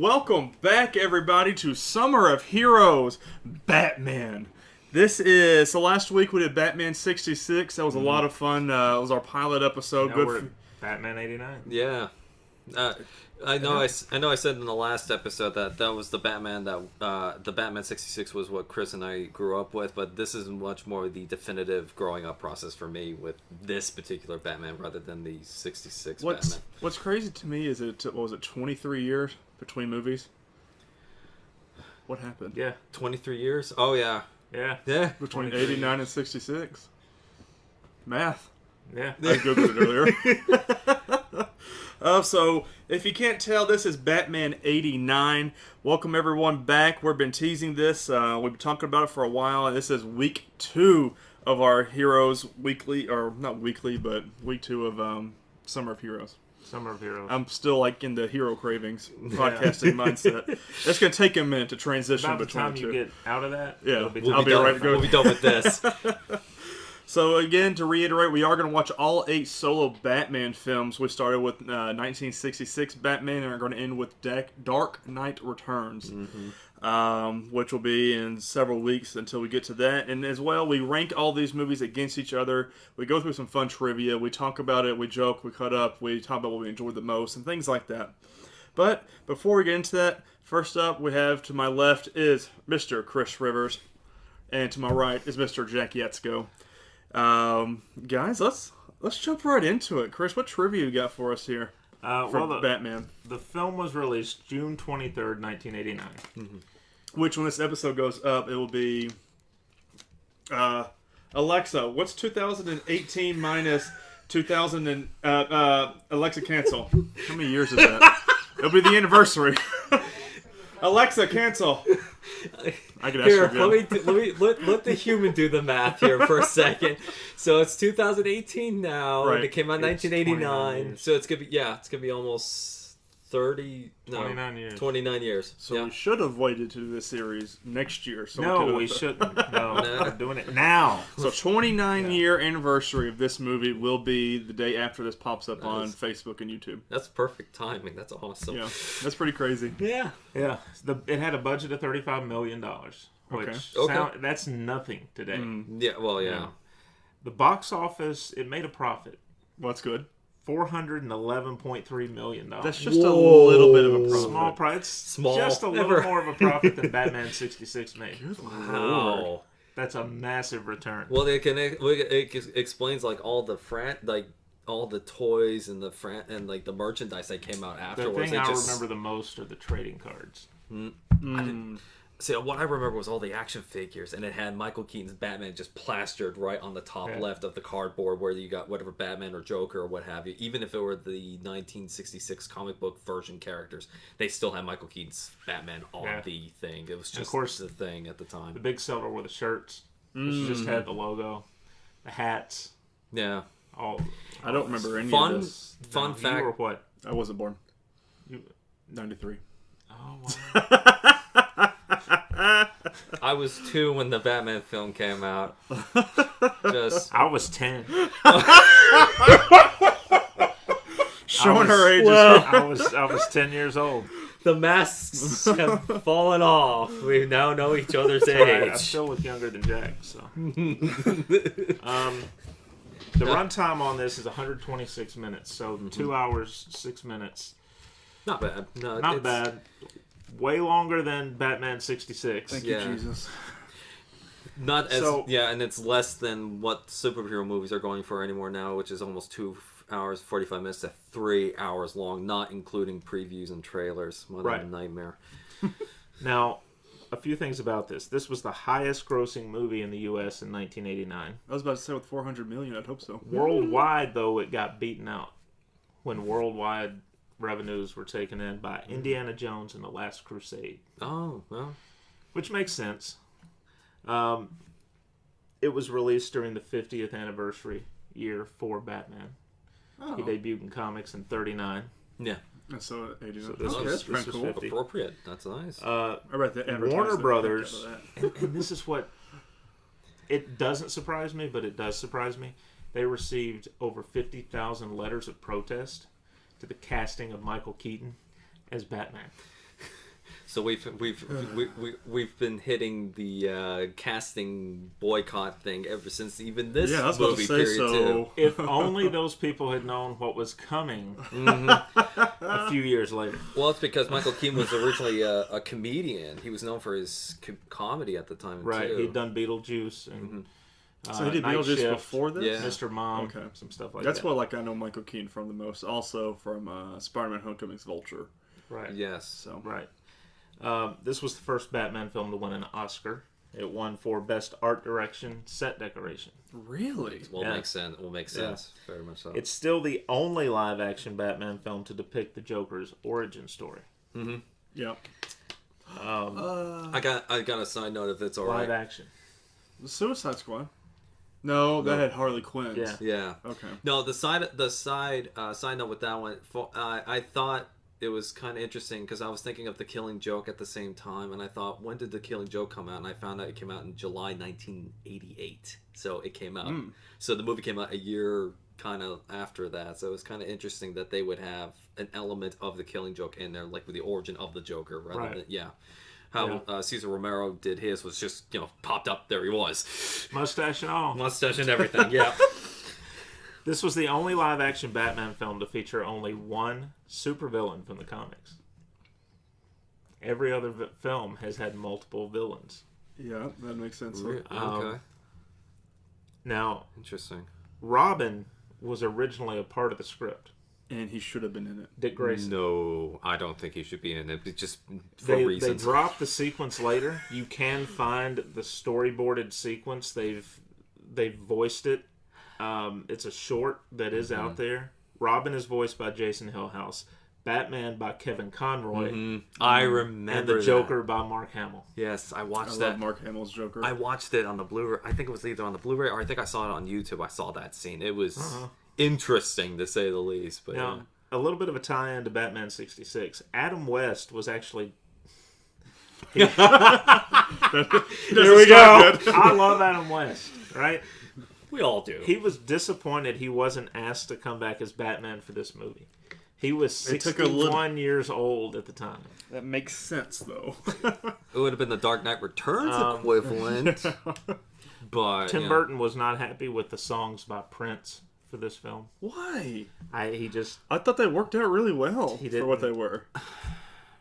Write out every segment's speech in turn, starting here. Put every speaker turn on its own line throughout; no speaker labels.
Welcome back, everybody, to Summer of Heroes, Batman. So last week we did Batman 66. That was a lot of fun. It was our pilot episode.
Now we're at Batman 89.
Yeah. I know I said in the last episode that was the Batman the Batman 66 was what Chris and I grew up with, but this is much more the definitive growing up process for me with this particular Batman rather than the 66 Batman.
What's crazy to me is it 23 years between movies? What happened?
Yeah.
23 years? Oh, yeah.
Yeah.
Yeah.
Between 89 and 66. Math.
Yeah.
I googled it earlier. So, if you can't tell, this is Batman 89. Welcome everyone back. We've been teasing this. We've been talking about it for a while. And this is week 2 of our Heroes weekly, or not weekly, but week 2 of Summer of Heroes.
Summer of Heroes.
I'm still in the hero cravings podcasting mindset. It's going to take a minute to transition between the two.
By the time you get out of that,
I'll be right to go.
We'll be done with this.
So again, to reiterate, we are going to watch all 8 solo Batman films. We started with 1966 Batman and are going to end with Dark Knight Returns, which will be in several weeks until we get to that. And as well, we rank all these movies against each other. We go through some fun trivia. We talk about it. We joke. We cut up. We talk about what we enjoyed the most and things like that. But before we get into that, first up, we have to my left is Mr. Chris Rivers, and to my right is Mr. Jack Yetsko. Guys, let's jump right into it. Chris, what trivia you got for us here for Batman?
The film was released June 23rd, 1989.
Which, when this episode goes up, it will be... Alexa, what's 2018 minus 2000 and... Alexa, cancel. How many years is that? It'll be the anniversary. Alexa, cancel. I can ask
here, let the human do the math here for a second. So it's 2018 now,
right.
And it came out in 1989. So it's gonna be almost 29 years.
So we should have waited to do this series next year.
So we shouldn't. No, we're doing it now.
So 29-year anniversary of this movie will be the day after this pops up on Facebook and YouTube.
That's perfect timing. That's awesome.
Yeah, that's pretty crazy.
Yeah.
It had a budget of $35 million, which that's nothing today.
Yeah. Well, yeah.
The box office, it made a profit.
Well, that's good.
$411.3 million.
That's just a little bit of a profit.
Small price.
Small.
Just a little more of a profit than Batman 66 made.
Wow.
That's a massive return.
Well, it explains all the toys and the merchandise that came out afterwards.
The thing I remember the most are the trading cards.
See, what I remember was all the action figures, and it had Michael Keaton's Batman just plastered right on the top left of the cardboard where you got whatever Batman or Joker or what have you. Even if it were the 1966 comic book version characters, they still had Michael Keaton's Batman on the thing. It was just the thing at the time.
The big seller were the shirts, which just had the logo, the hats.
Yeah.
I don't remember any of this.
Fun fact.
You were what?
I wasn't born. 93.
Oh, wow.
I was 2 when the Batman film came out.
I was 10.
Showing her age.
I was 10 years old.
The masks have fallen off. We now know each other's age.
Right. I still look younger than Jack. So, the runtime on this is 126 minutes. So 2 hours 6 minutes.
Not bad. No,
not bad. Way longer than Batman 66.
Thank you, Jesus.
Not as and it's less than what superhero movies are going for anymore now, which is almost 2 hours 45 minutes to 3 hours long, not including previews and trailers. What a nightmare.
Now, a few things about this. This was the highest grossing movie in the U.S. in 1989.
I was about to say with 400 million, I'd hope so.
Worldwide, though, it got beaten out when worldwide revenues were taken in by Indiana Jones and the Last Crusade.
Oh, well.
Which makes sense. It was released during the 50th anniversary year for Batman. He debuted in comics in 39.
Yeah.
So
this
was
cool.
Appropriate. That's nice.
Warner Brothers, and this is what... It doesn't surprise me, but it does surprise me. They received over 50,000 letters of protest to the casting of Michael Keaton as Batman.
So we've been hitting the casting boycott thing ever since even this
Yeah, I was about
movie
to say
period
so.
too.
If only those people had known what was coming a few years later.
Well, it's because Michael Keaton was originally a comedian. He was known for his comedy at the time,
Right,
too.
he'd done Beetlejuice and
So he did
Night
Beetlejuice
Shift,
before this?
Yeah.
Mr. Mom,
Okay.
some stuff like
That's
that.
what like I know Michael Keaton from the most. Also from Spider-Man: Homecoming's Vulture.
Right.
Yes.
So
Right. This was the first Batman film to win an Oscar. It won for Best Art Direction, Set Decoration.
really,
Will
Yeah.
make sense. Will make sense. Very much so.
It's still the only live-action Batman film to depict the Joker's origin story.
yeah.
I got a side note if it's all
Live
right.
action.
The Suicide Squad. No, that had Harley Quinn.
Yeah.
Yeah.
Okay.
No, the side note with that one, I thought it was kind of interesting because I was thinking of The Killing Joke at the same time, and I thought, when did The Killing Joke come out? And I found out it came out in July 1988. So it came out. So the movie came out a year kind of after that. So it was kind of interesting that they would have an element of The Killing Joke in there, like with the origin of the Joker, rather than how Cesar Romero did his was just popped up, there he was,
Mustache and all.
mustache and everything. Yeah.
This was the only live-action Batman film to feature only one supervillain from the comics. Every other film has had multiple villains.
Yeah, that makes sense.
Okay.
Now,
Interesting.
Robin was originally a part of the script.
And he should have been in it.
Dick Grayson.
No, I don't think he should be in it. Just for
They
reasons.
dropped the sequence later. You can find the storyboarded sequence. They've voiced it. It's a short that is out there. Robin is voiced by Jason Hillhouse. Batman by Kevin Conroy.
I remember
And the Joker by Mark Hamill.
Yes, I watched
I
that.
love Mark Hamill's Joker.
I watched it on the Blu-ray. I think it was either on the Blu-ray or I think I saw it on YouTube. I saw that scene. It was interesting to say the least. But
Now, a little bit of a tie-in to Batman 66. Adam West was actually...
there
we go. I love Adam West, right?
we all do.
He was disappointed he wasn't asked to come back as Batman for this movie. He was
took a
61 years old at the time.
That makes sense, though.
It would have been the Dark Knight Returns equivalent. But
Tim Burton was not happy with the songs by Prince for this film.
Why?
He just...
I thought they worked out really well for what they were.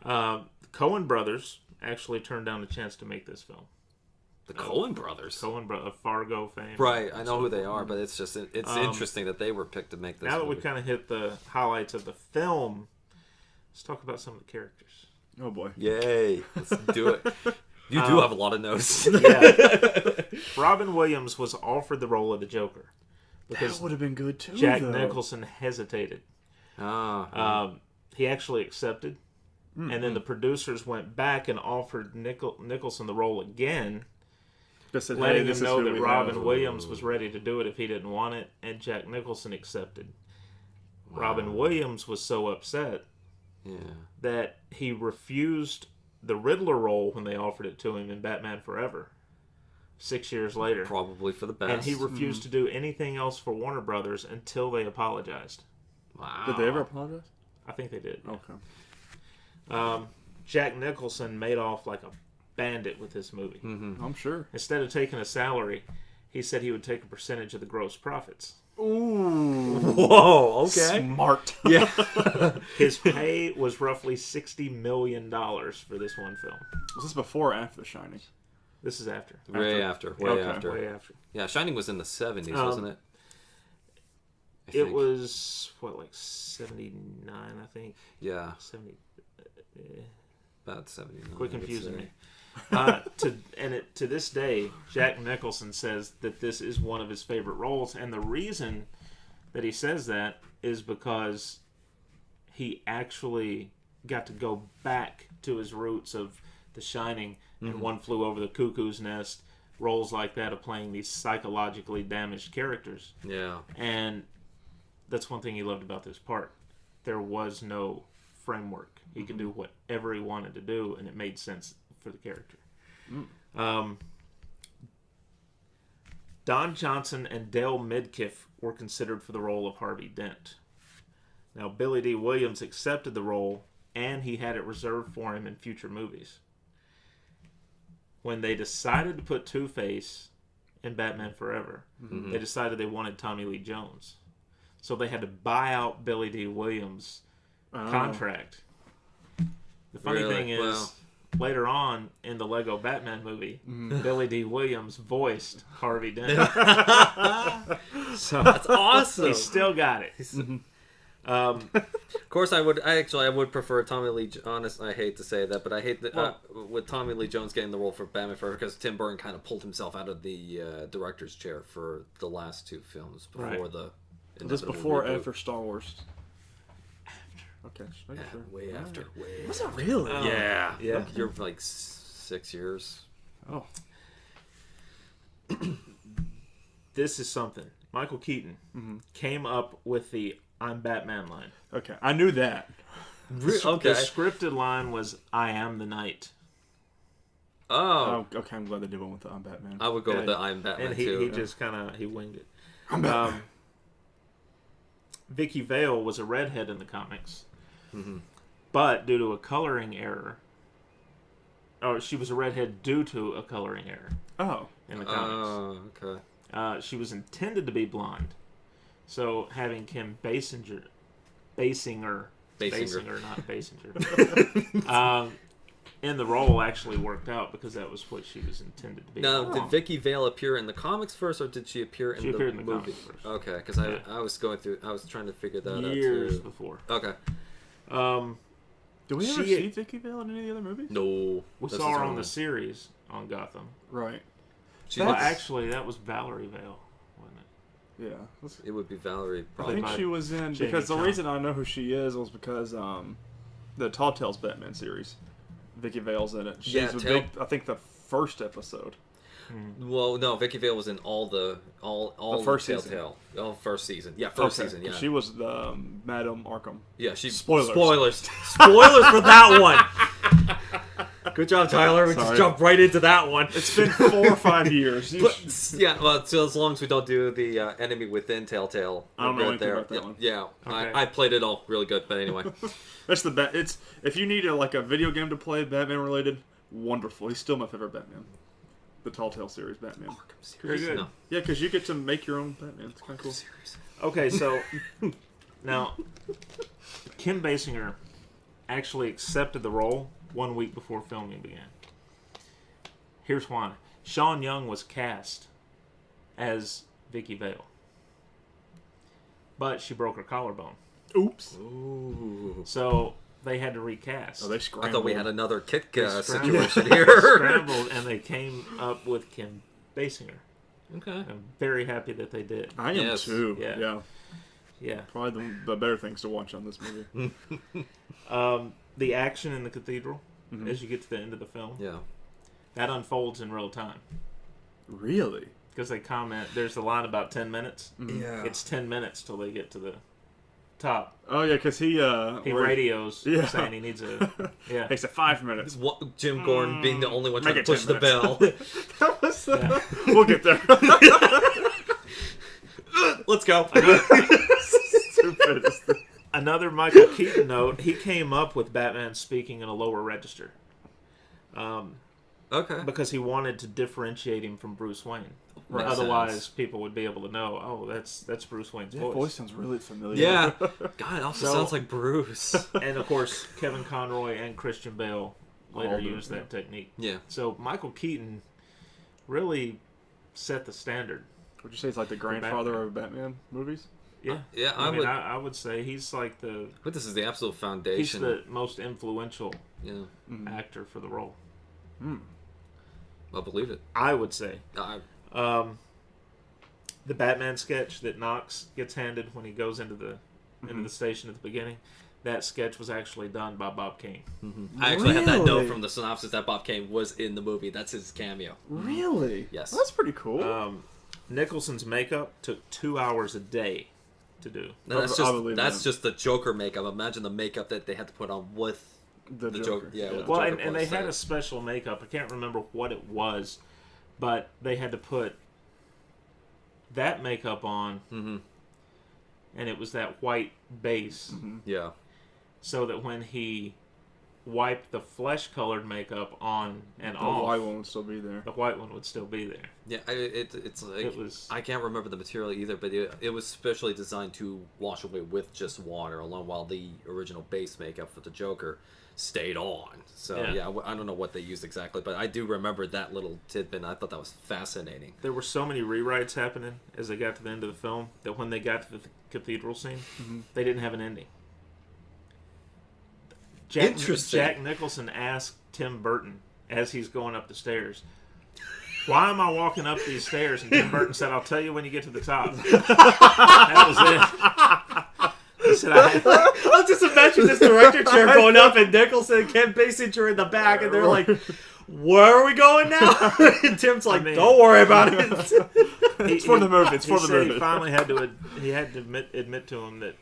Coen Brothers actually turned down a chance to make this film.
the Coen brothers.
Of Fargo fame.
Right, I know who they are, but it's just it's interesting that they were picked to make this
Now that
movie.
we've kind of hit the highlights of the film, let's talk about some of the characters.
Oh, boy.
Yay, let's do it. You do have a lot of notes.
Yeah. Robin Williams was offered the role of the Joker because
That would have been good, too,
Jack
though.
Nicholson hesitated. He actually accepted, and then the producers went back and offered Nicholson the role again,
Just said,
letting
hey, this
him
is
know
who
that
we
Robin
have.
Williams was ready to do it if he didn't want it, and Jack Nicholson accepted. Wow. Robin Williams was so upset that he refused the Riddler role when they offered it to him in Batman Forever 6 years later.
Probably for the best.
And he refused to do anything else for Warner Brothers until they apologized.
Wow.
Did they ever apologize?
I think they did.
Okay.
Jack Nicholson made off like a bandit with this movie.
I'm sure.
Instead of taking a salary, he said he would take a percentage of the gross profits.
Ooh.
Whoa, okay.
Smart.
Yeah.
His pay was roughly $60 million for this one film.
Was this before or after The Shining?
This is after.
Way after.
Way after.
Yeah, Shining was in the 70s, wasn't it?
It was, like 79, I think?
Yeah.
70.
About 79.
Quit confusing me.
me.
To this day, Jack Nicholson says that this is one of his favorite roles, and the reason that he says that is because he actually got to go back to his roots of The Shining and One Flew Over the Cuckoo's Nest, roles like that of playing these psychologically damaged characters.
Yeah.
And that's one thing he loved about this part. There was no framework. He could do whatever he wanted to do, and it made sense for the character. Don Johnson and Dale Midkiff were considered for the role of Harvey Dent. Now, Billy D. Williams accepted the role and he had it reserved for him in future movies. When they decided to put Two-Face in Batman Forever, they decided they wanted Tommy Lee Jones. So they had to buy out Billy D. Williams' contract. The funny thing is, later on in the Lego Batman movie, Billy D. Williams voiced Harvey Dent. So
That's awesome.
he still got it.
Of course, I would prefer Tommy Lee. Honest, I hate to say that, but I hate that with Tommy Lee Jones getting the role for Batman Forever because Tim Burton kind of pulled himself out of the director's chair for the last two films before the.
Is this before or after Star Wars? Okay,
way after. Way.
Was it really?
Yeah.
Yeah.
You're like 6 years.
Oh.
This is something. Michael Keaton came up with the "I'm Batman" line.
Okay, I knew that.
Okay.
The scripted line was "I am the Night."
Oh.
Okay, I'm glad they did one with the I'm Batman.
I would go with the I'm Batman
and
too.
he just kind of winged it.
I'm Batman.
Vicky Vale was a redhead in the comics, but due to a coloring error, or she was a redhead due to a coloring error.
Oh.
In the comics.
Oh, okay.
She was intended to be blonde, so having Kim Basinger, not Basinger, in the role actually worked out because that was what she was intended to be.
Now, did Vicky Vale appear in the comics first, or did she appear in the movie?
She appeared in the comics first.
Okay, because I was going through, I was trying to figure that out
years
too.
before.
Okay.
Did we ever see Vicky Vale in any of the other movies?
No.
We saw her on the series on Gotham.
Right.
Well, actually, that was Valerie Vale, wasn't it?
Yeah.
It would be Valerie.
I
Probably.
think she was in because the reason I know who she is was because the Tall Tales Batman series. Vicky Vale's in it. She's I think the first episode.
Well, no, Vicky Vale was in all the
first
Telltale. First season. Yeah, first season. Yeah,
she was the Madam Arkham.
Yeah, she
spoilers
for that one. Good job, Tyler. We just jumped right into that one.
It's been 4 or 5 years.
Yeah, well, so as long as we don't do the enemy within Telltale,
I don't know anything about that one.
Yeah,
okay.
I played it all really good, but anyway.
That's the It's if you need a video game to play Batman related, wonderful. He's still my favorite Batman. The Tall Tale series Batman.
Very good.
No.
Yeah, because you get to make your own Batman. It's kind of cool.
Okay, so now Kim Basinger actually accepted the role 1 week before filming began. Here's why. Sean Young was cast as Vicky Vale, but she broke her collarbone.
Oops.
Ooh.
So they had to recast.
Oh, they
I
scrambled.
thought we had another kick
scrambled.
situation here.
Scrambled, and they came up with Kim Basinger.
Okay.
I'm very happy that they did.
I am
Yes.
too.
Yeah. Yeah.
Probably the better things to watch on this movie.
The action in the cathedral, as you get to the end of the film,
Yeah.
that unfolds in real time.
Really?
Because they comment, there's a line about 10 minutes.
Yeah.
It's 10 minutes till they get to the top.
Oh yeah, because he
radios saying he needs a... Yeah.
He said 5 minutes.
Jim Gordon being the only one trying to
Make it
push
10
the bell.
That was We'll get there.
Let's go.
Stupid.
Another Michael Keaton note, he came up with Batman speaking in a lower register.
Okay.
Because he wanted to differentiate him from Bruce Wayne.
Right.
Otherwise, people would be able to know, oh, that's Bruce Wayne's
That
voice.
voice sounds really familiar.
Yeah. God, it also sounds like Bruce.
And of course, Kevin Conroy and Christian Bale later
All do,
used that technique.
Yeah.
So Michael Keaton really set the standard.
Would you say he's like the grandfather of Batman movies?
Yeah.
Yeah,
I would say he's like
But this is the absolute
he's
foundation.
the most influential
Yeah.
actor for the role.
I'll believe it.
I would say. The Batman sketch that Knox gets handed when he goes into the station at the beginning, that sketch was actually done by Bob Kane.
I actually had that note
Really?
from the synopsis that Bob Kane was in the movie. That's his cameo.
Really?
Yes.
Well, that's pretty cool.
Nicholson's makeup took 2 hours a day to do.
No, that's
I believe
that's
that.
just the Joker makeup. Imagine the makeup that they had to put on with
the
Joker. Yeah. With the
Well,
Joker
and they
plus
had
that.
a special makeup. I can't remember what it was, but they had to put that makeup on, and it was that white base,
Yeah.
so that when he wipe the flesh-colored makeup on and
The
off,
white one would still be there.
the white one would still be there.
Yeah, it's like
It was-
I can't remember the material either, but it was specially designed to wash away with just water alone, while the original base makeup for the Joker stayed on. So
Yeah.
I don't know what they used exactly, but I do remember that little tidbit, and I thought that was fascinating.
There were so many rewrites happening as they got to the end of the film that when they got to the cathedral scene, they didn't have an ending.
Interesting.
Jack Nicholson asked Tim Burton as he's going up the stairs, "Why am I walking up these stairs?" And Tim Burton said, "I'll tell you when you get to the top." That was it. He said,
I'll just imagine this director chair going up, and Nicholson and Ken Basinger in the back, and they're like, "Where are we going now?" And Tim's like, "Don't worry about it."
It's for the movie. It's for the movie.
He finally had to admit to him that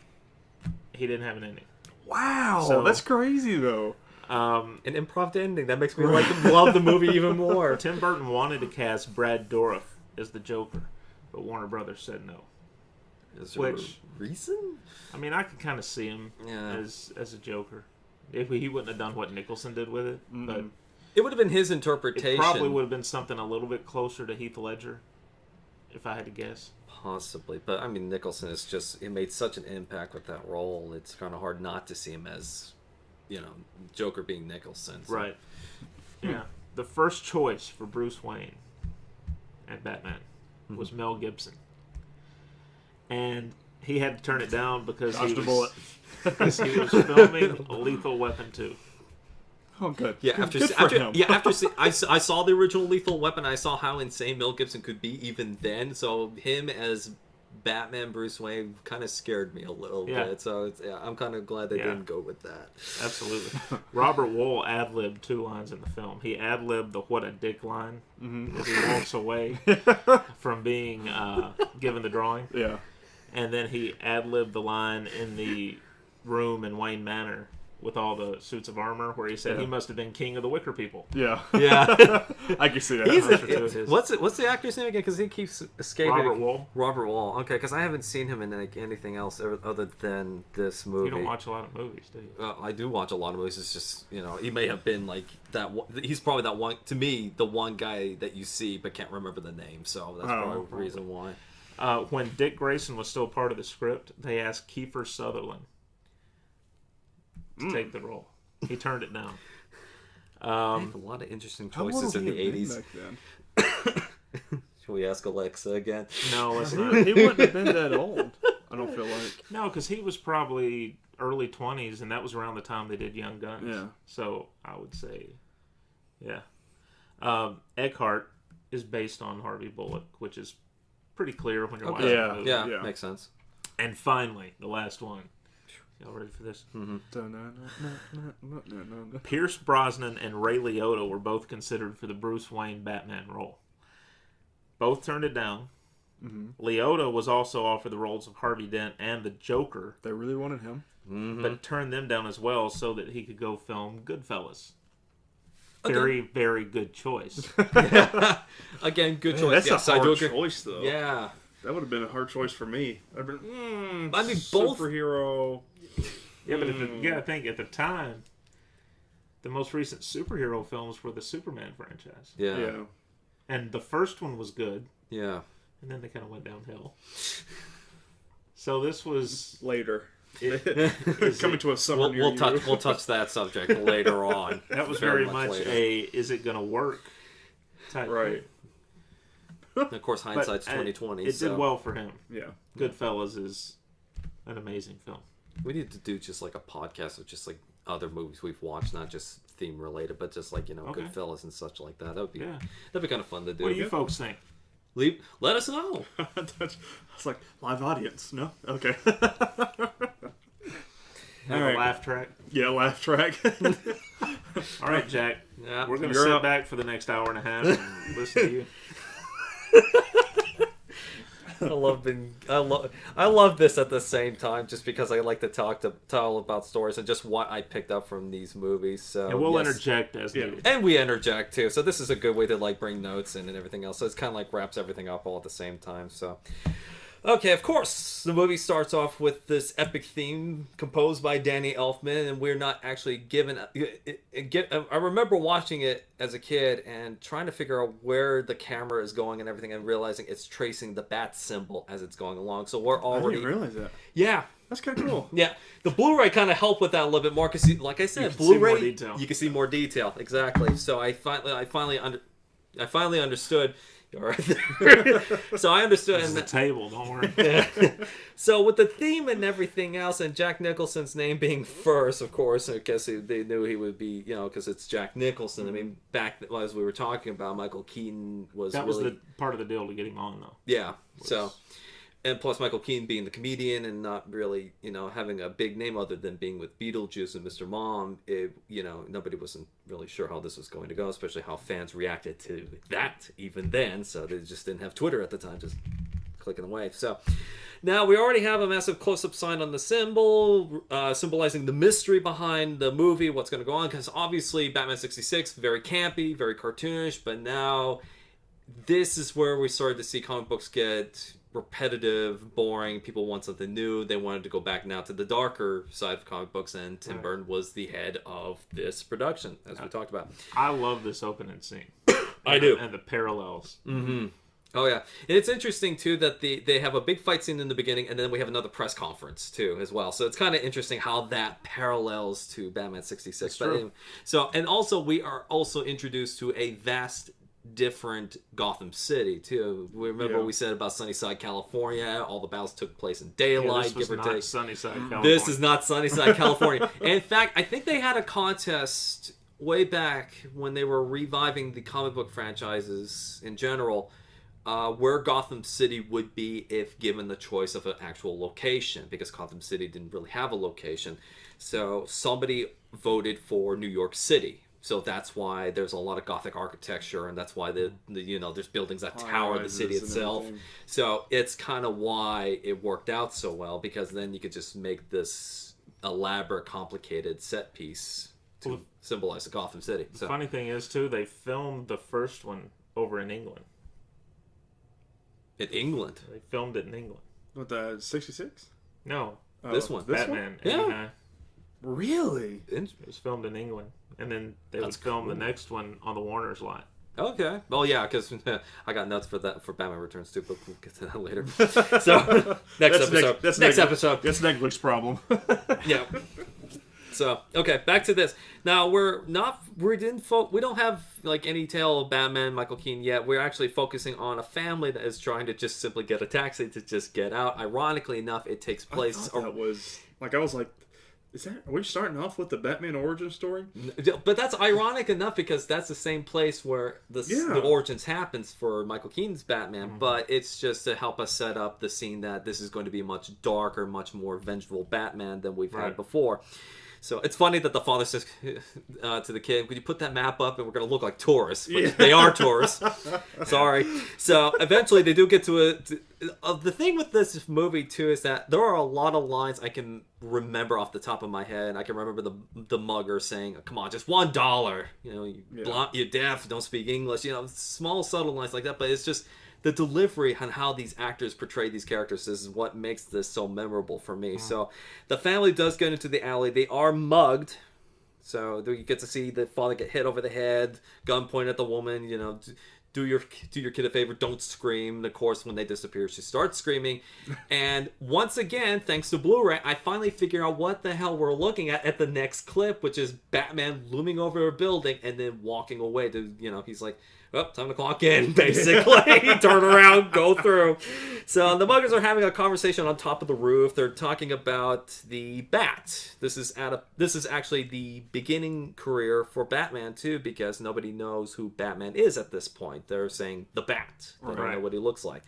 he didn't have an ending.
Wow,
So-
that's crazy though.
An improv ending that makes me love the movie even more.
Tim Burton wanted to cast Brad Dourif as the Joker, but Warner Brothers said no.
Is there
Which-
a reason?
I mean, I could kind of see him
Yeah.
as a Joker. If he wouldn't have done what Nicholson did with it, but
It would have been his
it
interpretation.
probably would have been something a little bit closer to Heath Ledger, if I had to guess.
Possibly, but I mean, Nicholson is he made such an impact with that role. It's kind of hard not to see him as, Joker being Nicholson. So.
Right. Yeah. The first choice for Bruce Wayne at Batman was Mel Gibson. And he had to turn it down because
Dodged
he
a bullet.
because he was filming Lethal Weapon 2.
Oh, good.
Yeah,
Good for him.
I saw the original Lethal Weapon. I saw how insane Mel Gibson could be even then. So him as Batman Bruce Wayne kind of scared me a little bit. So I'm kind of glad they didn't go with that.
Absolutely. Robert Wool ad-libbed 2 lines in the film. He ad-libbed the "what a dick" line as he walks away from being given the drawing.
Yeah.
And then he ad-libbed the line in the room in Wayne Manor with all the suits of armor where he said he must have been king of the Wicker people.
Yeah.
Yeah.
I can see that.
What's the actor's name again? Because he keeps escaping.
Robert Wool.
Robert Wall. Okay, because I haven't seen him in anything else other than this movie.
You don't watch a lot of movies, do you?
I do watch a lot of movies. It's just, he may have been like that. He's probably that one, to me, the one guy that you see but can't remember the name. So that's probably the reason why.
When Dick Grayson was still part of the script, they asked Kiefer Sutherland to take the role. He turned it down.
They have a lot of interesting choices in the 80s.
Back then?
Should we ask Alexa again?
No, let's not.
He wouldn't have been that old. I don't feel like.
No, because he was probably early 20s, and that was around the time they did Young Guns.
Yeah.
So I would say, yeah. Eckhart is based on Harvey Bullock, which is pretty clear when you're watching the movie.
Yeah,
Yeah.
makes sense.
And finally, the last one. Y'all ready for this? Pierce Brosnan and Ray Liotta were both considered for the Bruce Wayne Batman role. Both turned it down. Liotta was also offered the roles of Harvey Dent and the Joker,
They really wanted him.
but turned them down as well so that he could go film Goodfellas. Very, very good choice.
Again, good
Man,
choice.
that's
Yes,
a
I do
hard
agree.
choice, though.
Yeah.
That would have been a hard choice for me. I'd been,
I mean, both-
superhero.
Yeah, but you gotta think at the time, the most recent superhero films were the Superman franchise,
Yeah.
Yeah.
and the first one was good,
Yeah.
and then they kind of went downhill. So this was
Later.
is
Coming
it-
to a summer near you.
We'll touch that subject later on.
that was very much
later.
is it gonna work type
Right.
thing.
And of course,
But,
hindsight's 2020.
It
so
did well for him.
Yeah.
Goodfellas is an amazing film.
we need to do just like a podcast of just like other movies we've watched, not just theme related, but just like
Okay.
Goodfellas and such like that. That'd be
Yeah.
kind of fun to do.
What do you folks think?
Let us know.
It's like live audience. No? Okay.
Have
All right.
a laugh track.
Yeah, laugh track.
All right, Jack.
Yeah.
We're gonna
You're
sit
up.
back for the next hour and a half and listen to you.
I love this at the same time, just because I like to tell about stories and just what I picked up from these movies. So
And we'll
yes.
interject as
Yeah.
needed.
And we interject too, so this is a good way to like bring notes in and everything else. So it's kind of like wraps everything up all at the same time. So Okay, of course, the movie starts off with this epic theme composed by Danny Elfman, and we're not actually given. I remember watching it as a kid and trying to figure out where the camera is going and everything, and realizing it's tracing the bat symbol as it's going along. So we're already.
I didn't realize that.
Yeah.
That's kind of cool.
Yeah, the Blu-ray kind of helped with that a little bit more because, like I said, Blu-ray you can see more detail. Exactly. So I finally understood. All right. So I understood.
This is the table, don't worry.
Yeah. So with the theme and everything else, and Jack Nicholson's name being first, of course, I guess they knew he would be, because it's Jack Nicholson. I mean, back as we were talking about, Michael Keaton was
that was the part of the deal to get him on, though.
Yeah. So. And plus Michael Keaton being the comedian and not really, having a big name other than being with Beetlejuice and Mr. Mom, nobody wasn't really sure how this was going to go, especially how fans reacted to that even then. So they just didn't have Twitter at the time, just clicking away. So now we already have a massive close-up sign on the symbol, symbolizing the mystery behind the movie, what's going to go on, because obviously Batman 66, very campy, very cartoonish, but now this is where we started to see comic books get repetitive, boring. People want something new. They wanted to go back now to the darker side of comic books, and Tim Burton was the head of this production, as we talked about.
I love this opening scene.
I do.
And the parallels.
Mm-hmm. Oh, yeah. And it's interesting, too, that they have a big fight scene in the beginning, and then we have another press conference, too, as well. So it's kind of interesting how that parallels to Batman 66. But anyway, and also, we are also introduced to a vast different Gotham City too. Remember we said about Sunnyside, California. All the battles took place in daylight,
give or take. Sunnyside, California.
This is not Sunnyside, California. And in fact, I think they had a contest way back when they were reviving the comic book franchises in general, where Gotham City would be if given the choice of an actual location, because Gotham City didn't really have a location. So somebody voted for New York City. So that's why there's a lot of Gothic architecture, and that's why there's buildings that tower the city itself. So it's kind of why it worked out so well, because then you could just make this elaborate, complicated set piece to symbolize the Gotham City.
The funny thing is, too, they filmed the first one over in England.
In England?
They filmed it in England.
What, the 66?
No.
This one.
Batman.
Yeah.
Really?
It was filmed in England. And then they would film the next one on the Warner's lot.
Okay. Well, yeah, because I got nuts for Batman Returns too, but we'll get to that later. So, next episode.
That's Netflix's problem.
Yeah. So, okay, back to this. Now, we don't have like any tale of Batman, Michael Keaton yet. We're actually focusing on a family that is trying to just simply get a taxi to just get out. Ironically enough, it takes place.
I was like, are we starting off with the Batman origin story?
But that's ironic enough because that's the same place where the origins happens for Michael Keaton's Batman. Mm-hmm. But it's just to help us set up the scene that this is going to be a much darker, much more vengeful Batman than we've had before. So it's funny that the father says to the kid, "Could you put that map up and we're going to look like tourists?" But they are tourists. Sorry. So eventually they do get to it. The thing with this movie too is that there are a lot of lines I can remember off the top of my head. I can remember the mugger saying, "Come on, just $1. You're deaf, don't speak English." Small subtle lines like that. But it's just the delivery on how these actors portray these characters is what makes this so memorable for me. So the family does get into the alley. They are mugged. So you get to see the father get hit over the head, gun pointed at the woman, do your kid a favor, don't scream. And of course, when they disappear, she starts screaming. And once again, thanks to Blu-ray, I finally figure out what the hell we're looking at the next clip, which is Batman looming over a building and then walking away to, he's like, "Oh, time to clock in," basically. Turn around, go through. So the muggers are having a conversation on top of the roof. They're talking about the Bat. This is actually the beginning career for Batman too, because nobody knows who Batman is at this point. They're saying the Bat. They don't know what he looks like.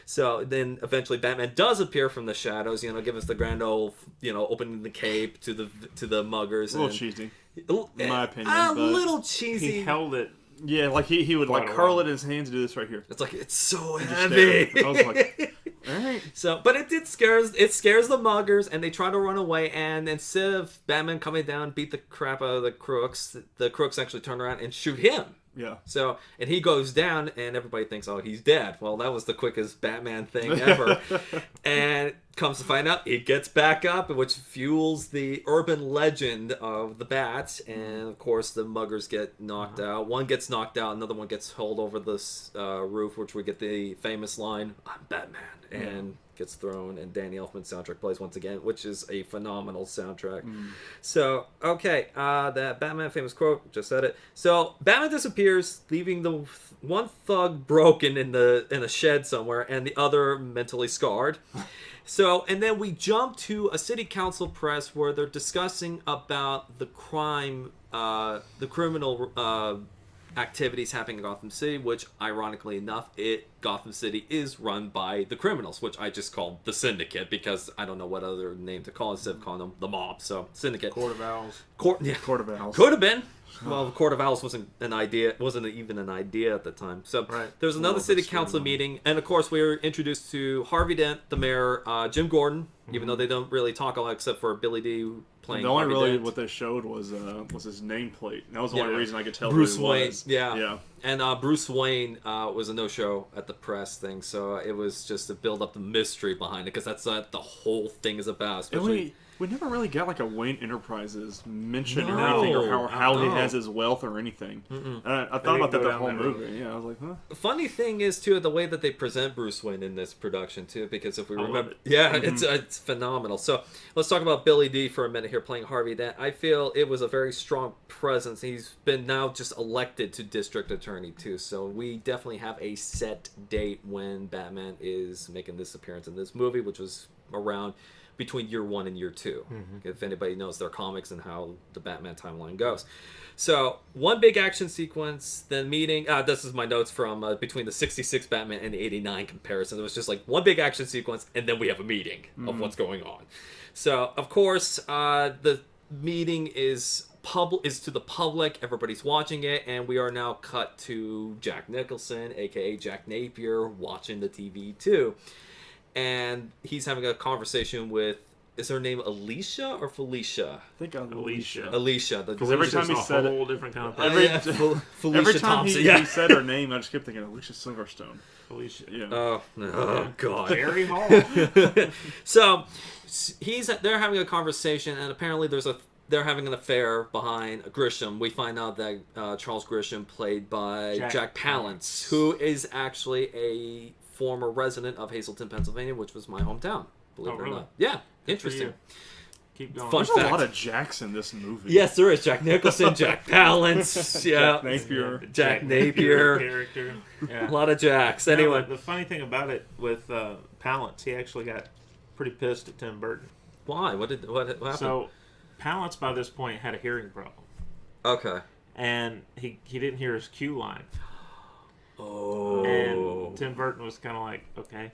So then eventually Batman does appear from the shadows, give us the grand old, opening the cape to the muggers.
A little cheesy, in my opinion.
A little cheesy.
He held it.
Yeah, like he would like curl it in his hands and do this right here.
It's like, it's so heavy.
I was like, all right.
So, but it scares the muggers, and they try to run away. And instead of Batman coming down, beat the crap out of the crooks actually turn around and shoot him
Yeah.
So, and he goes down, and everybody thinks, oh, he's dead. Well, that was the quickest Batman thing ever. And comes to find out, he gets back up, which fuels the urban legend of the Bats. And, of course, the muggers get knocked out. One gets knocked out, another one gets hauled over this roof, which we get the famous line, I'm Batman. And gets thrown, and Danny Elfman's soundtrack plays once again, which is a phenomenal soundtrack. So, okay, that Batman famous quote, just said it. So, Batman disappears, leaving the one thug broken in a shed somewhere, and the other mentally scarred. So, and then we jump to a city council press where they're discussing about the criminal activities happening in Gotham City, which, ironically enough, Gotham City is run by the criminals, which I just called the Syndicate because I don't know what other name to call it instead of calling them the Mob. So, Syndicate.
Court of Owls.
Court of Owls.
Could have been. Well, the Court of Owls wasn't even an idea at the time. So there was another city council meeting, and of course we were introduced to Harvey Dent, the mayor, Jim Gordon, even though they don't really talk a lot except for Billy D playing
The only
Harvey
really
Dent.
what they showed was his nameplate. That was the only reason I could tell
Bruce
who he
Wayne.
was.
Yeah. And Bruce Wayne was a no-show at the press thing, so it was just to build up the mystery behind it, because that's what the whole thing is about. Especially.
We never really got like a Wayne Enterprises mention or
No.
anything, or how he
No.
has his wealth or anything. I thought about that the whole movie. Yeah, I was like, huh?
Funny thing is too the way that they present Bruce Wayne in this production too, because if we remember,
it.
it's phenomenal. So let's talk about Billy D for a minute here, playing Harvey Dent. I feel it was a very strong presence. He's been now just elected to district attorney too, so we definitely have a set date when Batman is making this appearance in this movie, which was around between year 1 and year 2, if anybody knows their comics and how the Batman timeline goes. So, one big action sequence, then meeting, this is my notes from between the 66 Batman and the 89 comparison. It was just like one big action sequence, and then we have a meeting of what's going on. So, of course, the meeting is to the public, everybody's watching it, and we are now cut to Jack Nicholson, aka Jack Napier, watching the TV too. And he's having a conversation with, is her name Alicia or Felicia?
I think Alicia.
Alicia.
Because every time he said
a whole
it,
different kind of
Felicia
every time
Thompson.
he said her name, I just kept thinking Alicia Silverstone.
Alicia.
Yeah.
Oh God.
Barry Hall.
So they're having a conversation, and apparently they're having an affair behind Grisham. We find out that Charles Grisham, played by Jack Palance, who is actually a former resident of Hazleton, Pennsylvania, which was my hometown. Believe it or not. Yeah, interesting.
Keep going.
Fun
There's
fact.
a lot of Jacks in this movie.
Yes, there is. Jack Nicholson, Jack Palance,
Jack Napier.
Jack Napier.
Character. Yeah.
A lot of Jacks.
No,
Anyway,
the funny thing about it with Palance, he actually got pretty pissed at Tim Burton.
why? What happened?
So, Palance by this point had a hearing problem,
Okay.
and he didn't hear his cue line.
Oh.
And Tim Burton was kind of like, okay,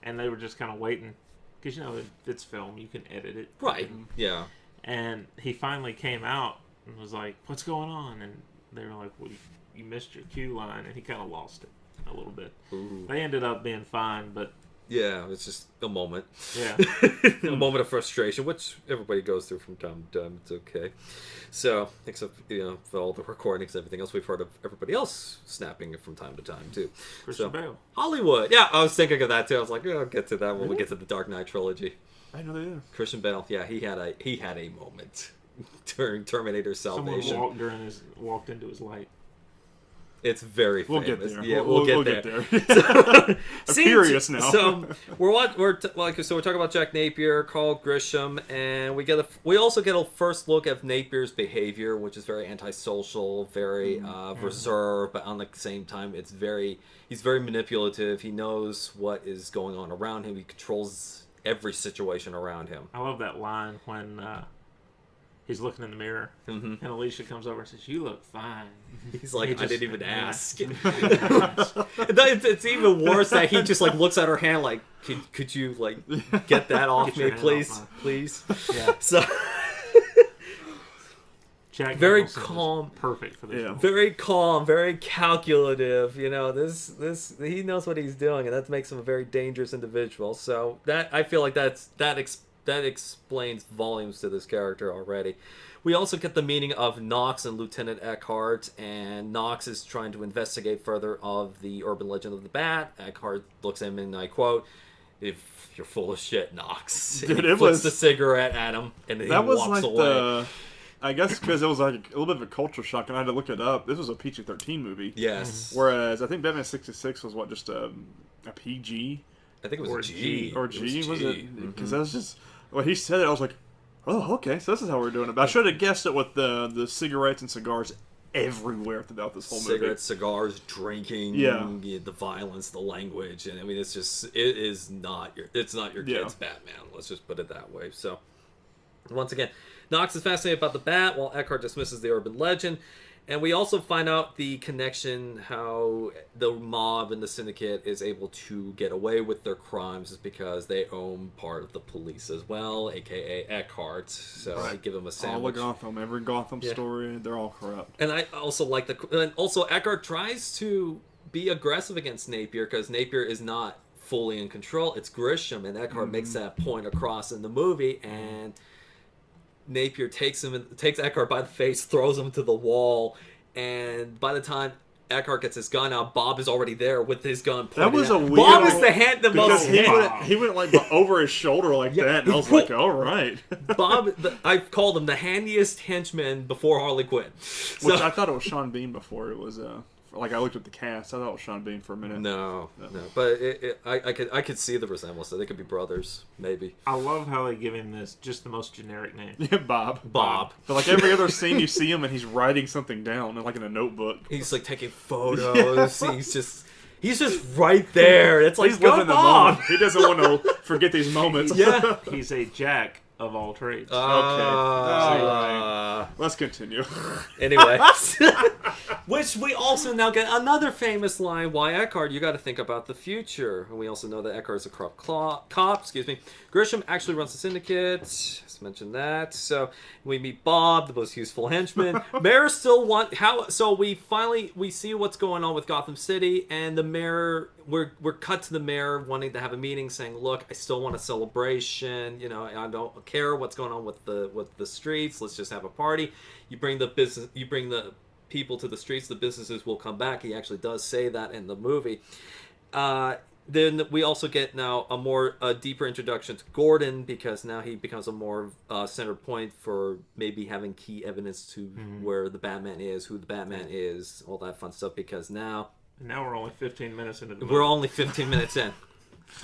and they were just kind of waiting, because it's film, you can edit it,
Right. Yeah.
And he finally came out and was like, "What's going on?" And they were like, "Well, you missed your cue line," and he kind of lost it a little bit.
Ooh.
They ended up being fine, but
Yeah, it's just a moment.
yeah,
A moment of frustration, which everybody goes through from time to time. It's okay. So, except, for all the recordings and everything else, we've heard of everybody else snapping it from time to time, too.
Christian Bale.
Hollywood. Yeah, I was thinking of that, too. I was like, I'll get to that when we get to the Dark Knight trilogy.
I know they do.
Christian Bale, yeah, he had a moment during Terminator Salvation.
Someone walked into his light.
It's very
We'll
famous.
get there.
Yeah,
we'll
get
there.
So,
I'm curious now.
So we're talking about Jack Napier, Carl Grisham, and we also get a first look at Napier's behavior, which is very antisocial, very reserved, but on the same time, he's very manipulative. He knows what is going on around him. He controls every situation around him.
I love that line when he's looking in the mirror, and Alicia comes over and says, "You look fine."
He's like, I didn't even ask.
Yeah.
It's even worse that he just looks at her hand like, could you get that off
Get your
me,
hand
please,
off
please.
Yeah.
So
Jack
very
Nicholson is
calm,
perfect for this.
Yeah.
role.
very calm, very calculative. This he knows what he's doing, and that makes him a very dangerous individual. So that I feel like that that explains volumes to this character already. We also get the meeting of Knox and Lieutenant Eckhart, and Knox is trying to investigate further of the urban legend of the Bat. Eckhart looks at him and I quote, "If you're full of shit, Knox."
Dude,
and he flicks the cigarette at him, and then he walks away.
I guess because it was like a little bit of a culture shock, and I had to look it up. This was a PG-13 movie.
Yes.
Whereas I think Batman 66 was just a PG?
I think it was
Or
a G.
Or G, was it? Because
Mm-hmm.
that was just... When he said it, I was like, oh, okay, so this is how we're doing it. But I should have guessed it with the cigarettes and cigars everywhere throughout this whole movie.
Cigarettes, cigars, drinking, the violence, the language, and I mean, it's not your kid's Batman. Let's just put it that way. So, once again, Knox is fascinated about the Bat, while Eckhart dismisses the urban legend. And we also find out the connection, how the mob and the syndicate is able to get away with their crimes is because they own part of the police as well, aka Eckhart. So I give him a sandwich.
All of Gotham, every Gotham story, they're all corrupt.
And I also like and also Eckhart tries to be aggressive against Napier because Napier is not fully in control. It's Grisham, and Eckhart makes that point across in the movie, and Napier takes Eckhart by the face, throws him to the wall, and by the time Eckhart gets his gun out, Bob is already there with his gun pointed
That was a weird...
Bob is the most...
he went like over his shoulder like that, and I was like, all right.
Bob, I called him the handiest henchman before Harley Quinn.
Which I thought it was Sean Bean before it was... Like I looked at the cast, I thought it was Sean Bean for a minute.
No. But I could see the resemblance. They could be brothers, maybe.
I love how they give him this just the most generic name.
Yeah, Bob.
Bob.
But like every other scene, you see him and he's writing something down, like in a notebook.
He's like taking photos. He's just right there. It's like,
He's living the
Bob.
moment. He doesn't want to forget these moments.
Yeah.
He's a jack of all trades.
Right. Let's continue.
Anyway, which we also now get another famous line. Why Eckhart? You got to think about the future. And we also know that Eckhart is a corrupt cop. Excuse me. Grisham actually runs the syndicate. Just mentioned that. So we meet Bob, the most useful henchman. Mayor still So we see what's going on with Gotham City, and the mayor. We're cut to the mayor wanting to have a meeting, saying, "Look, I still want a celebration. You know, I don't care what's going on with the streets. Let's just have a party. You bring the people to the streets, the businesses will come back." He actually does say that in the movie. Then we also get now a deeper introduction to Gordon, because now he becomes a more center point for maybe having key evidence to where the Batman is, who the Batman is, all that fun stuff. Because now
we're only 15 minutes into the movie.
We're only 15 minutes in.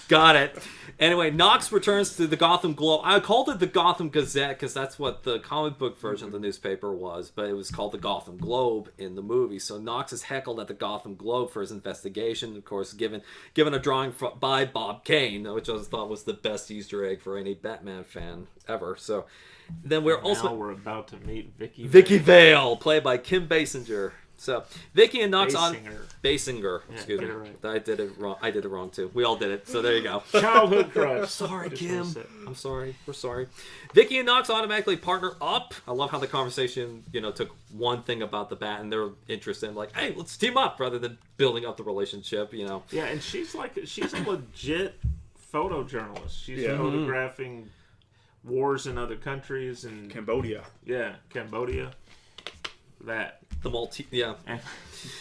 Got it. Anyway, Knox returns to the Gotham Globe. I called it the Gotham Gazette because that's what the comic book version of the newspaper was, but it was called the Gotham Globe in the movie. So Knox is heckled at the Gotham Globe for his investigation, of course, given a drawing by Bob Kane, which I thought was the best Easter egg for any Batman fan ever. So then we're
about to meet
Vicky Vale, played by Kim Basinger. So Vicky and Knox Basinger. Excuse me. Right. I did it wrong. I did it wrong too. We all did it. So there you go.
Childhood crush.
Sorry, Kim. I'm sorry. We're sorry. Vicky and Knox automatically partner up. I love how the conversation, took one thing about the Bat and they're interested in like, hey, let's team up rather than building up the relationship.
Yeah, and she's a legit photojournalist. She's photographing wars in other countries and
Cambodia.
Yeah, Cambodia. That.
And,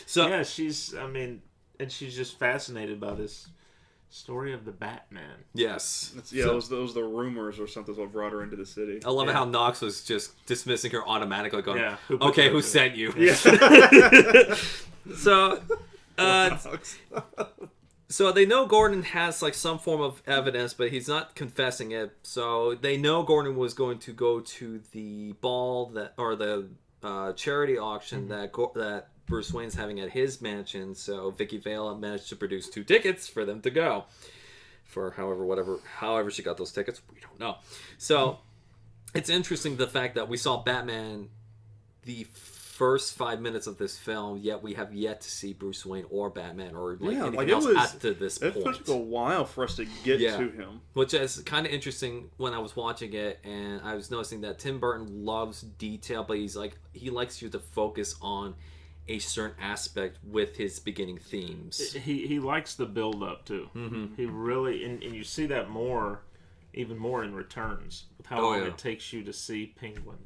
so yeah, she's just fascinated by this story of the Batman.
Yes.
Those the rumors or something that brought her into the city.
I love how Knox was just dismissing her automatically, going, who sent you?
Yeah.
So they know Gordon has like some form of evidence, but he's not confessing it. So they know Gordon was going to go to the ball the charity auction that Bruce Wayne's having at his mansion. So Vicky Vale managed to produce 2 tickets for them to go. For however she got those tickets, we don't know. So it's interesting the fact that we saw Batman the first 5 minutes of this film, yet we have yet to see Bruce Wayne or Batman or anything else up to this point.
It took a while for us to get to him.
Which is kind of interesting when I was watching it, and I was noticing that Tim Burton loves detail, but he likes you to focus on a certain aspect with his beginning themes.
He likes the build up too. Mm-hmm. He really, and you see that more even more in Returns with how
Oh,
long
yeah.
it takes you to see Penguin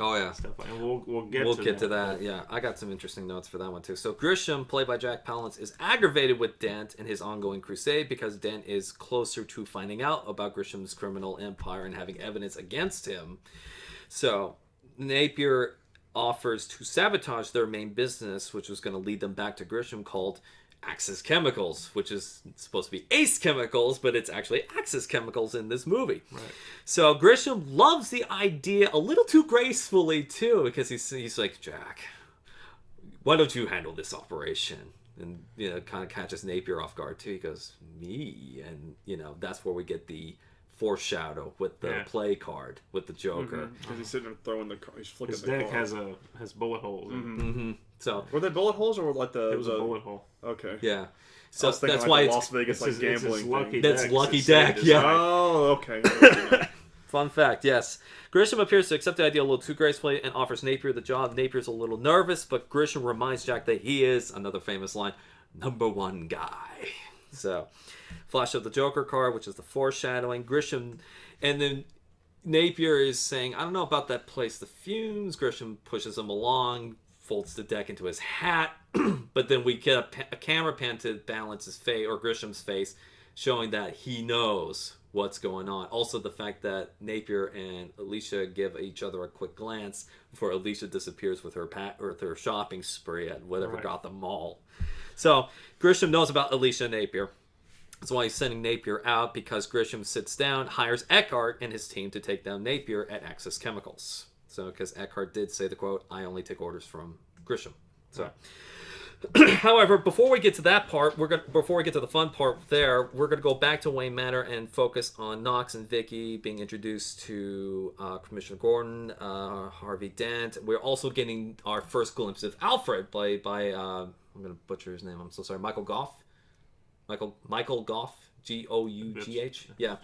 Oh yeah.
stuff. And we'll get
to that. Yeah, I got some interesting notes for that one too. So Grisham, played by Jack Palance, is aggravated with Dent in his ongoing crusade because Dent is closer to finding out about Grisham's criminal empire and having evidence against him. So Napier offers to sabotage their main business, which was going to lead them back to Grisham, called Axis Chemicals, which is supposed to be Ace Chemicals, but it's actually Axis Chemicals in this movie.
Right.
So Grisham loves the idea a little too gracefully too, because he's like, Jack, why don't you handle this operation? And kind of catches Napier off guard too. He goes, me, and that's where we get the foreshadow with the play card with the Joker.
Because he's sitting there throwing the car. He's flicking
His
the
deck
car.
has bullet holes.
So
were they bullet holes or like
it was a bullet hole.
Okay.
yeah.
I
So
was thinking
that's
like
why
the
it's
Las Vegas like gambling
lucky
thing.
That's
deck.
lucky
It's
deck,
saved
yeah.
his life.
Oh, okay.
Fun fact, yes. Grisham appears to accept the idea a little too gracefully and offers Napier the job. Napier's a little nervous, but Grisham reminds Jack that he is, another famous line, #1 guy. So, flash of the Joker card, which is the foreshadowing. Grisham, and then Napier is saying, I don't know about that place, the fumes. Grisham pushes him along, folds the deck into his hat, but then we get a camera pan to Balance's face, or Grisham's face, showing that he knows what's going on. Also, the fact that Napier and Alicia give each other a quick glance before Alicia disappears with her shopping spree at whatever Gotham Mall. So Grisham knows about Alicia and Napier. That's why he's sending Napier out, because Grisham sits down, hires Eckhart and his team to take down Napier at Axis Chemicals. So, because Eckhart did say the quote, I only take orders from Grisham. So, however, before we get to that part, before we get to the fun part there, we're going to go back to Wayne Manor and focus on Knox and Vicky being introduced to Commissioner Gordon, Harvey Dent. We're also getting our first glimpse of Alfred, played by I'm going to butcher his name. I'm so sorry. Michael Gough. Michael Gough, Gough. Yeah.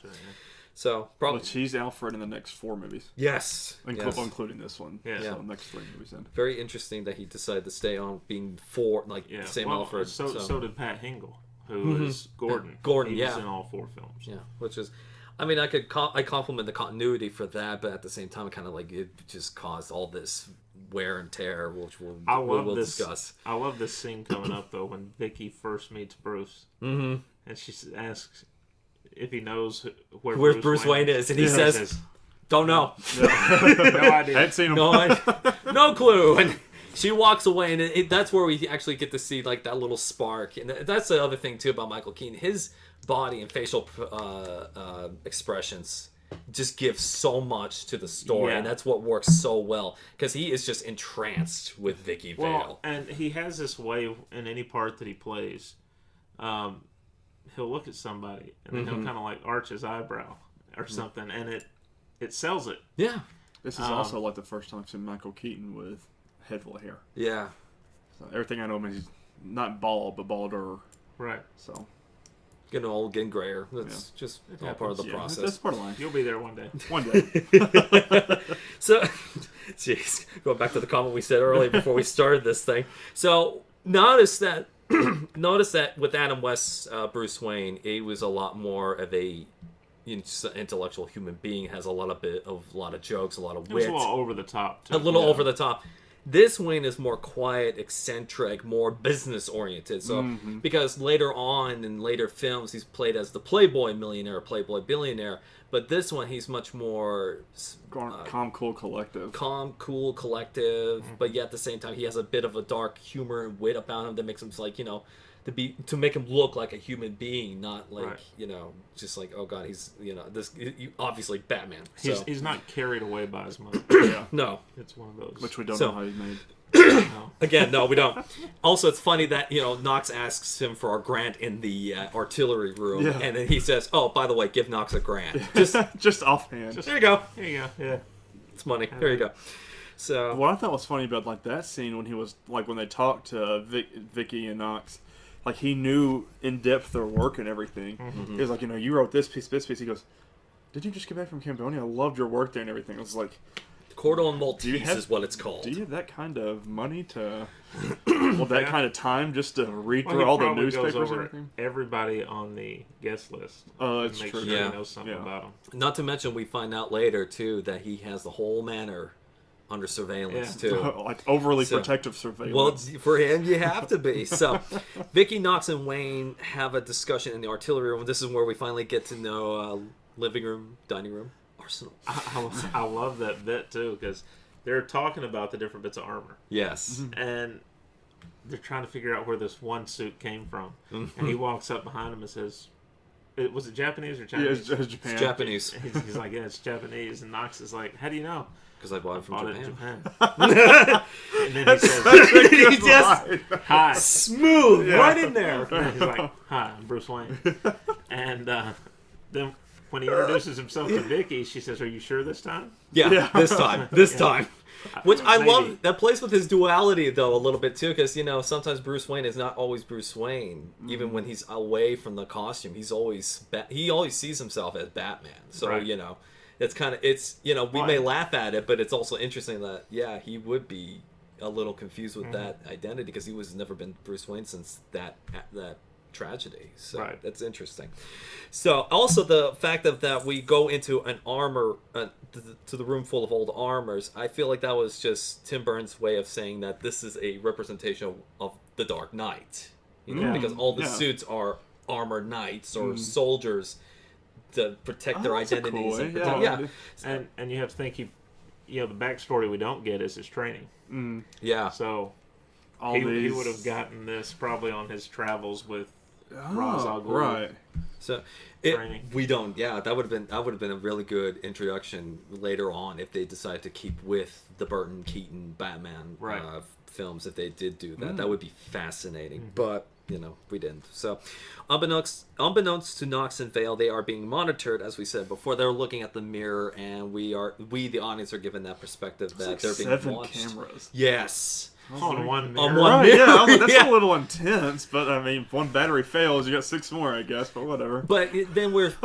So probably
he's Alfred in the next 4 movies.
Yes.
Including this one.
Yeah.
So next 3 movies in.
Very interesting that he decided to stay on being the same Alfred.
So did Pat Hingle, who is Gordon.
Gordon,
he was in all 4 films.
Yeah, which is, I mean, I compliment the continuity for that, but at the same time, it kind of like it just caused all this wear and tear, which we'll discuss.
I love this scene coming up though when Vicky first meets Bruce, and she asks if he knows where Bruce Wayne is,
and he says, "Don't know,
no idea,
I hadn't seen him,
no clue." And she walks away, and that's where we actually get to see like that little spark. And that's the other thing too about Michael Keaton, his body and facial expressions just give so much to the story, and that's what works so well, because he is just entranced with Vicky Vale.
Well, and he has this way in any part that he plays. He'll look at somebody and then he'll kind of like arch his eyebrow or something, and it sells it.
Yeah.
This is also like the first time I've seen Michael Keaton with head full of hair.
Yeah.
So everything I know him, he's not bald, but balder.
Right.
So.
Getting old, getting grayer. That's just all part of the process.
That's part of life.
You'll be there one day.
One day.
So, jeez, going back to the comment we said earlier before we started this thing. So, notice that with Adam West's Bruce Wayne, he was a lot more of a intellectual human being. Has a lot of jokes, a lot of wit.
It was a little over the top. Too.
A little over the top. This Wayne is more quiet, eccentric, more business-oriented. So, because later on in later films, he's played as the playboy millionaire, playboy billionaire. But this one, he's much more
calm, cool, collective.
But yet at the same time, he has a bit of a dark humor and wit about him that makes him like, to make him look like a human being, not like just like, oh god, he's obviously Batman.
He's not carried away by his money.
No,
it's one of those
which we don't know how he's made.
No.
Again, no, we don't. Also, it's funny that Knox asks him for a grant in the artillery room, and then he says, "Oh, by the way, give Knox a grant."
Just offhand.
There you go.
There you go. Yeah,
it's money. There you go. So
what I thought was funny about like that scene when he was like when they talked to Vicky and Knox. Like, he knew in depth their work and everything. He was like, you wrote this piece. He goes, did you just get back from Cambodia? I loved your work there and everything. It was like,
Cordon Maltese is what it's called.
Do you have that kind of money to, that kind of time just to read through all the newspapers and everything?
Everybody on the guest list.
Oh, that's
make
true.
Sure he knows something about them.
Not to mention, we find out later too that he has the whole manor under surveillance too.
Like overly protective surveillance.
Well, for him, you have to be. So, Vicky, Knox, and Wayne have a discussion in the artillery room. This is where we finally get to know living room, dining room, arsenal.
I love that bit too, because they're talking about the different bits of armor.
Yes.
And they're trying to figure out where this one suit came from. And he walks up behind him and says, was it Japanese or Chinese?
Yeah, it's Japan.
It's Japanese.
He's like, yeah, it's Japanese. And Knox is like, how do you know?
Because I bought it from Japan.
And then he says,
he just
hi.
Smooth, right in there.
And he's like, hi, I'm Bruce Wayne. And then when he introduces himself to Vicky, she says, are you sure this time?
Yeah. This time. Which I
Maybe.
love. That plays with his duality, though, a little bit, too. Because, sometimes Bruce Wayne is not always Bruce Wayne. Even when he's away from the costume, he always sees himself as Batman. So,
right.
It's kind of, we may laugh at it, but it's also interesting that, he would be a little confused with that identity because he was never been Bruce Wayne since that tragedy. So that's interesting. So also the fact that we go into an armor, to the room full of old armors, I feel like that was just Tim Burton's way of saying that this is a representation of the Dark Knight. Because all the suits are armored knights or soldiers to protect their identities.
Cool,
and you have to think the backstory we don't get is his training.
Yeah.
So he would have gotten this probably on his travels with Ra's al Ghul.
Right.
So
we don't. Yeah, that would have been a really good introduction later on if they decided to keep with the Burton Keaton Batman films. If they did do that, that would be fascinating. But we didn't. So, unbeknownst to Knox and Vale, they are being monitored, as we said before. They're looking at the mirror, and we, the audience, are given that perspective that they're being watched.
7 cameras.
Yes.
On one mirror.
Right, yeah, that's a little intense, but I mean, if one battery fails, you got 6 more, I guess. But whatever.
But then we're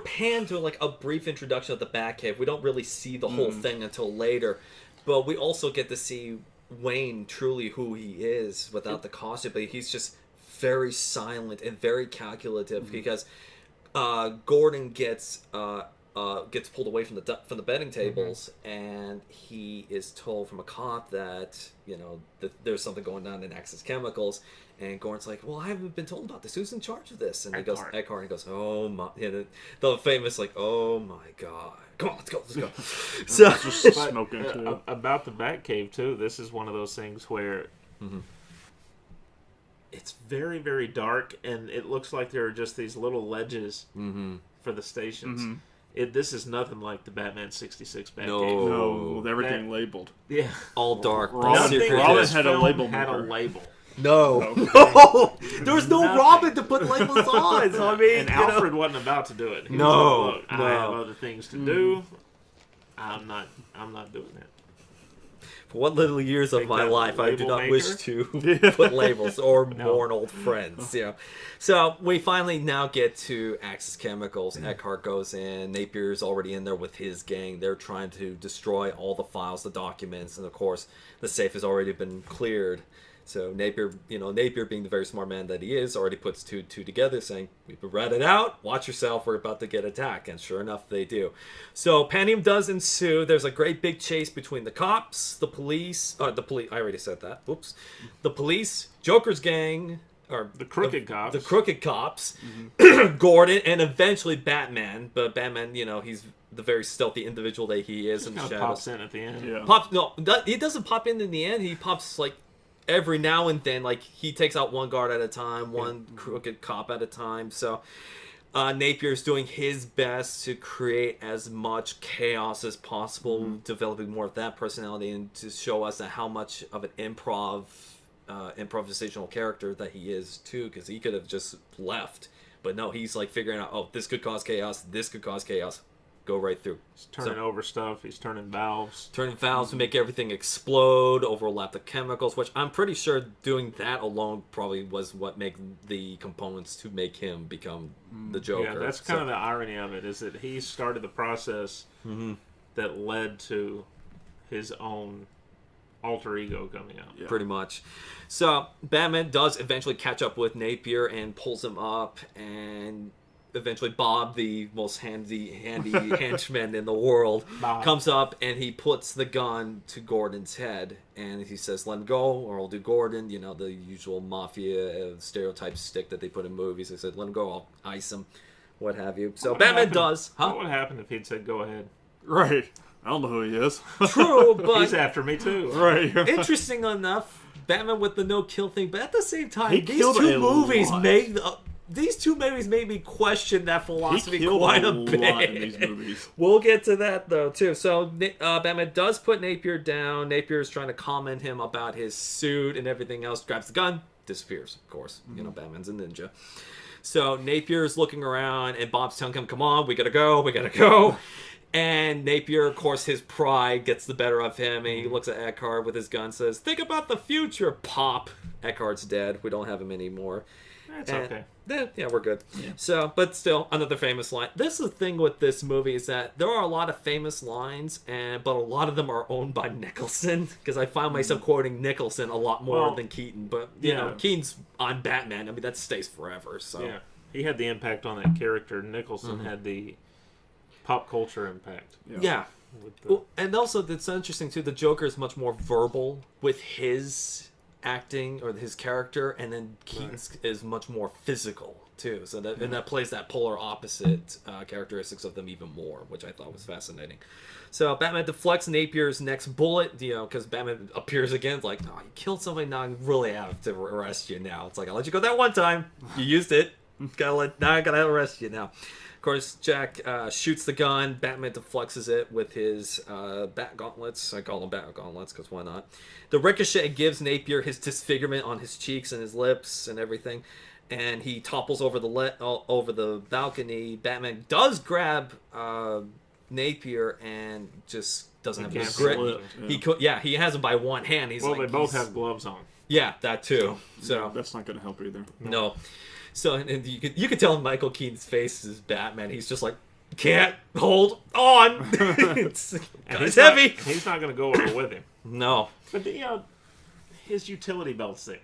panned to like a brief introduction of the Batcave. We don't really see the whole thing until later, but we also get to see Wayne truly who he is without the costume. But he's just very silent and very calculative because Gordon gets pulled away from the betting tables, and he is told from a cop that that there's something going on in Axis Chemicals, and Gordon's like, well, I haven't been told about this. Who's in charge of this? And
Eckhart.
and he goes, oh my, the famous like, oh my god, come on, let's go. So
just smoking too.
About the Batcave too. This is one of those things where it's very, very dark, and it looks like there are just these little ledges for the stations. This is nothing like the Batman 66 Batcave.
No, with everything labeled.
Yeah.
All dark.
Robin had a label.
No. No. There was no Robin to put labels on. So I mean,
and Alfred wasn't about to do it. He
No.
was like, look, I have other things to do. I'm not doing that.
For what little years of
Take
my
that
life, I do
label
not
maker.
wish to put labels or mourn old friends. So we finally now get to Axis Chemicals. Eckhart goes in. Napier's already in there with his gang. They're trying to destroy all the files, the documents, and of course, the safe has already been cleared. So Napier being the very smart man that he is, already puts two together, saying, "We've ratted out. Watch yourself. We're about to get attacked." And sure enough, they do. So pandemonium does ensue. There's a great big chase between the cops, the police. I already said that. Oops. The police, Joker's gang, or
the crooked cops.
The crooked cops, Gordon, and eventually Batman. But Batman, he's the very stealthy individual that he is in the shadows.
Pops in at the end.
Yeah.
He doesn't pop in the end. He pops like every now and then, like he takes out one guard at a time, one crooked cop at a time. So Napier's doing his best to create as much chaos as possible, developing more of that personality, and to show us how much of an improvisational character that he is too, because he could have just left, but no, he's like figuring out, oh, this could cause chaos, go right through.
He's turning over stuff. He's turning valves.
To make everything explode, overlap the chemicals, which I'm pretty sure doing that alone probably was what made the components to make him become the Joker.
Yeah, that's kind of the irony of it, is that he started the process that led to his own alter ego coming out.
Yeah.
Pretty much. So Batman does eventually catch up with Napier and pulls him up, and eventually Bob, the most handy henchman in the world,
Bob.
comes up and he puts the gun to Gordon's head, and he says, "Let him go, or I'll do Gordon." You know, the usual mafia stereotype stick that they put in movies. They said, "Let him go, I'll ice him," what have you. So
What
Batman
happened-
does,
What would happen if he'd said, "Go ahead"?
Right. I don't know who he is.
True, but
He's after me too.
Right.
interesting enough, Batman with the no kill thing, but at the same time,
He
these
killed
two
a
movies
lot.
made me question that
He
philosophy
killed
quite
a
a bit.
lot in these movies.
We'll get to that though too. So Batman does put Napier down. Napier is trying to comment him about his suit and everything else. Grabs the gun, disappears. Of course, you know Batman's a ninja. So Napier's looking around, and Bob's telling him, "Come on, we gotta go." And Napier, of course, his pride gets the better of him, and he looks at Eckhart with his gun, says, "Think about the future." Pop. Eckhart's dead. We don't have him anymore.
That's
And-
okay.
Yeah, we're good. So, but still, another famous line. This is the thing with this movie is that there are a lot of famous lines, but a lot of them are owned by Nicholson. Because I find myself quoting Nicholson a lot more
Well,
than Keaton. But you know,
yeah.
Keaton's on Batman. I mean, that stays forever. So
Yeah, he had the impact on that character. Nicholson had the pop culture impact.
yeah.
With the,
Well, and also, it's interesting too. The Joker is much more verbal with his acting or his character, and then Keaton's is much more physical too. So that and that plays that polar opposite characteristics of them even more, which I thought was fascinating. So Batman deflects Napier's next bullet, you know, because Batman appears again, like, "Oh, you killed somebody, now I really have to arrest you now." It's like, I let you go that one time, you used it, now I gotta arrest you now. Of course, Jack shoots the gun. Batman deflects it with his bat gauntlets. I call them bat gauntlets because why not? The ricochet gives Napier his disfigurement on his cheeks and his lips and everything, and he topples over the balcony. Batman does grab Napier and just doesn't have
can't
his grip.
slip,
He has him by one hand. He's
well,
like,
they both
he's-
have gloves on.
yeah, that too. So
That's not going to help either.
no. So and you could tell Michael Keaton's face is Batman. He's just like, can't hold on. it's
He's
heavy.
He's not going to go over with him.
No.
But you know, his utility belt's there.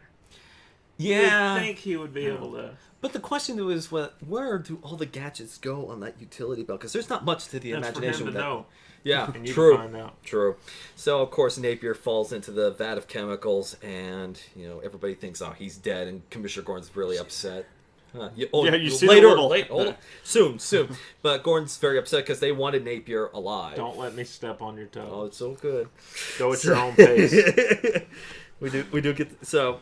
Yeah.
You'd think he would be able to.
But the question though is, where do all the gadgets go on that utility belt? Because there's not much to the
That's for him
imagination
to
with that.
know.
Yeah,
And you
true.
can find out.
True. So of course Napier falls into the vat of chemicals, and you know everybody thinks, oh, he's dead, and Commissioner Gordon's really upset.
Yeah, you see
later,
the little-
hold on. Soon. But Gordon's very upset because they wanted Napier alive.
Don't let me step on your
Oh,
toe.
it's so good.
Go at your own pace.
we do get so.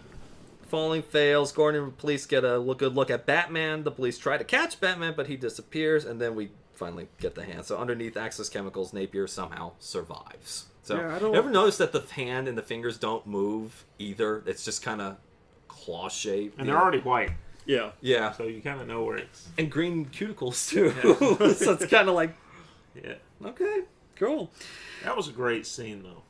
Falling fails. Gordon and police get a good look at Batman. The police try to catch Batman, but he disappears, and then we finally get the hand. So underneath Axis chemicals, Napier somehow survives. So
Yeah, I don't-
ever notice that the hand and the fingers don't move either? It's just kind of claw shaped.
And they're already white,
Yeah.
yeah,
so you kind of know where it's.
and green cuticles too. So it's kind of like
Yeah.
okay, cool.
That was a great scene, though.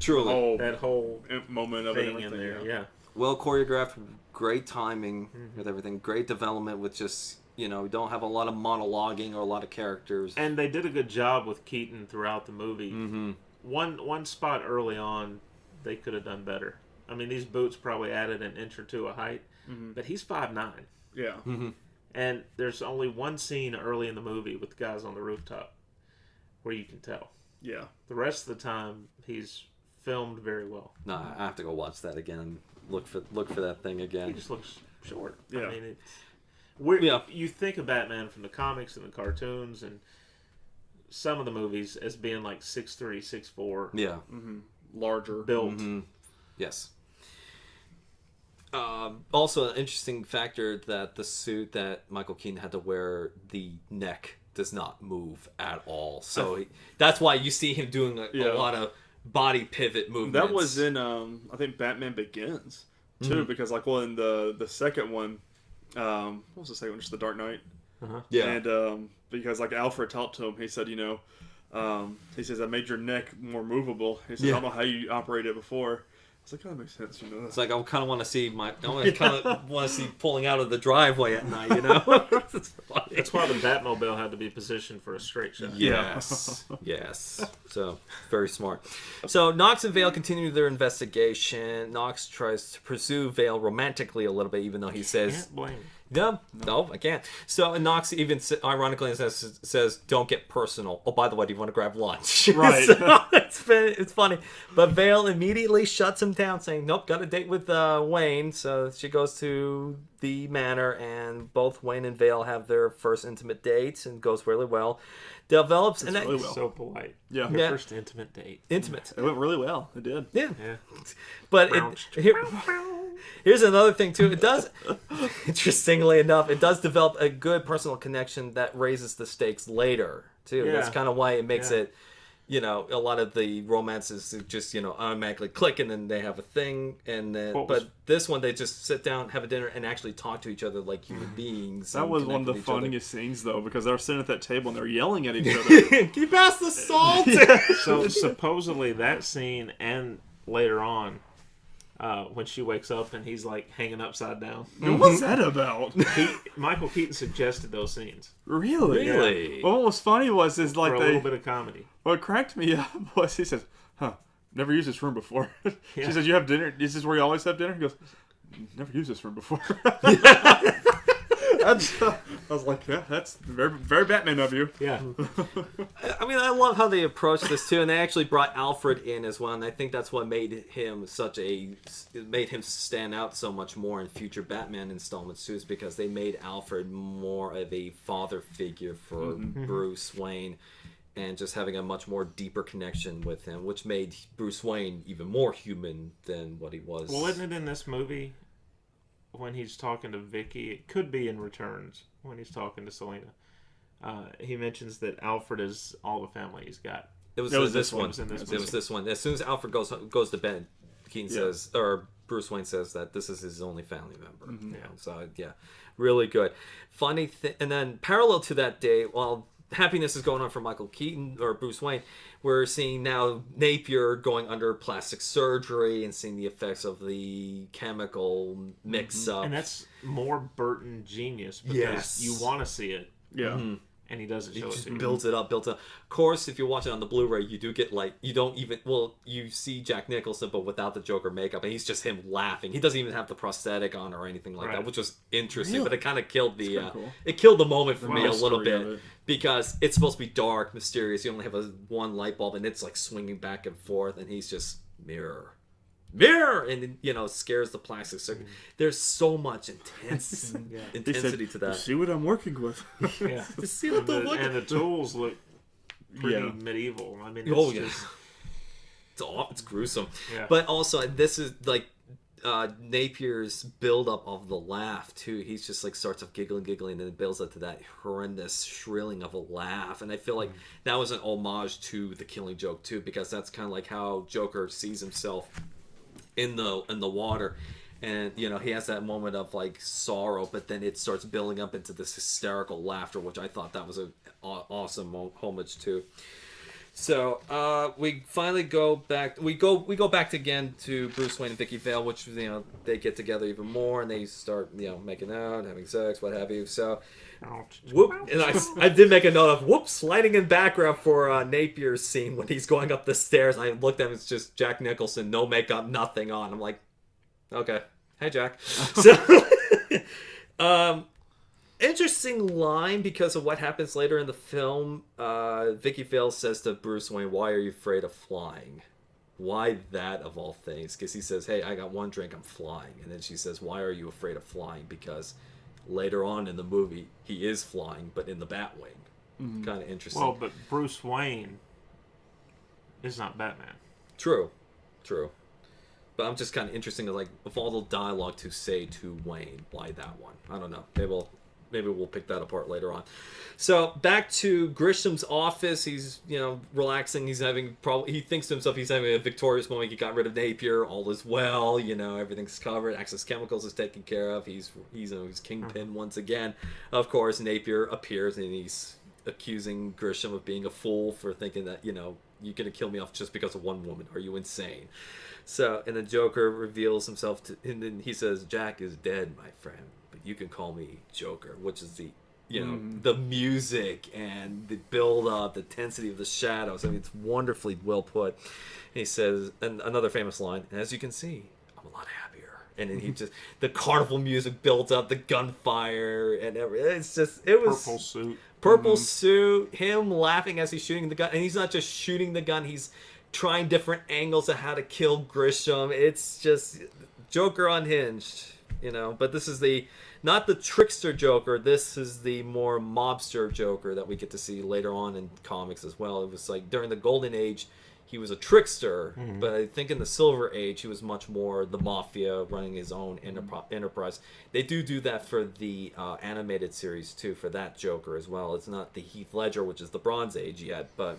Truly.
Whole
That whole
moment of it
thing
and
in
everything,
there, yeah.
Well choreographed, great timing with everything, great development with just, you know, we don't have a lot of monologuing or a lot of characters.
And they did a good job with Keaton throughout the movie.
Mm-hmm.
One spot early on, they could have done better. I mean, these boots probably added an inch or two of height, but he's 5'9".
Yeah.
Mm-hmm.
And there's only one scene early in the movie with the guys on the rooftop where you can tell.
Yeah.
The rest of the time, he's filmed very well.
No, I have to go watch that again and look for that thing
He
again.
just looks short.
Yeah.
I mean, it's
Yeah.
You think of Batman from the comics and the cartoons and some of the movies as being like 6'3", 6'4",
Yeah.
Larger.
built.
Mm-hmm. Yes. Also, an interesting factor that the suit that Michael Keaton had to wear, the neck does not move at all. So that's why you see him doing a lot of body pivot movements.
That was in I think Batman Begins too, because like in the second one, what was the second one? Just the Dark Knight.
yeah.
And because like Alfred talked to him, he said, he says, I made your neck more movable. He says, I don't know how you operated it before. So that kind of makes sense, you know.
It's like I kind of want to see pulling out of the driveway at night, you know. It's funny.
That's why the Batmobile had to be positioned for a straight shot.
Yes, yes. So very smart. So Knox and Vale continue their investigation. Knox tries to pursue Vale romantically a little bit, even though he says,
Can't blame.
No, I can't. So Knox even ironically says, "Don't get personal." Oh, by the way, do you want to grab lunch?
Right.
So it's funny. But Vale immediately shuts him down, saying, "Nope, got a date with Wayne." So she goes to the manor, and both Wayne and Vale have their first intimate dates, and goes really well. Develops and
really well.
So polite.
Yeah.
Your first intimate date.
Intimate.
It went really well. It did.
Yeah.
Yeah.
But here's another thing too. It does, interestingly enough, it does develop a good personal connection that raises the stakes later too.
Yeah.
That's kind of why it makes
Yeah.
it, you know, a lot of the romances just, you know, automatically click and then they have a thing, and then but this one they just sit down, have a dinner, and actually talk to each other like human beings.
That
and
was one
connect
of the
with each other.
funniest scenes though, because they were sitting at that table and they're yelling at each other.
Can you pass the salt?
So supposedly that scene and later on, when she wakes up and he's like hanging upside down.
What was that about?
Michael Keaton suggested those scenes
Really?
Really?
Well, what was funny was like
for a little bit of comedy.
What cracked me up was he says, never used this room before.
Yeah.
She says, you have dinner? Is this where you always have dinner? He goes, never used this room before. I was like, yeah, that's very, very Batman of you.
Yeah.
I mean, I love how they approached this too, and they actually brought Alfred in as well, and I think that's what made him stand out so much more in future Batman installments too, is because they made Alfred more of a father figure for Bruce Wayne, and just having a much more deeper connection with him, which made Bruce Wayne even more human than what he was.
Well, isn't it in this movie when he's talking to Vicky? It could be in Returns when he's talking to Selena. He mentions that Alfred is all the family he's got.
It was this one. It was this one. As soon as Alfred goes to bed, Keaton says, or Bruce Wayne says that this is his only family member.
Mm-hmm.
Yeah. So yeah, really good. Funny thing, and then parallel to that day, while happiness is going on for Michael Keaton or Bruce Wayne, we're seeing now Napier going under plastic surgery and seeing the effects of the chemical mix-up.
And that's more Burton genius, because you want to see it.
Yeah.
And he doesn't show it to you.
Builds it up. Of course, if you're watching on the Blu-ray, you do get you see Jack Nicholson, but without the Joker makeup, and he's just him laughing. He doesn't even have the prosthetic on or anything like that, which was interesting.
Really?
But it kind of killed
cool.
it killed the moment for me a little
story of
bit,
it.
because it's supposed to be dark, mysterious. You only have one light bulb, and it's like swinging back and forth, and he's just mirror, and scares the plastic surgeon. There's so much intensity to that.
See what I'm working with.
Yeah.
See what
And the tools look pretty medieval. I mean, it's
it's gruesome.
Yeah.
But also, this is like Napier's buildup of the laugh too. He's just like starts off giggling, and then it builds up to that horrendous shrilling of a laugh. And I feel like that was an homage to the Killing Joke too, because that's kind of like how Joker sees himself in the water. And he has that moment of like sorrow, but then it starts building up into this hysterical laughter, which I thought that was an awesome homage to. So we finally go back. We go back again to Bruce Wayne and Vicky Vale, which they get together even more, and they start making out, having sex, what have you. So whoop, and I did make a note of whoops, lighting in background for Napier's scene when he's going up the stairs. I looked at him, it's just Jack Nicholson, no makeup, nothing on. I'm like, okay, hey Jack. So interesting line because of what happens later in the film. Vicky Vale says to Bruce Wayne, "Why are you afraid of flying?" Why that of all things? Because he says, "Hey, I got one drink, I'm flying." And then she says, "Why are you afraid of flying?" Because later on in the movie, he is flying, but in the Batwing. Kind of interesting.
Well, but Bruce Wayne is not Batman.
True. But I'm just kind of interested in, like, of all the dialogue to say to Wayne, why that one? I don't know. Maybe we'll pick that apart later on. So back to Grisham's office. He's relaxing. He's he thinks to himself he's having a victorious moment. He got rid of Napier. All is well. Everything's covered. Access Chemicals is taken care of. He's kingpin once again. Of course, Napier appears and he's accusing Grisham of being a fool for thinking that, you're going to kill me off just because of one woman. Are you insane? So, and then Joker reveals himself and then he says, Jack is dead, my friend, but you can call me Joker, which is the, the music and the build up, the intensity of the shadows. I mean, it's wonderfully well put. And he says, and another famous line, and as you can see, I'm a lot happier. And then he just, the carnival music builds up, the gunfire and everything. It's just, it was purple suit, him laughing as he's shooting the gun. And he's not just shooting the gun, he's trying different angles of how to kill Grisham. It's just Joker unhinged, but this is not the trickster Joker. This is the more mobster Joker that we get to see later on in comics as well. It was like during the Golden Age, he was a trickster, but I think in the Silver Age, he was much more the mafia running his own enterprise. They do that for the animated series too, for that Joker as well. It's not the Heath Ledger, which is the Bronze Age yet, but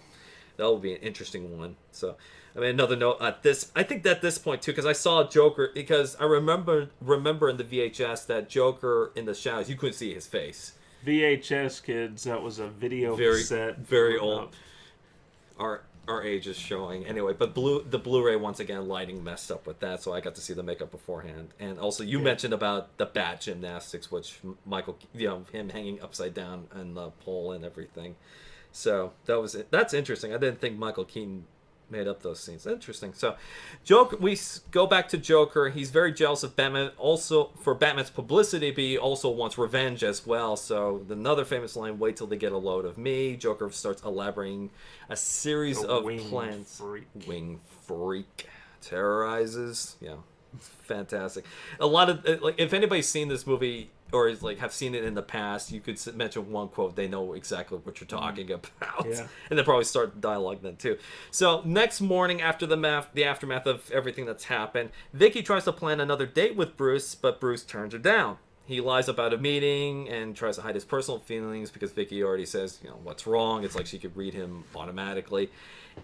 that will be an interesting one. So, I mean, another note at this, I think at this point too, because I saw Joker, because I remember in the VHS that Joker in the shadows, you couldn't see his face.
VHS kids, that was a video cassette.
Very old. Our age is showing anyway, but the Blu-ray once again lighting messed up with that, so I got to see the makeup beforehand. And also you mentioned about the bat gymnastics, which Michael, him hanging upside down on the pole and everything. So that was it. That's interesting. I didn't think Michael Keaton made up those scenes. Interesting. So, Joker. We go back to Joker. He's very jealous of Batman, also for Batman's publicity, but he also wants revenge as well. So, another famous line: "Wait till they get a load of me." Joker starts elaborating a series of plans. Wing freak terrorizes. Yeah, it's fantastic. A lot of if anybody's seen this movie or is have seen it in the past, you could mention one quote, they know exactly what you're talking about. Yeah. And they'll probably start dialogue then too. So next morning, after the aftermath of everything that's happened, Vicky tries to plan another date with Bruce, but Bruce turns her down. He lies about a meeting and tries to hide his personal feelings because Vicky already says, what's wrong. It's like she could read him automatically.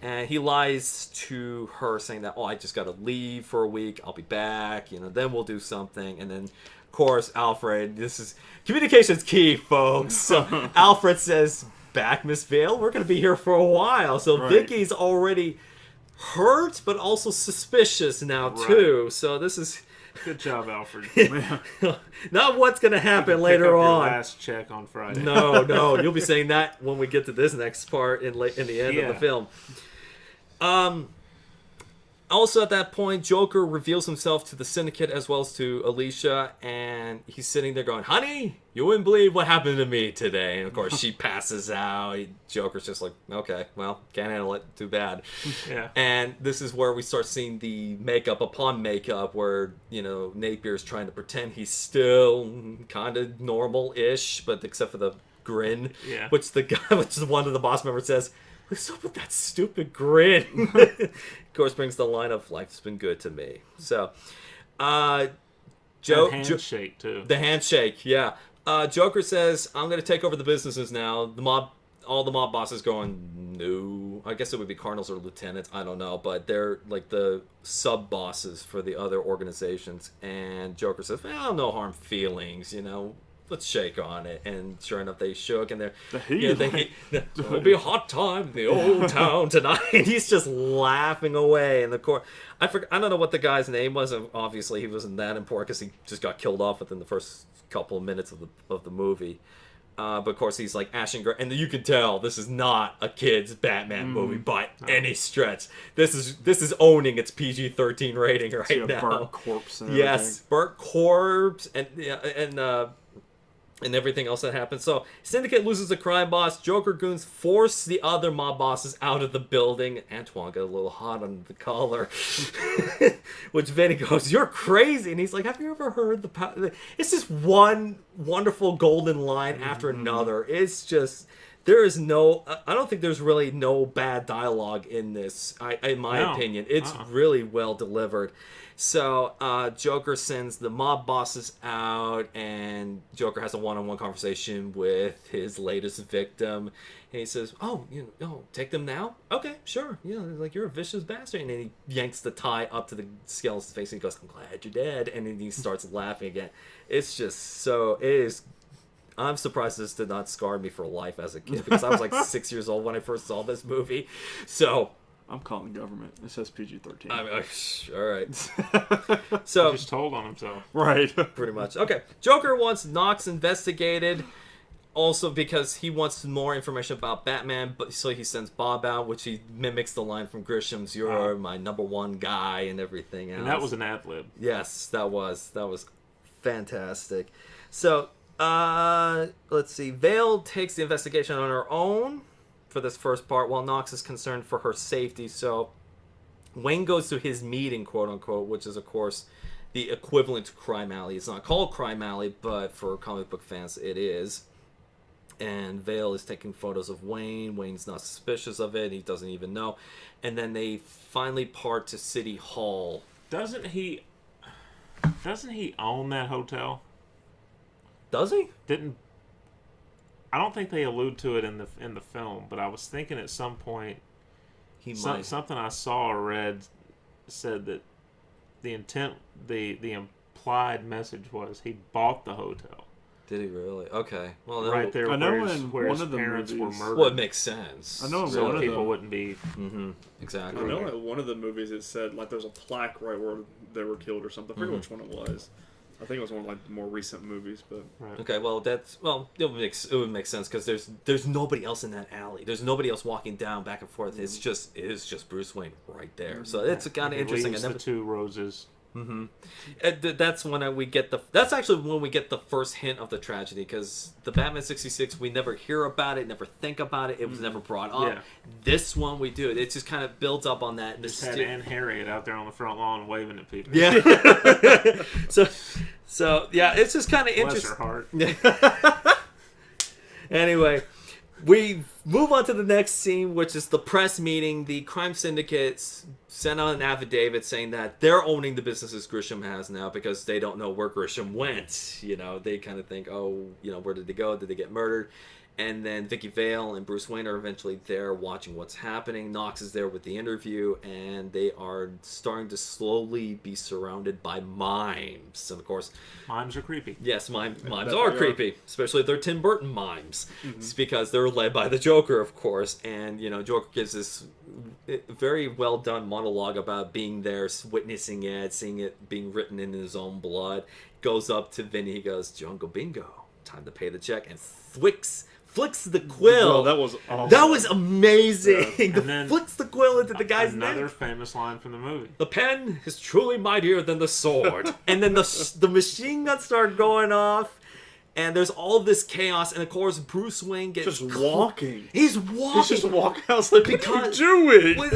And he lies to her saying that, I just got to leave for a week. I'll be back. Then we'll do something. And then, of course, Alfred, communication's key, folks. So Alfred says, back, Miss Vale. We're going to be here for a while. So right. Vicky's already hurt, but also suspicious now, too. So this is...
Good job, Alfred.
Not what's going to happen later on.
Last check on Friday.
No. You'll be saying that when we get to this next part in the end of the film. Also, at that point, Joker reveals himself to the Syndicate as well as to Alicia, and he's sitting there going, honey, you wouldn't believe what happened to me today. And, of course, she passes out. Joker's just like, okay, well, can't handle it. Too bad.
Yeah.
And this is where we start seeing the makeup upon makeup where, Napier's trying to pretend he's still kind of normal-ish, but except for the grin, which one of the boss members says, what's up with that stupid grin? Of course, brings the line of life's been good to me. So,
the handshake too.
The handshake, yeah. Joker says, "I'm going to take over the businesses now." All the mob bosses going, no. I guess it would be colonels or lieutenants. I don't know, but they're like the sub bosses for the other organizations. And Joker says, "Well, no harm feelings, Let's shake on it." And sure enough, they shook, and it'll be a hot time in the old town tonight. And he's just laughing away in the court. I don't know what the guy's name was. Obviously, he wasn't that important because he just got killed off within the first couple of minutes of the movie. But of course, he's like ashen gray, and you can tell this is not a kid's Batman movie by any stretch. This is owning its PG-13 rating right now.
Burnt corpse and everything.
Yes, burnt corpse and everything else that happens. So, Syndicate loses a crime boss. Joker goons force the other mob bosses out of the building. Antoine got a little hot under the collar. Which Vinny goes, "You're crazy." And he's like, "Have you ever heard It's just one wonderful golden line after another. It's just... There is I don't think there's really no bad dialogue in this, in my opinion. It's really well delivered. So, Joker sends the mob bosses out, and Joker has a one-on-one conversation with his latest victim. And he says, take them now? Okay, sure. Like, you're a vicious bastard. And then he yanks the tie up to the skeleton's face, and he goes, "I'm glad you're dead." And then he starts laughing again. It's just it is I'm surprised this did not scar me for life as a kid, because I was like 6 years old when I first saw this movie. So
I'm calling the government. It says PG-13.
I mean, all right. So
He just told on himself.
Right.
pretty much. Okay. Joker wants Knox investigated. Also because he wants more information about Batman, but so he sends Bob out, which he mimics the line from Grisham's, "You're my number one guy," and everything else.
And that was an ad-lib.
Yes, that was fantastic. So, let's see. Vale takes the investigation on her own for this first part, while Knox is concerned for her safety. So, Wayne goes to his meeting, quote unquote, which is, of course, the equivalent to Crime Alley. It's not called Crime Alley, but for comic book fans, it is. And Vale is taking photos of Wayne. Wayne's not suspicious of it. He doesn't even know. And then they finally part to City Hall.
Doesn't he own that hotel?
Does he?
I don't think they allude to it in the film, but I was thinking at some point
He might.
something I saw or read said that the implied message was he bought the hotel.
Did he really? Okay. Well,
Right there
I know
where his
one of the
parents were
movies-
murdered.
Well, it makes sense.
I know in
so
one of
people
them-
wouldn't be...
Mm-hmm. Exactly.
I know in one of the movies it said like there's a plaque right where they were killed or something. I forget which one it was. I think it was one of like the more recent movies, but
Right.
Okay, well it would make sense because there's nobody else in that alley. There's nobody else walking down back and forth. It is just Bruce Wayne right there. So it's kind of
He
interesting.
leaves the two roses.
That's when we get that's actually when we get the first hint of the tragedy, because the Batman 66 we never hear about it, never think about it. It was never brought up.
Yeah.
This one we do. It just kind of builds up on that.
Just had Anne Harriet out there on the front lawn waving at people.
Yeah. so yeah, it's just kind of
Bless
interesting.
her heart.
Anyway, we move on to the next scene, which is the press meeting. The crime syndicates sent out an affidavit saying that they're owning the businesses Grisham has now because they don't know where Grisham went. You know, they kind of think, oh, you know, where did they go? Did they get murdered? And then Vicky Vale and Bruce Wayne are eventually there watching what's happening. Knox is there with the interview, and they are starting to slowly be surrounded by mimes. And of course,
Mimes are creepy.
yes, mimes
That
are
they are.
creepy, especially if they're Tim Burton mimes. It's because they're led by the Joker, of course. And, you know, Joker gives this very well done monologue about being there, witnessing it, seeing it being written in his own blood. Goes up to Vinny, he goes, Jungle Bingo, time to pay the check, and flicks the quill.
well, that was awesome.
That was amazing.
And then
Flicks the quill into the guy's neck.
Another famous line from the movie.
The pen is truly mightier than the sword. And then the machine guns start going off, and there's all this chaos. And of course, Bruce Wayne gets
just walking.
He's walking.
He's just walking. I was like,
Because-
what are you doing?
Well,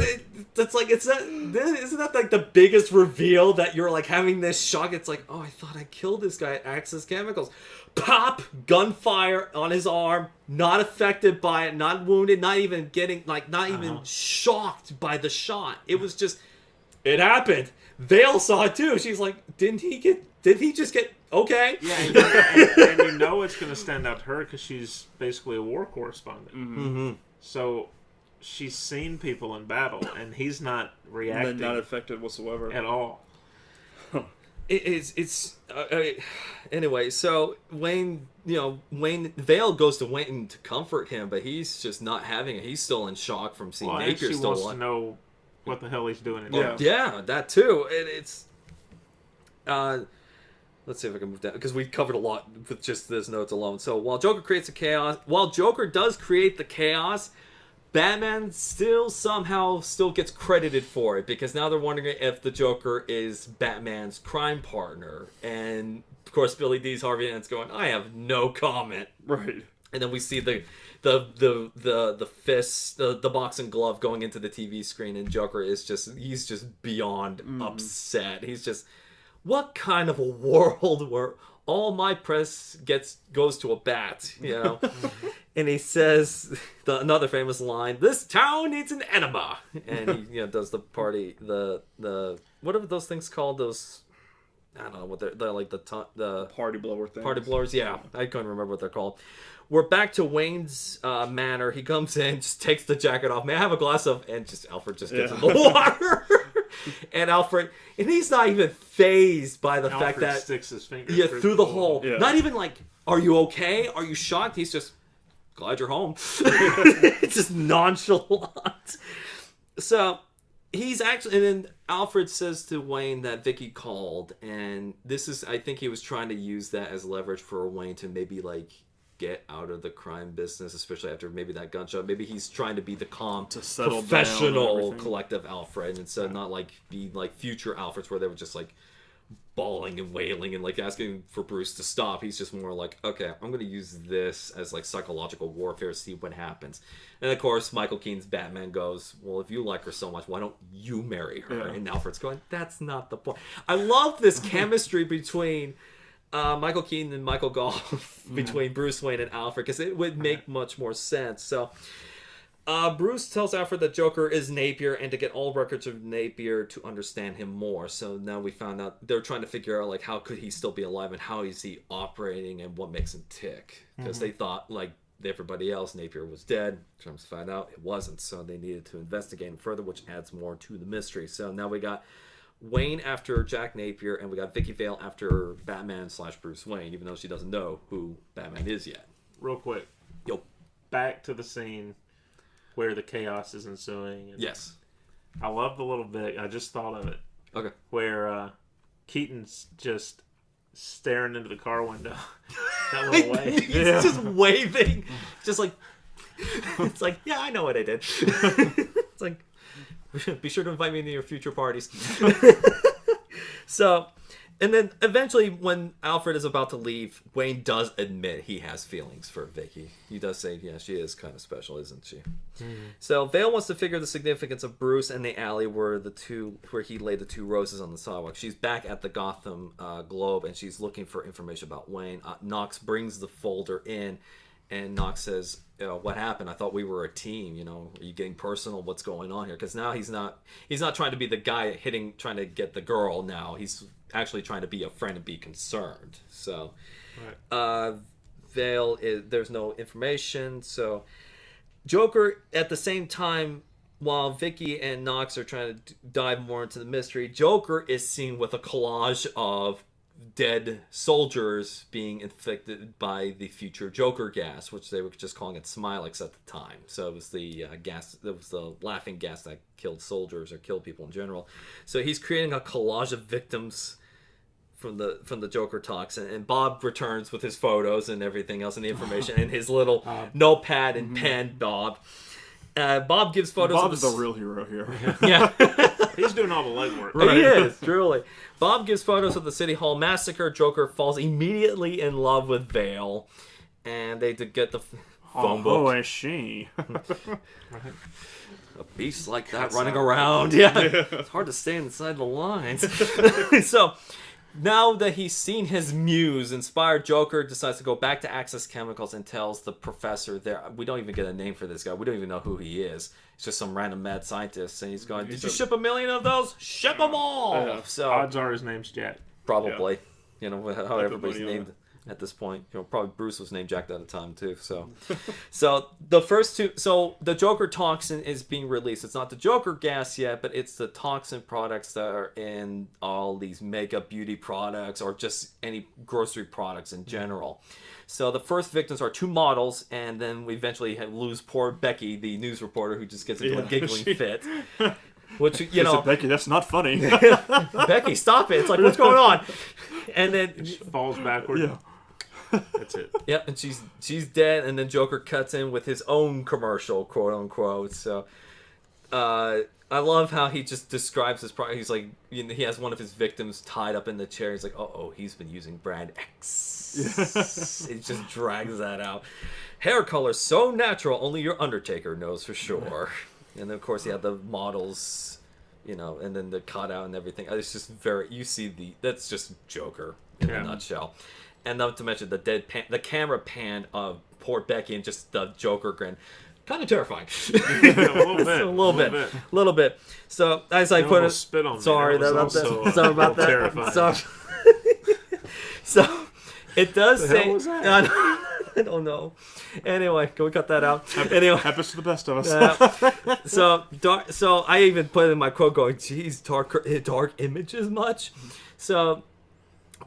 That's like isn't that like the biggest reveal that you're like having this shock? It's like, oh, I thought I killed this guy at Axis Chemicals. Pop, gunfire on his arm, not affected by it, not wounded, not even getting not even shocked by the shot. It was just, it happened. Vale saw it too. She's like, did he just get okay?
Yeah, and you know it's going to stand out to her because she's basically a war correspondent.
Mm-hmm.
So she's seen people in battle, and he's not
And
reacting
then not affected whatsoever.
at all.
Anyway, so Wayne Vale goes to Wayne to comfort him, but he's just not having it. He's still in shock from seeing
Well,
Napier
and she
still
wants
alive.
to know what the hell he's doing. In
Yeah.
Yeah, that too. It's let's see if I can move down because we covered a lot with just this notes alone. So while Joker does create the chaos, Batman still gets credited for it because now they're wondering if the Joker is Batman's crime partner, and of course Billy D's Harvey Dent's going, I have no comment.
Right.
And then we see the fist, the boxing glove going into the TV screen, and Joker is he's just beyond upset. He's just, what kind of a world where all my press goes to a bat, you know? And he says another famous line: "This town needs an enema." And he does the party, the what are those things called? Those, I don't know what they're like, the
Party blower thing.
party blowers. Yeah, I couldn't remember what they're called. We're back to Wayne's manor. He comes in, just takes the jacket off. May I have a glass of? And Alfred just gets in the water. And he's not even fazed by the fact
Alfred
that
sticks his finger
through the hole.
Yeah.
Not even like Are you okay? Are you shocked? He's just, glad you're home. It's just nonchalant. So he's actually, and then Alfred says to Wayne that Vicky called, and this is, I think he was trying to use that as leverage for Wayne to maybe like get out of the crime business, especially after maybe that gunshot. Maybe he's trying to be the calm, professional, collective Alfred, instead of not like be like future Alfreds where they were just like bawling and wailing and like asking for Bruce to stop. He's just more like, okay, I'm going to use this as like psychological warfare, see what happens. And of course, Michael Keaton's Batman goes, well, if you like her so much, why don't you marry her? Yeah. And Alfred's going, that's not the point. I love this chemistry between Michael Keaton and Michael Goff, between Bruce Wayne and Alfred, because it would make much more sense. So Bruce tells Alfred that Joker is Napier, and to get all records of Napier to understand him more. So now we found out they're trying to figure out like how could he still be alive and how is he operating and what makes him tick, because they thought like everybody else Napier was dead. Trying to find out it wasn't, so they needed to investigate him further, which adds more to the mystery. So now we got Wayne after Jack Napier, and we got Vicky Vale after Batman / Bruce Wayne, even though she doesn't know who Batman is yet.
Real quick, back to the scene where the chaos is ensuing.
Yes.
I love the little bit. I just thought of it.
Okay.
Where Keaton's just staring into the car window. That little wave.
He's just waving. Just like, it's like, yeah, I know what I did. It's like, be sure to invite me to your future parties. So, and then eventually when Alfred is about to leave, Wayne does admit he has feelings for Vicky. He does say, yeah, she is kind of special, isn't she? Mm-hmm. So Vale wants to figure the significance of Bruce and the alley where he laid the 2 roses on the sidewalk. She's back at the Gotham Globe, and she's looking for information about Wayne. Knox brings the folder in, and Knox says, what happened? I thought we were a team. Are you getting personal? What's going on here? Because now he's not trying to be the guy trying to get the girl. Now he's actually trying to be a friend and be concerned. So, Vale there's no information. So, Joker at the same time, while Vicky and Knox are trying to dive more into the mystery, Joker is seen with a collage of dead soldiers being infected by the future Joker gas, which they were just calling it Smilex at the time. So it was the gas, it was the laughing gas that killed soldiers or killed people in general. So he's creating a collage of victims from the Joker talks, and Bob returns with his photos and everything else and the information and his little notepad and pen. Bob gives photos.
Bob is the real hero here.
Yeah.
He's doing all the legwork.
Right. He is, truly. Bob gives photos of the City Hall massacre. Joker falls immediately in love with Vale, and they get the phone book.
Oh, is she?
A beast like that running around. Yeah. It's hard to stay inside the lines. So, now that he's seen his muse, inspired Joker decides to go back to Access Chemicals and tells the professor there. We don't even get a name for this guy. We don't even know who he is. It's just some random mad scientist, and he's going, did you ship 1 million of those? Ship them all! So
odds are his name's Jack.
Probably. Yeah. How everybody's named at this point. Probably Bruce was named Jack at the time, too. So the first two... So the Joker toxin is being released. It's not the Joker gas yet, but it's the toxin products that are in all these makeup, beauty products, or just any grocery products in general. So the first victims are 2 models, and then we eventually lose poor Becky, the news reporter, who just gets into a giggling fit. Which,
Becky, that's not funny.
Becky, stop it. It's like, what's going on? And then...
She falls backward.
Yeah.
That's it.
Yep, and she's dead, and then Joker cuts in with his own commercial, quote unquote. So, I love how he just describes his product. He's like, he has one of his victims tied up in the chair. He's like, he's been using brand X. He just drags that out. Hair color so natural, only your Undertaker knows for sure. And then of course he had the models, and then the cutout and everything. It's just that's just Joker in a nutshell. And not to mention the camera pan of poor Becky and just the Joker grin. Kind of terrifying. a little bit. So as I put it,
spit on
sorry,
sorry
about that.
Terrifying.
So it does say.
Hell was that?
I don't know. Anyway, can we cut that out? Anyway,
happens to the best of us.
So I even put in my quote going, "Geez, dark images much." So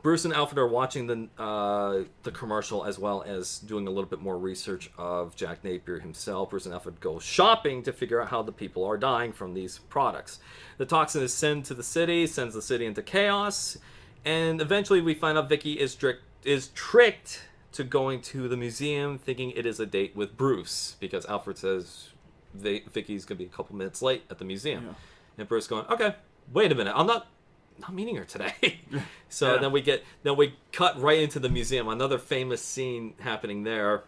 Bruce and Alfred are watching the commercial as well as doing a little bit more research of Jack Napier himself. Bruce and Alfred go shopping to figure out how the people are dying from these products. The toxin is sent to the city, sends the city into chaos, and eventually we find out Vicky is tricked to going to the museum thinking it is a date with Bruce because Alfred says Vicky's going to be a couple minutes late at the museum. Yeah. And Bruce going, okay, wait a minute, I'm not meeting her today. So then we cut right into the museum. Another famous scene happening there.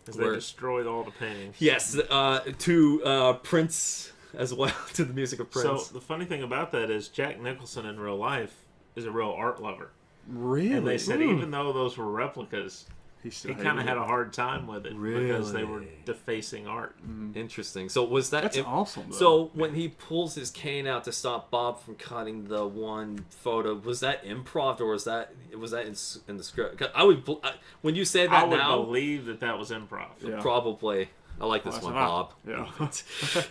Because they destroyed all the paintings.
Yes, to Prince as well, to the music of Prince.
So the funny thing about that is Jack Nicholson in real life is a real art lover.
Really?
And they said even though those were replicas, he kind of had a hard time with it because they were defacing art.
Interesting. So was that...
That's awesome, though.
So when he pulls his cane out to stop Bob from cutting the one photo, was that improv or was that in the script? When you say that now...
I would believe that was improv.
Yeah. Probably. I like this one, Bob.
Yeah.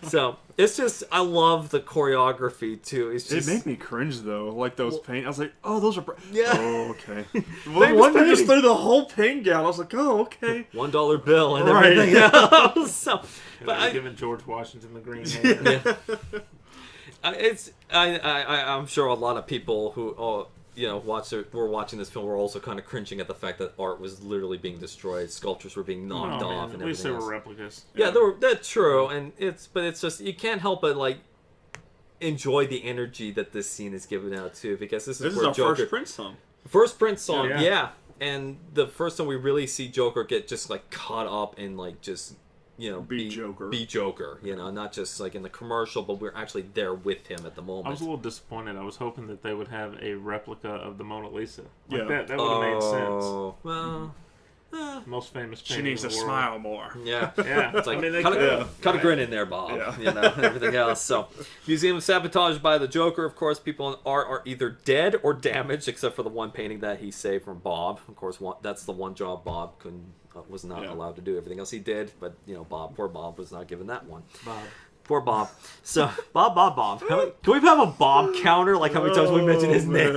So it's just, I love the choreography too. It's just,
it made me cringe though, like those paint. I was like, oh, those are.
Yeah.
Oh, okay. One guy just threw the whole paint down. I was like, oh, okay.
$1 bill and everything else. So,
but I giving George Washington the green hand.
I'm sure a lot of people who were watching this film were also kind of cringing at the fact that art was literally being destroyed, sculptures were being knocked off, and everything.
At least they were replicas.
Yeah, that's true, and it's just you can't help but like enjoy the energy that this scene is giving out too, because this is where
our
Joker,
first Prince song.
First Prince song, yeah, and the first time we really see Joker get just like caught up in like just. Be Joker, not just like in the commercial, but we're actually there with him at the moment.
I was a little disappointed. I was hoping that they would have a replica of the Mona Lisa. That would have made sense.
Well,
most famous painting.
She needs to smile more.
Yeah.
It's
like, cut a grin in there, Bob. Yeah. Everything else. So, museum sabotaged by the Joker. Of course, people in art are either dead or damaged, except for the one painting that he saved from Bob. Of course, that's the one job Bob was not allowed to do. Everything else he did, but poor Bob was not given that one. Poor Bob. So Bob. Can we have a Bob counter? Like how many times we mention his name?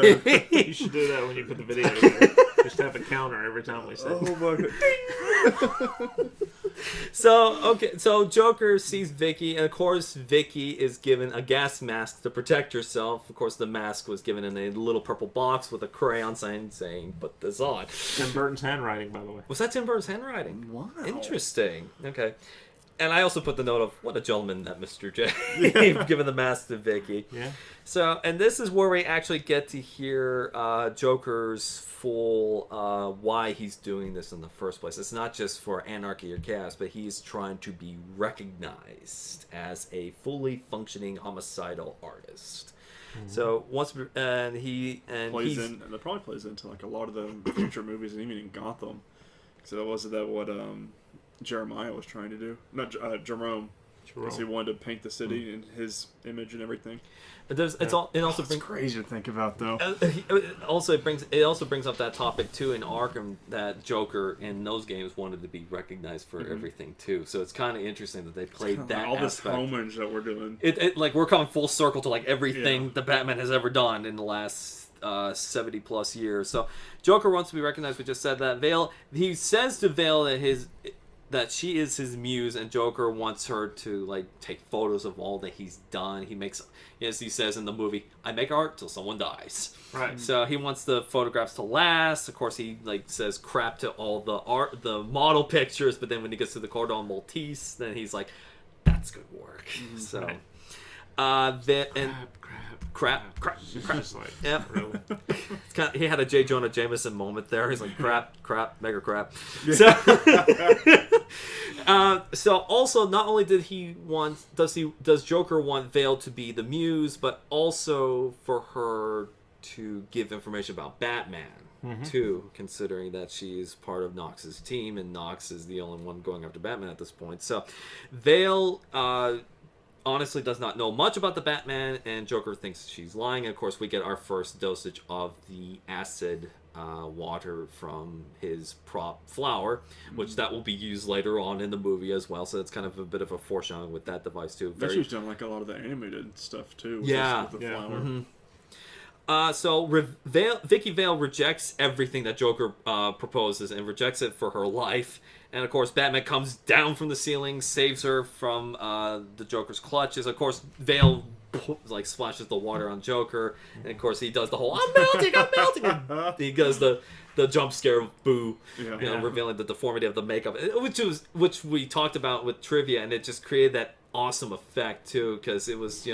You should do that when you put the video together. Just have a counter every time we say.
Oh my god.
So Joker sees Vicky, and of course Vicky is given a gas mask to protect herself. Of course, the mask was given in a little purple box with a crayon sign saying "Put this on."
Tim Burton's handwriting, by the way.
Was that Tim Burton's handwriting?
Wow.
Interesting. Okay. And I also put the note of what a gentleman that Mr. J giving the mask to Vicky.
Yeah.
So, and this is where we actually get to hear Joker's full why he's doing this in the first place. It's not just for anarchy or chaos, but he's trying to be recognized as a fully functioning homicidal artist. Mm-hmm. So once that
probably plays into like a lot of the future movies, and even in Gotham. So wasn't that what Jeremiah was trying to do? Not Jerome. Because he wanted to paint the city in his image and everything.
It's
crazy to think about, though.
It also brings up that topic too in Arkham, that Joker in those games wanted to be recognized for everything too. So it's kind of interesting that they played that
all
aspect.
This homage that we're doing.
It like we're coming full circle to like everything the Batman has ever done in the last 70 plus years. So Joker wants to be recognized. We just said that. Vale. He says to Vale that she is his muse, and Joker wants her to like take photos of all that he's done. He makes, as he says in the movie, I make art till someone dies.
Right.
So he wants the photographs to last. Of course, he like says crap to all the model pictures, but then when he gets to the Cordon Maltese, then he's like, that's good work. So, crap.
Just like,
yeah.
Really?
He had a J. Jonah Jameson moment there. He's like, crap, mega crap. So also, not only does Joker want Vale to be the muse, but also for her to give information about Batman, too, considering that she's part of Knox's team, and Knox is the only one going after Batman at this point. So, Vale honestly does not know much about the Batman, and Joker thinks she's lying. And of course, we get our first dosage of the acid water from his prop flower, which that will be used later on in the movie as well. So it's kind of a bit of a foreshadowing with that device too.
She's done like a lot of the animated stuff too. With
yeah,
with the flower.
Mm-hmm. Vicky Vale rejects everything that Joker proposes and rejects it for her life. And of course, Batman comes down from the ceiling, saves her from the Joker's clutches. Of course, Vale like splashes the water on Joker, and of course he does the whole "I'm melting, I'm melting." And he does the jump scare boo, revealing the deformity of the makeup, which we talked about with trivia, and it just created that awesome effect too, because it was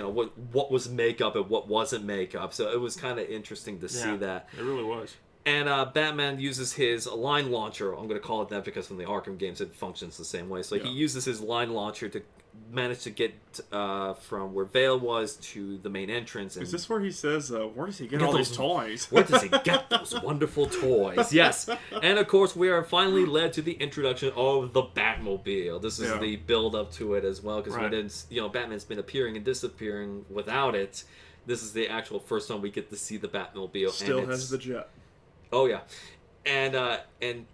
what was makeup and what wasn't makeup, so it was kind of interesting to see that.
It really was.
And Batman uses his line launcher. I'm going to call it that because from the Arkham games it functions the same way. So he uses his line launcher to manage to get from where Vale was to the main entrance. And
is this where he says, where does he get all these toys?
Where does he get those wonderful toys? Yes. And of course, we are finally led to the introduction of the Batmobile. This is the build-up to it as well, because we didn't, Batman's been appearing and disappearing without it. This is the actual first time we get to see the Batmobile.
Still
and
has the jet.
Oh yeah, and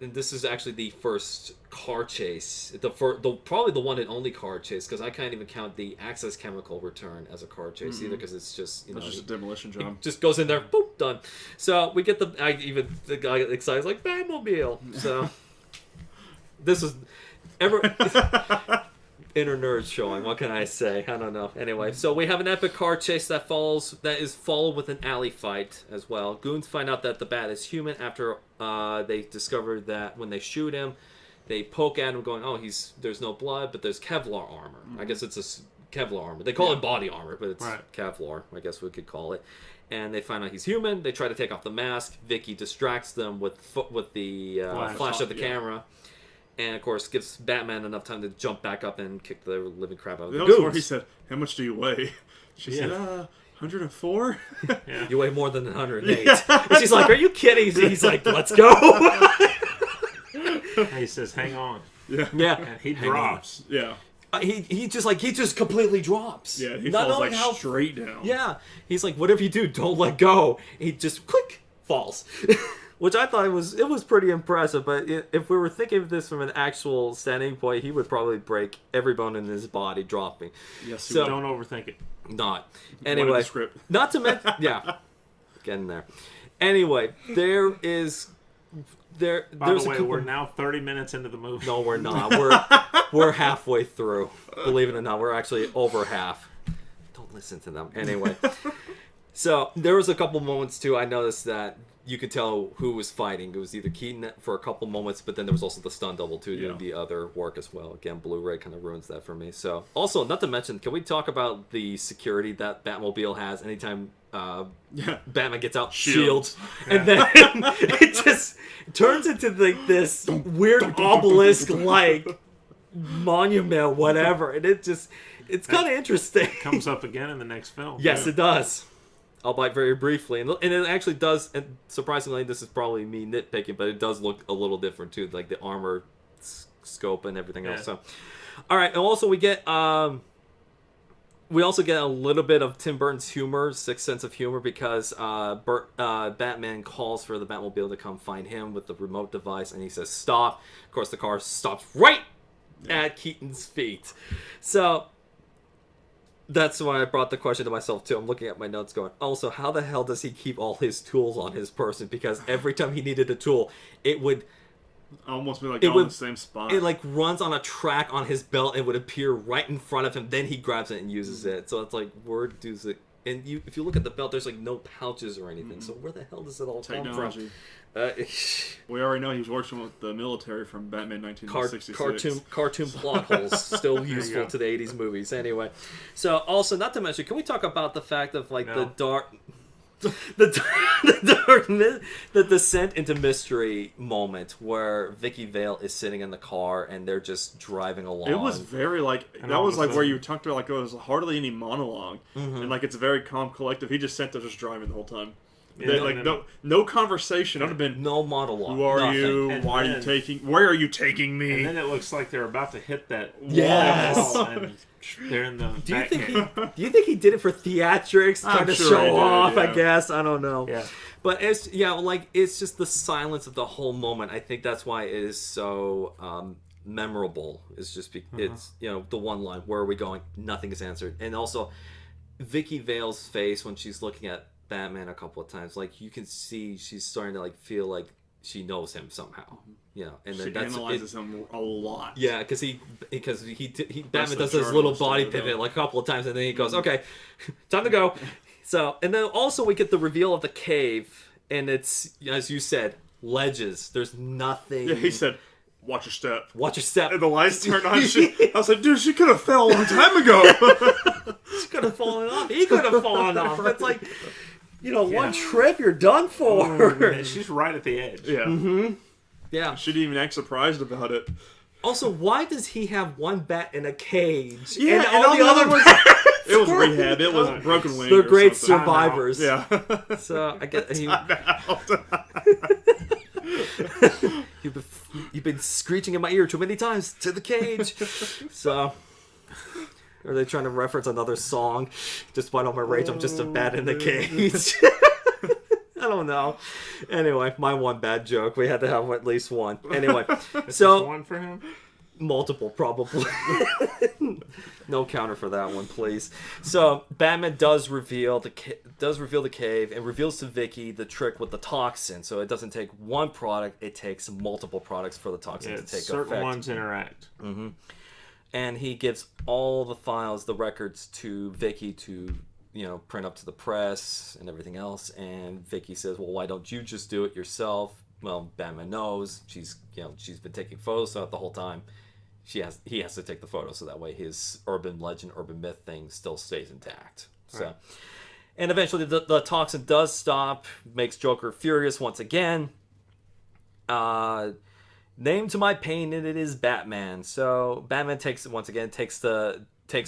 this is actually the first car chase, probably the one and only car chase, because I can't even count the Access Chemical return as a car chase either, because it's just
it's just a demolition job.
Just goes in there, boop, done. So we get the guy excited like Batmobile. So this is inner nerd showing. What can I say? I don't know. Anyway, so we have an epic car chase that is followed with an alley fight as well. Goons find out that the Bat is human after they discover that when they shoot him, they poke at him going, "Oh, there's no blood, but there's Kevlar armor." I guess it's a Kevlar armor. They call it body armor, but it's Kevlar, I guess we could call it. And they find out he's human. They try to take off the mask. Vicky distracts them with the flash of the camera. And, of course, gives Batman enough time to jump back up and kick the living crap out of the goons.
Where he said, "How much do you weigh?" She said, 104?
Yeah. You weigh more than 108. And she's like, "Are you kidding?" He's like, "Let's go."
And he says, "Hang on."
Yeah.
And he drops.
Yeah.
He just completely drops.
Yeah, he falls straight down.
Yeah. He's like, "Whatever you do, don't let go." He just, click, falls. Which I thought was pretty impressive, but if we were thinking of this from an actual standing point, he would probably break every bone in his body dropping.
Yes, so don't overthink it.
Not. Anyway, not to mention, getting there. Anyway, By the way,
we're now 30 minutes into the movie.
No, we're not. We're halfway through. Believe it or not, we're actually over half. Don't listen to them. Anyway, so there was a couple moments too. I noticed that you could tell who was fighting. It was either Keaton for a couple moments, but then there was also the stunt double too doing the other work as well. Again, Blu-ray kind of ruins that for me. So, also, not to mention, can we talk about the security that Batmobile has anytime Batman gets out? Shields. And then it just turns into like this weird obelisk-like monument, whatever. And it's kind of interesting.
It comes up again in the next film.
Yes, it does. Albeit very briefly, and it actually does. And surprisingly, this is probably me nitpicking, but it does look a little different too, like the armor scope and everything else. So, all right, and also we get a little bit of Tim Burton's humor, sixth sense of humor, because Batman calls for the Batmobile to come find him with the remote device, and he says stop. Of course, the car stops right at Keaton's feet. So that's why I brought the question to myself too. I'm looking at my notes going, also, how the hell does he keep all his tools on his person? Because every time he needed a tool, it would
almost be like in the same spot.
It like runs on a track on his belt and would appear right in front of him. Then he grabs it and uses it. So it's like, where does it? And if you look at the belt, there's like no pouches or anything. So where the hell does it all come from?
We already know he was working with the military from Batman 1966.
Cartoon plot holes still useful to the 80s movies. Anyway, so also not to mention, can we talk about the fact of like the descent into mystery moment where Vicky Vale is sitting in the car and they're just driving along.
It was very where you talked about like it was hardly any monologue, and like it's a very calm collective. He just sat there just driving the whole time. No conversation. It would have been
no monologue.
Who are you? Why are you taking? Where are you taking me?
And then it looks like they're about to hit that
wall,
and they're in the.
Do you think he did it for theatrics, trying to show off? I guess I don't know.
Yeah,
but it's just the silence of the whole moment. I think that's why it is so memorable. It's just it's the one line. Where are we going? Nothing is answered, and also Vicky Vale's face when she's looking at Batman a couple of times, like you can see she's starting to like feel like she knows him somehow, you know. And then
She analyzes him a lot.
Yeah, because Batman
the
does this little
journalist
body
over there.
pivot like a couple of times, and then he goes, "Okay, time to go." So, and then also we get the reveal of the cave, and it's, as you said, ledges. There's nothing.
Yeah, he said, "Watch your step."
"Watch your step."
And the lights turned on. I was like, dude, she could have fell a long time ago.
She could have fallen off. He could have fallen off. It's like, one trip, you're done for.
Oh, man, she's right at the edge.
Yeah.
Yeah.
She didn't even act surprised about it.
Also, why does he have one bat in a cage?
Yeah,
and all the other ones.
It was rehab. It was broken wing.
They're
or
great
something.
survivors.
Yeah.
So I get you've been screeching in my ear too many times to the cage. So are they trying to reference another song? Despite all my rage, I'm just a bat in the cage. I don't know. Anyway, my one bad joke. We had to have at least one. Anyway, so
one for him.
Multiple, probably. No counter for that one, please. So Batman does reveal the cave and reveals to Vicky the trick with the toxin. So it doesn't take one product; it takes multiple products for the toxin to take
certain
effect.
ones interact.
Mm-hmm. And he gives all the files, the records, to Vicky to print up to the press and everything else. And Vicky says, "Well, why don't you just do it yourself?" Well, Batman knows she's been taking photos throughout the whole time. He has to take the photo so that way his urban legend, urban myth thing still stays intact. So,
right.
And eventually the toxin does stop, makes Joker furious once again. Name to my pain, and it is Batman. So Batman takes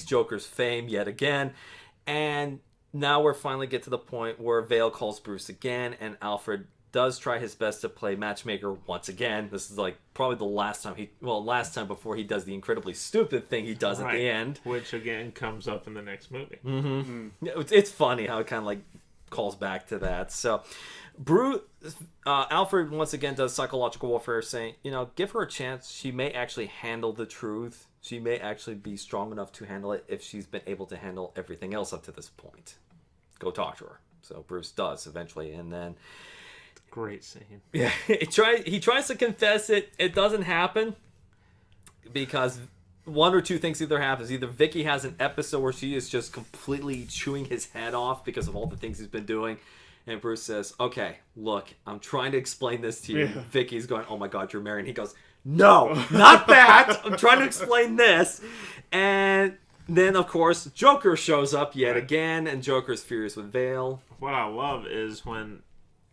Joker's fame yet again, and now we're finally get to the point where Vale calls Bruce again, and Alfred does try his best to play matchmaker once again. This is like probably the last time before he does the incredibly stupid thing he does at the end,
which again comes up in the next movie.
Mm-hmm. It's funny how it kind of like calls back to that. So Alfred once again does psychological warfare, saying, give her a chance. She may actually handle the truth. She may actually be strong enough to handle it if she's been able to handle everything else up to this point. Go talk to her. So Bruce does eventually, and then
great scene.
Yeah, he tries to confess it. It doesn't happen because one or two things either happens. Either Vicky has an episode where she is just completely chewing his head off because of all the things he's been doing, and Bruce says, "Okay, look, I'm trying to explain this to you." Yeah. Vicky's going, "Oh my God, you're married." And he goes, "No, not that. I'm trying to explain this." And then, of course, Joker shows up yet again, and Joker's furious with Vale.
What I love is when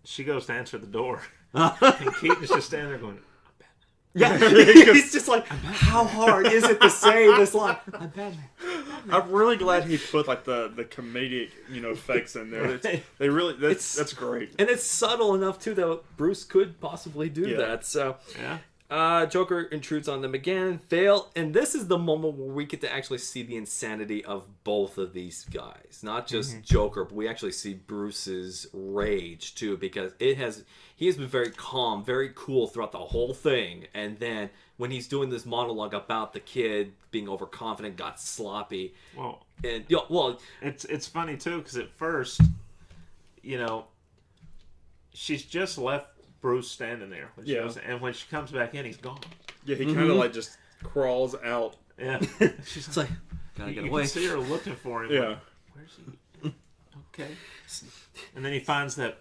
she goes to answer the door, and Keaton's just standing there going,
"I'm Batman." Yeah, he's just like, how hard is it to say this line? "I'm Batman."
I'm really glad he put like the comedic effects in there. That's great,
and it's subtle enough too that Bruce could possibly do that. So Joker intrudes on them again. Vale, and this is the moment where we get to actually see the insanity of both of these guys, not just Joker, but we actually see Bruce's rage too, because he has been very calm, very cool throughout the whole thing, and then when he's doing this monologue about the kid being overconfident, got sloppy.
It's funny too because at first, she's just left Bruce standing there. And when she comes back in, he's gone.
Yeah, he kind of like just crawls out.
Yeah, she's
like, gotta get away.
You can see her looking for him.
Yeah,
like, where's he? Okay, and then he finds that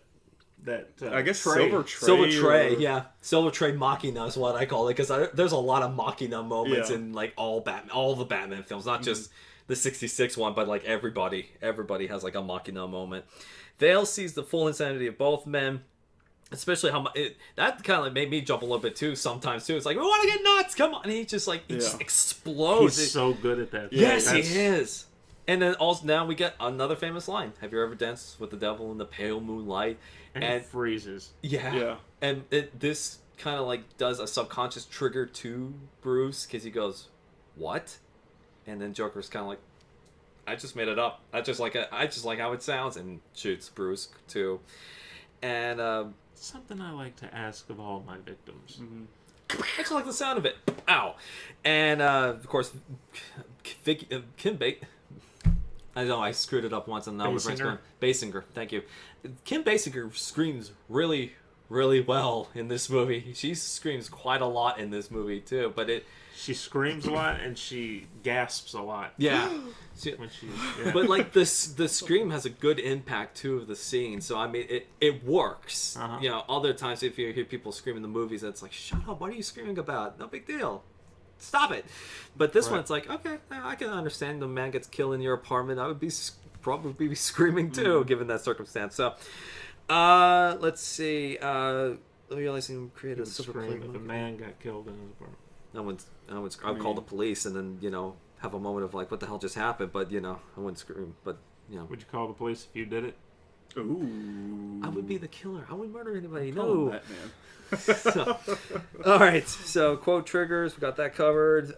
I guess
tray.
Silver Tray Machina is what I call it, because there's a lot of Machina moments in like all the Batman films, not just the 66 one, but like everybody has like a Machina moment. Vale sees the full insanity of both men. Especially how that kind of like made me jump a little bit too. Sometimes too, it's like we want to get nuts. Come on, and he just explodes.
He's so good at that.
Yes, he is. And then also now we get another famous line: "Have you ever danced with the devil in the pale moonlight?"
And it freezes.
Yeah. And this kind of like does a subconscious trigger to Bruce because he goes, "What?" And then Joker's kind of like, "I just made it up. I just like how it sounds," and shoots Bruce too. And
something I like to ask of all my victims.
Mm-hmm. I just like the sound of it. Ow. And of course, Kim I know I screwed it up once, and now my brain's
Basinger?
going. Basinger, thank you. Kim Basinger screams really, really well in this movie. She screams quite a lot in this movie too, but
She screams a lot and she gasps a lot.
yeah.
When she, yeah.
But like the scream has a good impact too of the scene, so I mean it works.
Uh-huh.
You know, other times if you hear people scream in the movies, it's like, shut up! What are you screaming about? No big deal. Stop it. But this
Right.
one, it's like, okay, I can understand the man gets killed in your apartment. I would be probably be screaming too, given that circumstance. So, let's see. Realizing created a silver
Scream if a
plate.
man got killed in his apartment.
I would call the police and then, you know, have a moment of like, what the hell just happened? But, you know, I wouldn't scream. But, you know.
Would you call the police if you did it?
Ooh.
I would be the killer. I wouldn't murder anybody.
Call
No.
Batman.
So, all right. So, quote triggers. We got that covered.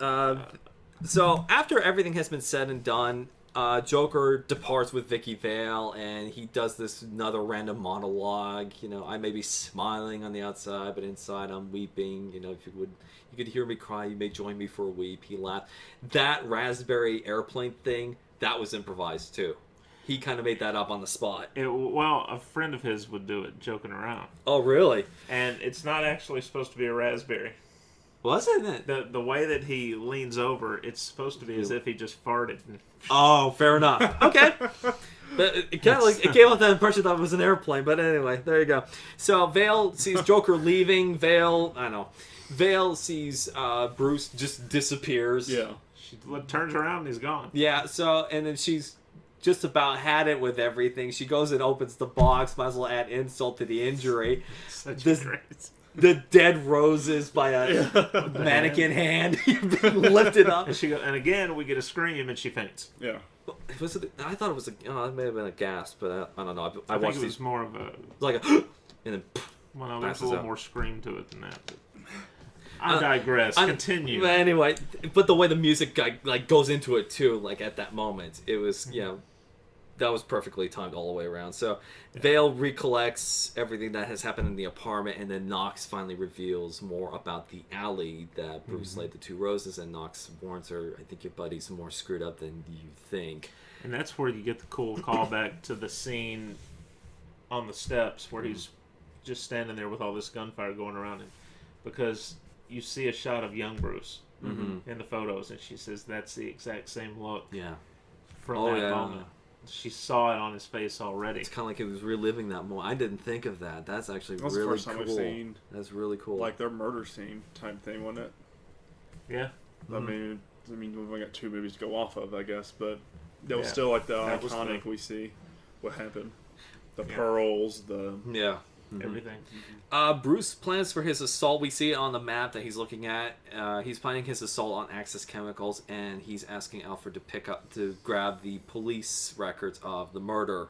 So, after everything has been said and done, Joker departs with Vicky Vale, and he does this another random monologue. You know, I may be smiling on the outside, but inside I'm weeping. You know, if you could hear me cry, you may join me for a weep. He laughed. That raspberry airplane thing, that was improvised too. He kind of made that up on the spot.
Well, a friend of his would do it, joking around.
Oh, really?
And it's not actually supposed to be a raspberry.
Wasn't it?
The way that he leans over, it's supposed to be as if he just farted.
Oh, fair enough. Okay. But it kind of like it gave off that impression that it was an airplane. But anyway, there you go. So Vale sees Joker leaving. Vale sees Bruce just disappears.
Yeah.
She turns around and he's gone.
Yeah. So and then she's just about had it with everything. She goes and opens the box. Might as well add insult to the injury.
Such
This-
a great...
The dead roses by a mannequin hand being lifted up.
And again, we get a scream and she faints.
Yeah.
Was it? I thought it was it may have been a gasp, but I don't know. I
I think
watched
it was
these
more of a...
like a and then.
Well, no, there's
passes
a little
out.
more scream to it than that. But I digress. Continue.
But anyway, but the way the music like goes into it too, like at that moment, it was that was perfectly timed all the way around. So Vale recollects everything that has happened in the apartment, and then Knox finally reveals more about the alley that Bruce laid the two roses, and Knox warns her, I think your buddy's more screwed up than you think.
And that's where you get the cool callback to the scene on the steps where he's just standing there with all this gunfire going around him. Because you see a shot of young Bruce in the photos, and she says that's the exact same look
Yeah.
from that moment. She saw it on his face already.
It's kind of like it was reliving that moment. I didn't think of that. That's actually
That's the
really
first time
cool.
we've seen
That's really cool.
like their murder scene type thing, wasn't it?
Yeah.
I mean, we've only got 2 movies to go off of, I guess, but that was
Yeah.
still like the
That was
iconic.
the-
We see what happened, the
Yeah.
pearls, the
yeah.
Everything.
Bruce plans for his assault. We see it on the map that he's looking at. He's planning his assault on Axis Chemicals, and he's asking Alfred to grab the police records of the murder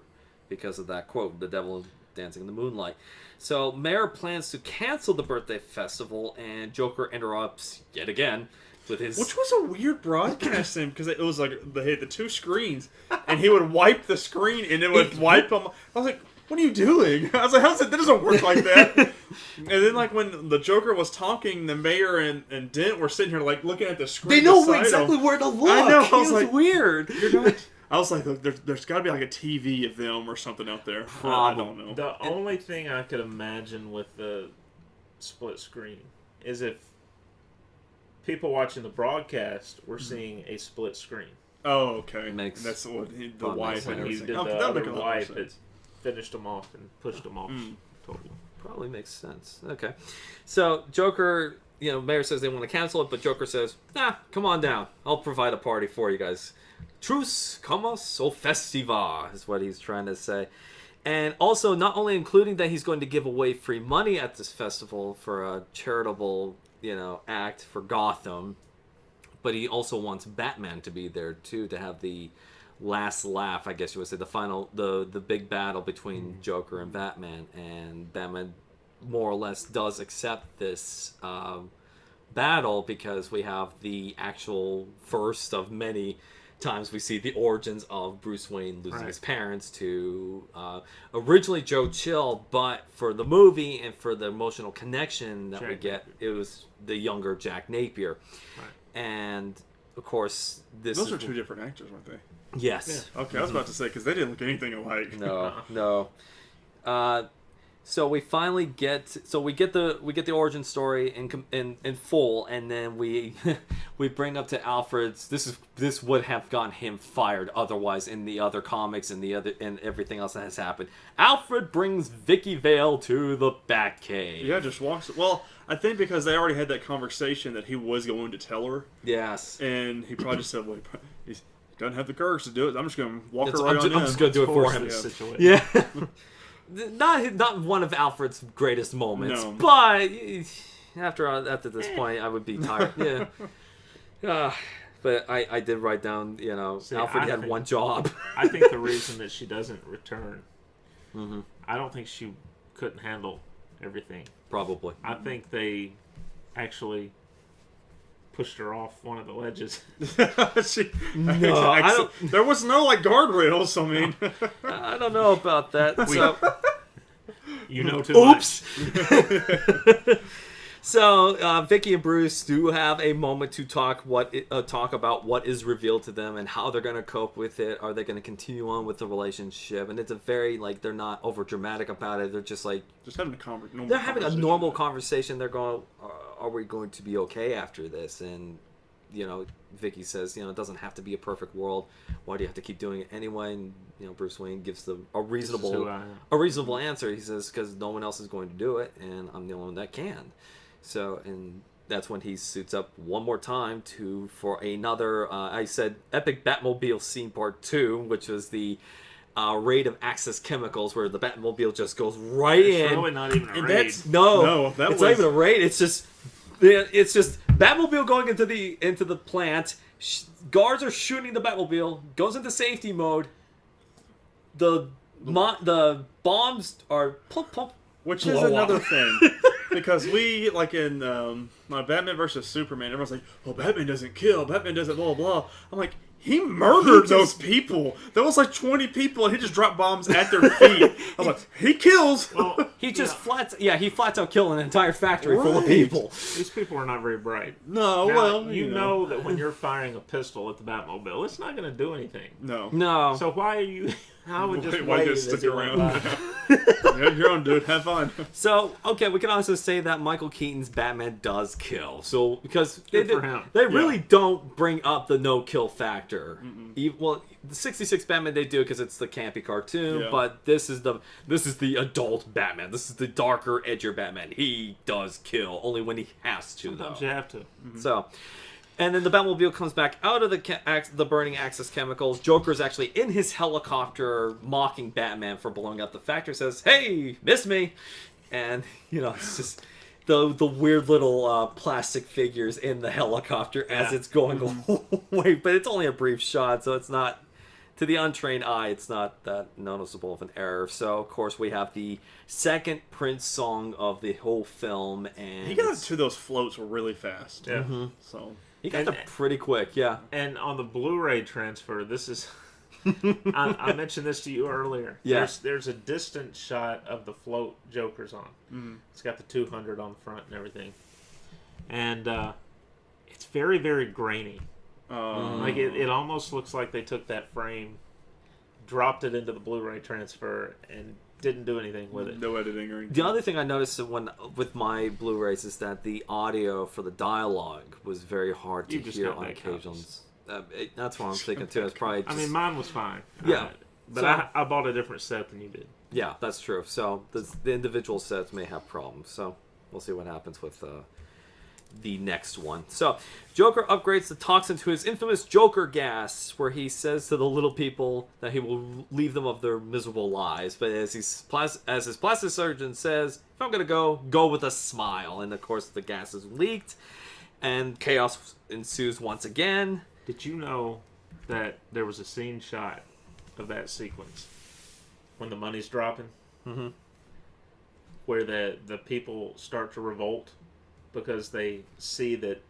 because of that quote, "The devil dancing in the moonlight." So Mayor plans to cancel the birthday festival, and Joker interrupts yet again with his...
which was a weird broadcasting because it was like they had the 2 screens, and he would wipe the screen and it would wipe them. I was like, what are you doing? I was like, that doesn't work like that. And then, like, when the Joker was talking, the mayor and Dent were sitting here, like, looking at the screen.
They know
beside
exactly
him.
where to look.
I know. I
It
was
was
like,
weird.
You're not. I was like, there's got to be like a TV of them or something out there. I don't know.
The only thing I could imagine with the split screen is if people watching the broadcast were seeing a split screen.
Oh, okay.
Makes-
That's what the
that
wife
makes
and
When he
everything.
did
Okay,
the
that'll make a
other
lot more
wife, it
sense.
finished them off and pushed them off totally.
Probably makes sense. Okay. So, Joker, Mayor says they want to cancel it, but Joker says, nah, come on down. I'll provide a party for you guys. Truce, como so festiva, is what he's trying to say. And also, not only including that he's going to give away free money at this festival for a charitable, act for Gotham, but he also wants Batman to be there, too, to have the last laugh, I guess you would say, the big battle between Joker and Batman. And Batman more or less does accept this battle because we have the actual first of many times we see the origins of Bruce Wayne losing his parents to originally Joe Chill, but for the movie and for the emotional connection that we get, it was the younger Jack Napier.
Right.
And of course,
Those are two different actors, weren't they?
Yes.
Yeah. Okay, I was about to say because they didn't look anything alike.
No. So we finally get the origin story in full, and then we we bring up to Alfred's. This would have gotten him fired otherwise in the other comics and everything else that has happened. Alfred brings Vicky Vale to the Batcave.
Yeah, just walks. Well, I think because they already had that conversation that he was going to tell her.
Yes.
And he probably just said, "Well, he doesn't have the courage to do it. I'm just going to walk her right on in."
I'm just going to do it for him. Yeah. Not one of Alfred's greatest moments, but after this point, I would be tired. Yeah. But I did write down, Alfred had one job.
I think the reason that she doesn't return, I don't think she couldn't handle everything.
Probably.
I think they actually pushed her off one of the ledges.
There was no guardrails. I mean,
I don't know about that.
You know too much.
So Vicky and Bruce do have a moment to talk about what is revealed to them and how they're going to cope with it. Are they going to continue on with the relationship? And it's a very they're not over dramatic about it. They're just
having a normal.
They're having a normal conversation. They're going, are we going to be okay after this? And Vicky says, it doesn't have to be a perfect world. Why do you have to keep doing it anyway? And Bruce Wayne gives a reasonable answer. He says, because no one else is going to do it, and I'm the only one that can. So, and that's when he suits up one more time for another, I said, epic Batmobile scene part 2, which was the raid of Axis Chemicals, where the Batmobile just goes right in.
It's really not even a raid.
It's not even a raid. It's just Batmobile going into the plant. Guards are shooting the Batmobile. Goes into safety mode. The bombs are plump,
which is another thing. Because we, in Batman vs. Superman, everyone's like, "Oh, Batman doesn't kill. Batman doesn't blah, blah." I'm like, he murdered those people. There was 20 people, and he just dropped bombs at their feet. I was like, he kills.
Well,
he just flats out killing an entire factory full of people.
These people are not very bright.
No,
now, you know that when you're firing a pistol at the Batmobile, it's not going to do anything.
No.
So why are you... I would just
why
wait
stick around. You're on, dude. Have fun.
So, okay, we can also say that Michael Keaton's Batman does kill. So, because they really don't bring up the no-kill factor. Well, the 66 Batman they do because it's the campy cartoon, but this is the adult Batman. This is the darker, edgier Batman. He does kill, only when he has to,
Sometimes you have to.
So... And then the Batmobile comes back out of the burning Axis Chemicals. Joker's actually in his helicopter mocking Batman for blowing up the factory. Says, "Hey, miss me," and it's just the weird little plastic figures in the helicopter as it's going away. But it's only a brief shot, so it's not, to the untrained eye, it's not that noticeable of an error. So of course we have the second Prince song of the whole film, and
he got to those floats really fast.
Yeah.
So.
He got them pretty quick, yeah.
And on the Blu-ray transfer, this is... I mentioned this to you earlier.
Yeah.
There's a distant shot of the float Joker's on. It's got the 200 on the front and everything. And it's very, very grainy. It almost looks like they took that frame, dropped it into the Blu-ray transfer, and didn't do anything with it.
No editing or anything.
The other thing I noticed with my Blu-rays is that the audio for the dialogue was very hard to hear on occasions. That's what I'm thinking too. It's probably just...
mine was fine.
Yeah.
But I bought a different set than you did.
Yeah, that's true. So the individual sets may have problems. So we'll see what happens with the next one. So Joker upgrades the toxin to his infamous Joker gas, where he says to the little people that he will leave them of their miserable lives. But as his plastic surgeon says, if I'm going to go with a smile. And of course the gas is leaked and chaos ensues once again.
Did you know that there was a scene shot of that sequence when the money's dropping?
Mm-hmm.
Where the people start to revolt because they see that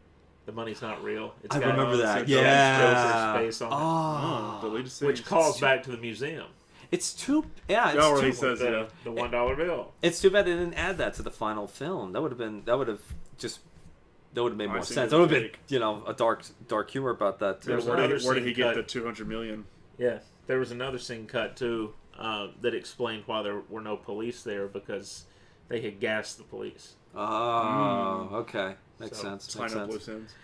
the money's not real.
I remember that. Yeah.
Joker's face on it. Which calls back to the museum.
It's too... Yeah,
it's too... He says,
the $1 bill.
It's too bad they didn't add that to the final film. That would have just That would have made
I
more
see
sense.
your
That would have been,
take.
you know, a dark humor about that too.
There's
Where
another
did he
scene
get
cut.
the $200 million?
Yeah, there was another scene cut too that explained why there were no police there because they had gassed the police.
Oh, okay, makes
So,
sense.
Tying
Makes
up
sense.
loose ends.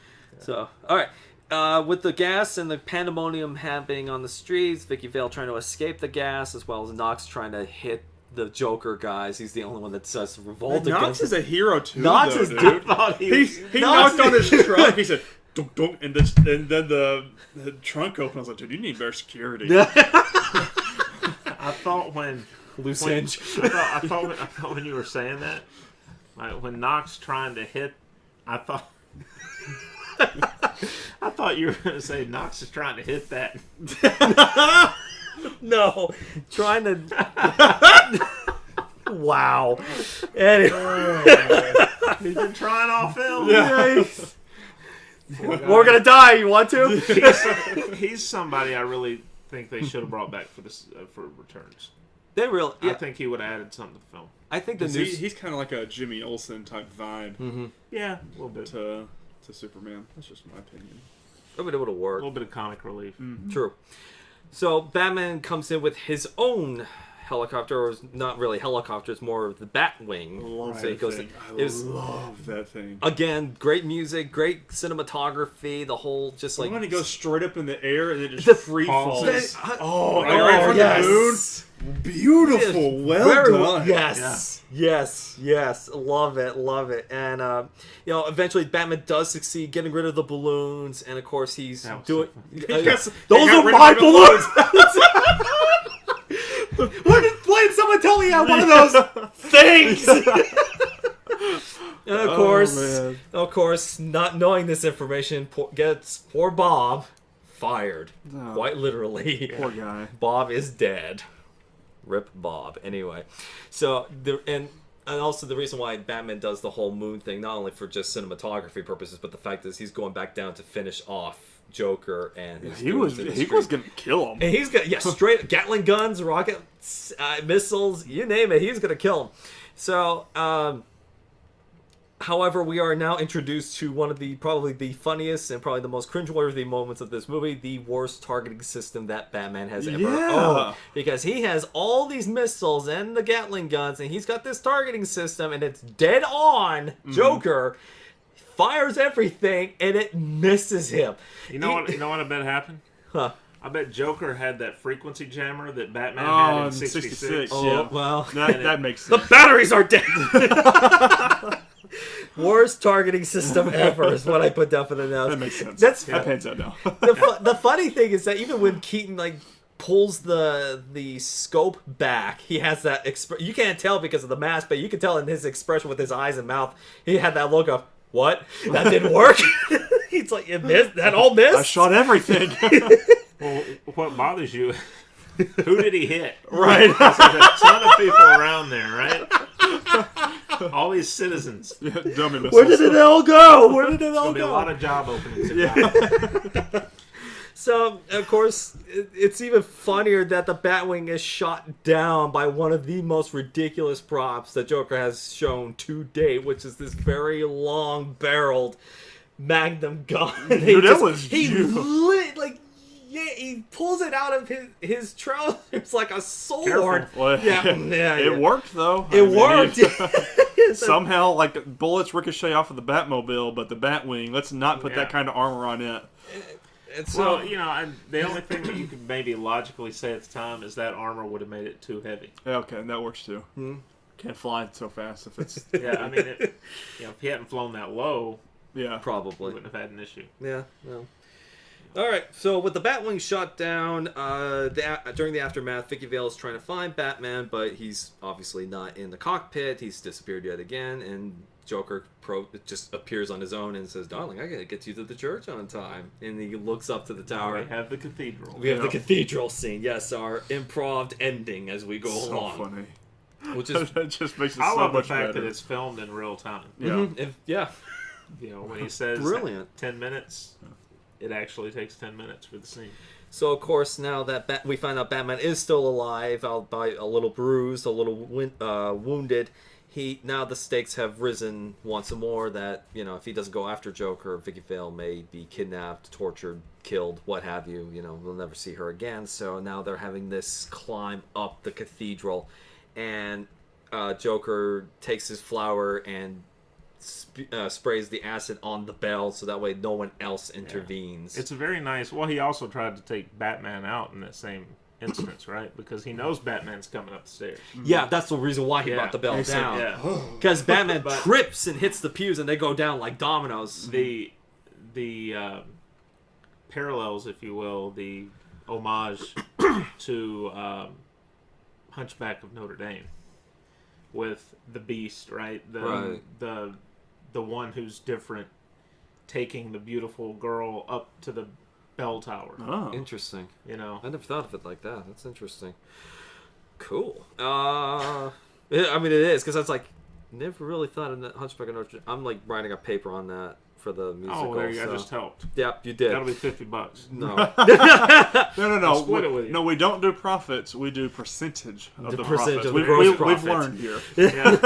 So, all right. With the gas and the pandemonium happening on the streets, Vicky Vale trying to escape the gas, as well as Knox trying to hit the Joker guys. He's the only one that says revolt
Knox
against
is a hero too,
Knox
though,
is
dude.
I thought
He
Knox-
knocked on his truck. He said, dunk, dunk, and then the trunk opened. I was like, dude, you need better security.
I thought when
loose
when,
hinge.
I thought when you were saying that, like when Knox trying to hit, I thought you were going to say Knox is trying to hit that.
No, trying to. Wow. Anyway,
He's been trying all film.
nice. We're gonna die. You want to?
He's somebody I really think they should have brought back for this for returns.
They really.
I
Yeah,
think he would have added something to the film.
I think the news.
He's kind of like a Jimmy Olsen type vibe
Yeah, a little bit.
to Superman. That's just my opinion.
I mean, it would have
A
worked.
little bit of comic relief.
True. So Batman comes in with his own helicopter, or not really helicopter, it's more of the Batwing.
Love
So he
that
goes.
thing.
It was
love that thing.
again great music, great cinematography. The whole just like
When he goes straight up in the air and then just
The
free
falls.
falls.
That-
Oh,
Oh,
right from
yes.
the moon. Beautiful. Well
Very
done.
Yes. Love it. And you know, eventually Batman does succeed getting rid of the balloons, and of course he's
That was
doing.
so
Yes,
Those
he got
are
rid of
my
the
balloons. When did someone tell me I had one of those things? And of course, not knowing this information gets poor Bob fired.
No.
Quite literally.
Poor guy.
Bob is dead. Rip Bob. Anyway, so and also the reason why Batman does the whole moon thing, not only for just cinematography purposes, but the fact is he's going back down to finish off Joker and his
He was gonna kill him.
and he's got straight Gatling guns, rocket missiles, you name it, he's gonna kill him. So, however, we are now introduced to one of the probably the funniest and probably the most cringeworthy moments of this movie, the worst targeting system that Batman has ever owned. Because he has all these missiles and the Gatling guns, and he's got this targeting system, and it's dead on Joker. Fires everything, and it misses him.
You know what I bet happened?
Huh.
I bet Joker had that frequency jammer that Batman
Oh,
had in
in
66.
66.
Oh,
Yeah.
well.
That makes
The
sense.
batteries are dead. Worst targeting system ever is what I put down for the notes.
That makes sense.
That's
That pans out now.
the funny thing is that even when Keaton like pulls the scope back, he has that you can't tell because of the mask, but you can tell in his expression with his eyes and mouth, he had that look of what? That didn't work. He's like, it missed. That all missed.
I shot everything.
Well, what bothers you? Who did he hit?
Right.
There's a ton of people around there, right? All these citizens. There's
Dummy missiles.
Where did it all go? Where did it all
gonna be a
go?
lot of job openings.
So, of course, it's even funnier that the Batwing is shot down by one of the most ridiculous props that Joker has shown to date, which is this very long-barreled Magnum gun.
Dude, that was huge.
He pulls it out of his trousers like a sword.
Careful.
Well,
Yeah.
It worked though.
It
I mean,
worked.
Somehow, like bullets ricochet off of the Batmobile, but the Batwing. Let's not put that kind of armor on it.
And so,
Well, the only thing that you could maybe logically say at the time is that armor would have made it too heavy.
Yeah, okay, that works too. Can't fly so fast if it's.
Yeah, I mean, if he hadn't flown that low,
Yeah.
he
probably.
wouldn't have had an issue.
Yeah, no. All right, so with the Batwing shot down, during the aftermath, Vicky Vale is trying to find Batman, but he's obviously not in the cockpit. He's disappeared yet again, and Joker just appears on his own and says, "Darling, I gotta get you to the church on time." And he looks up to the tower.
They have the cathedral.
We have the cathedral scene. Yes, our improv ending as we go
So
along,
funny.
which is
That just makes it
I
so
love the
much
fact
better.
that it's filmed in real time.
Yeah.
yeah.
When he says
Brilliant.
10 minutes, it actually takes 10 minutes for the scene.
So, of course, now that we find out Batman is still alive, albeit a little bruised, a little wounded, now the stakes have risen once more that, if he doesn't go after Joker, Vicky Vale may be kidnapped, tortured, killed, what have you. We'll never see her again. So now they're having this climb up the cathedral, and Joker takes his flower and sprays the acid on the bell so that way no one else intervenes.
It's a very nice... Well, he also tried to take Batman out in that same instance, right? Because he knows Batman's coming up the stairs.
Yeah, that's the reason why he brought the bell down. Because Batman trips and hits the pews and they go down like dominoes.
The parallels, if you will, the homage to Hunchback of Notre Dame with the Beast, right? The one who's different taking the beautiful girl up to the bell tower.
Oh, interesting. I never thought of it like that. That's interesting. Cool. I mean, it is, because I was like, never really thought of Hunchback of Notre Dame. I'm like writing a paper on that for the musical.
Oh, there you go. I just helped.
Yep, you did.
That'll be $50.
No.
No.
I'll split it with you.
No, we don't do profits. We do percentage of the
percentage
profits.
of the gross profits.
We've learned here.
Yeah.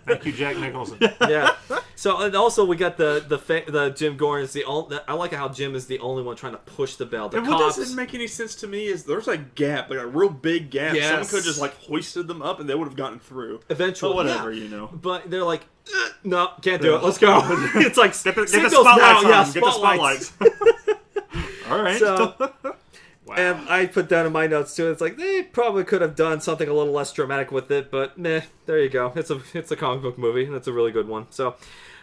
Thank you, Jack Nicholson.
Yeah. So, and also we got the Jim Gordon is the only. I like how Jim is the only one trying to push the bell.
And what doesn't make any sense to me is there's a gap, like a real big gap.
Yes.
Someone could have just like hoisted them up and they would have gotten through.
Eventually,
but whatever,
But they're like, no, can't do it. Let's go. It's like
get the
signals
spotlights
now.
on.
Yeah,
Get the spotlights. All right.
So,
Wow.
and I put down in my notes too. It's like they probably could have done something a little less dramatic with it, but meh. There you go. It's a comic book movie, and it's a really good one. So,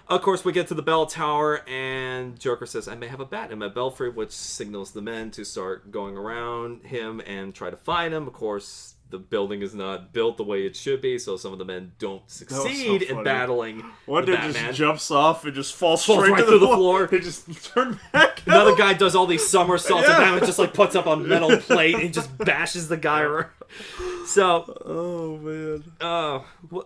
of course, we get to the bell tower, and Joker says, "I may have a bat in my belfry," which signals the men to start going around him and try to find him. Of course, the building is not built the way it should be, so some of the men don't succeed in battling
One
the
dude
Batman.
just jumps off and just falls
right
to
through the floor.
He just turned back.
Another guy does all these somersaults, and Batman just like puts up a metal plate and just bashes the guy around. So,
oh man,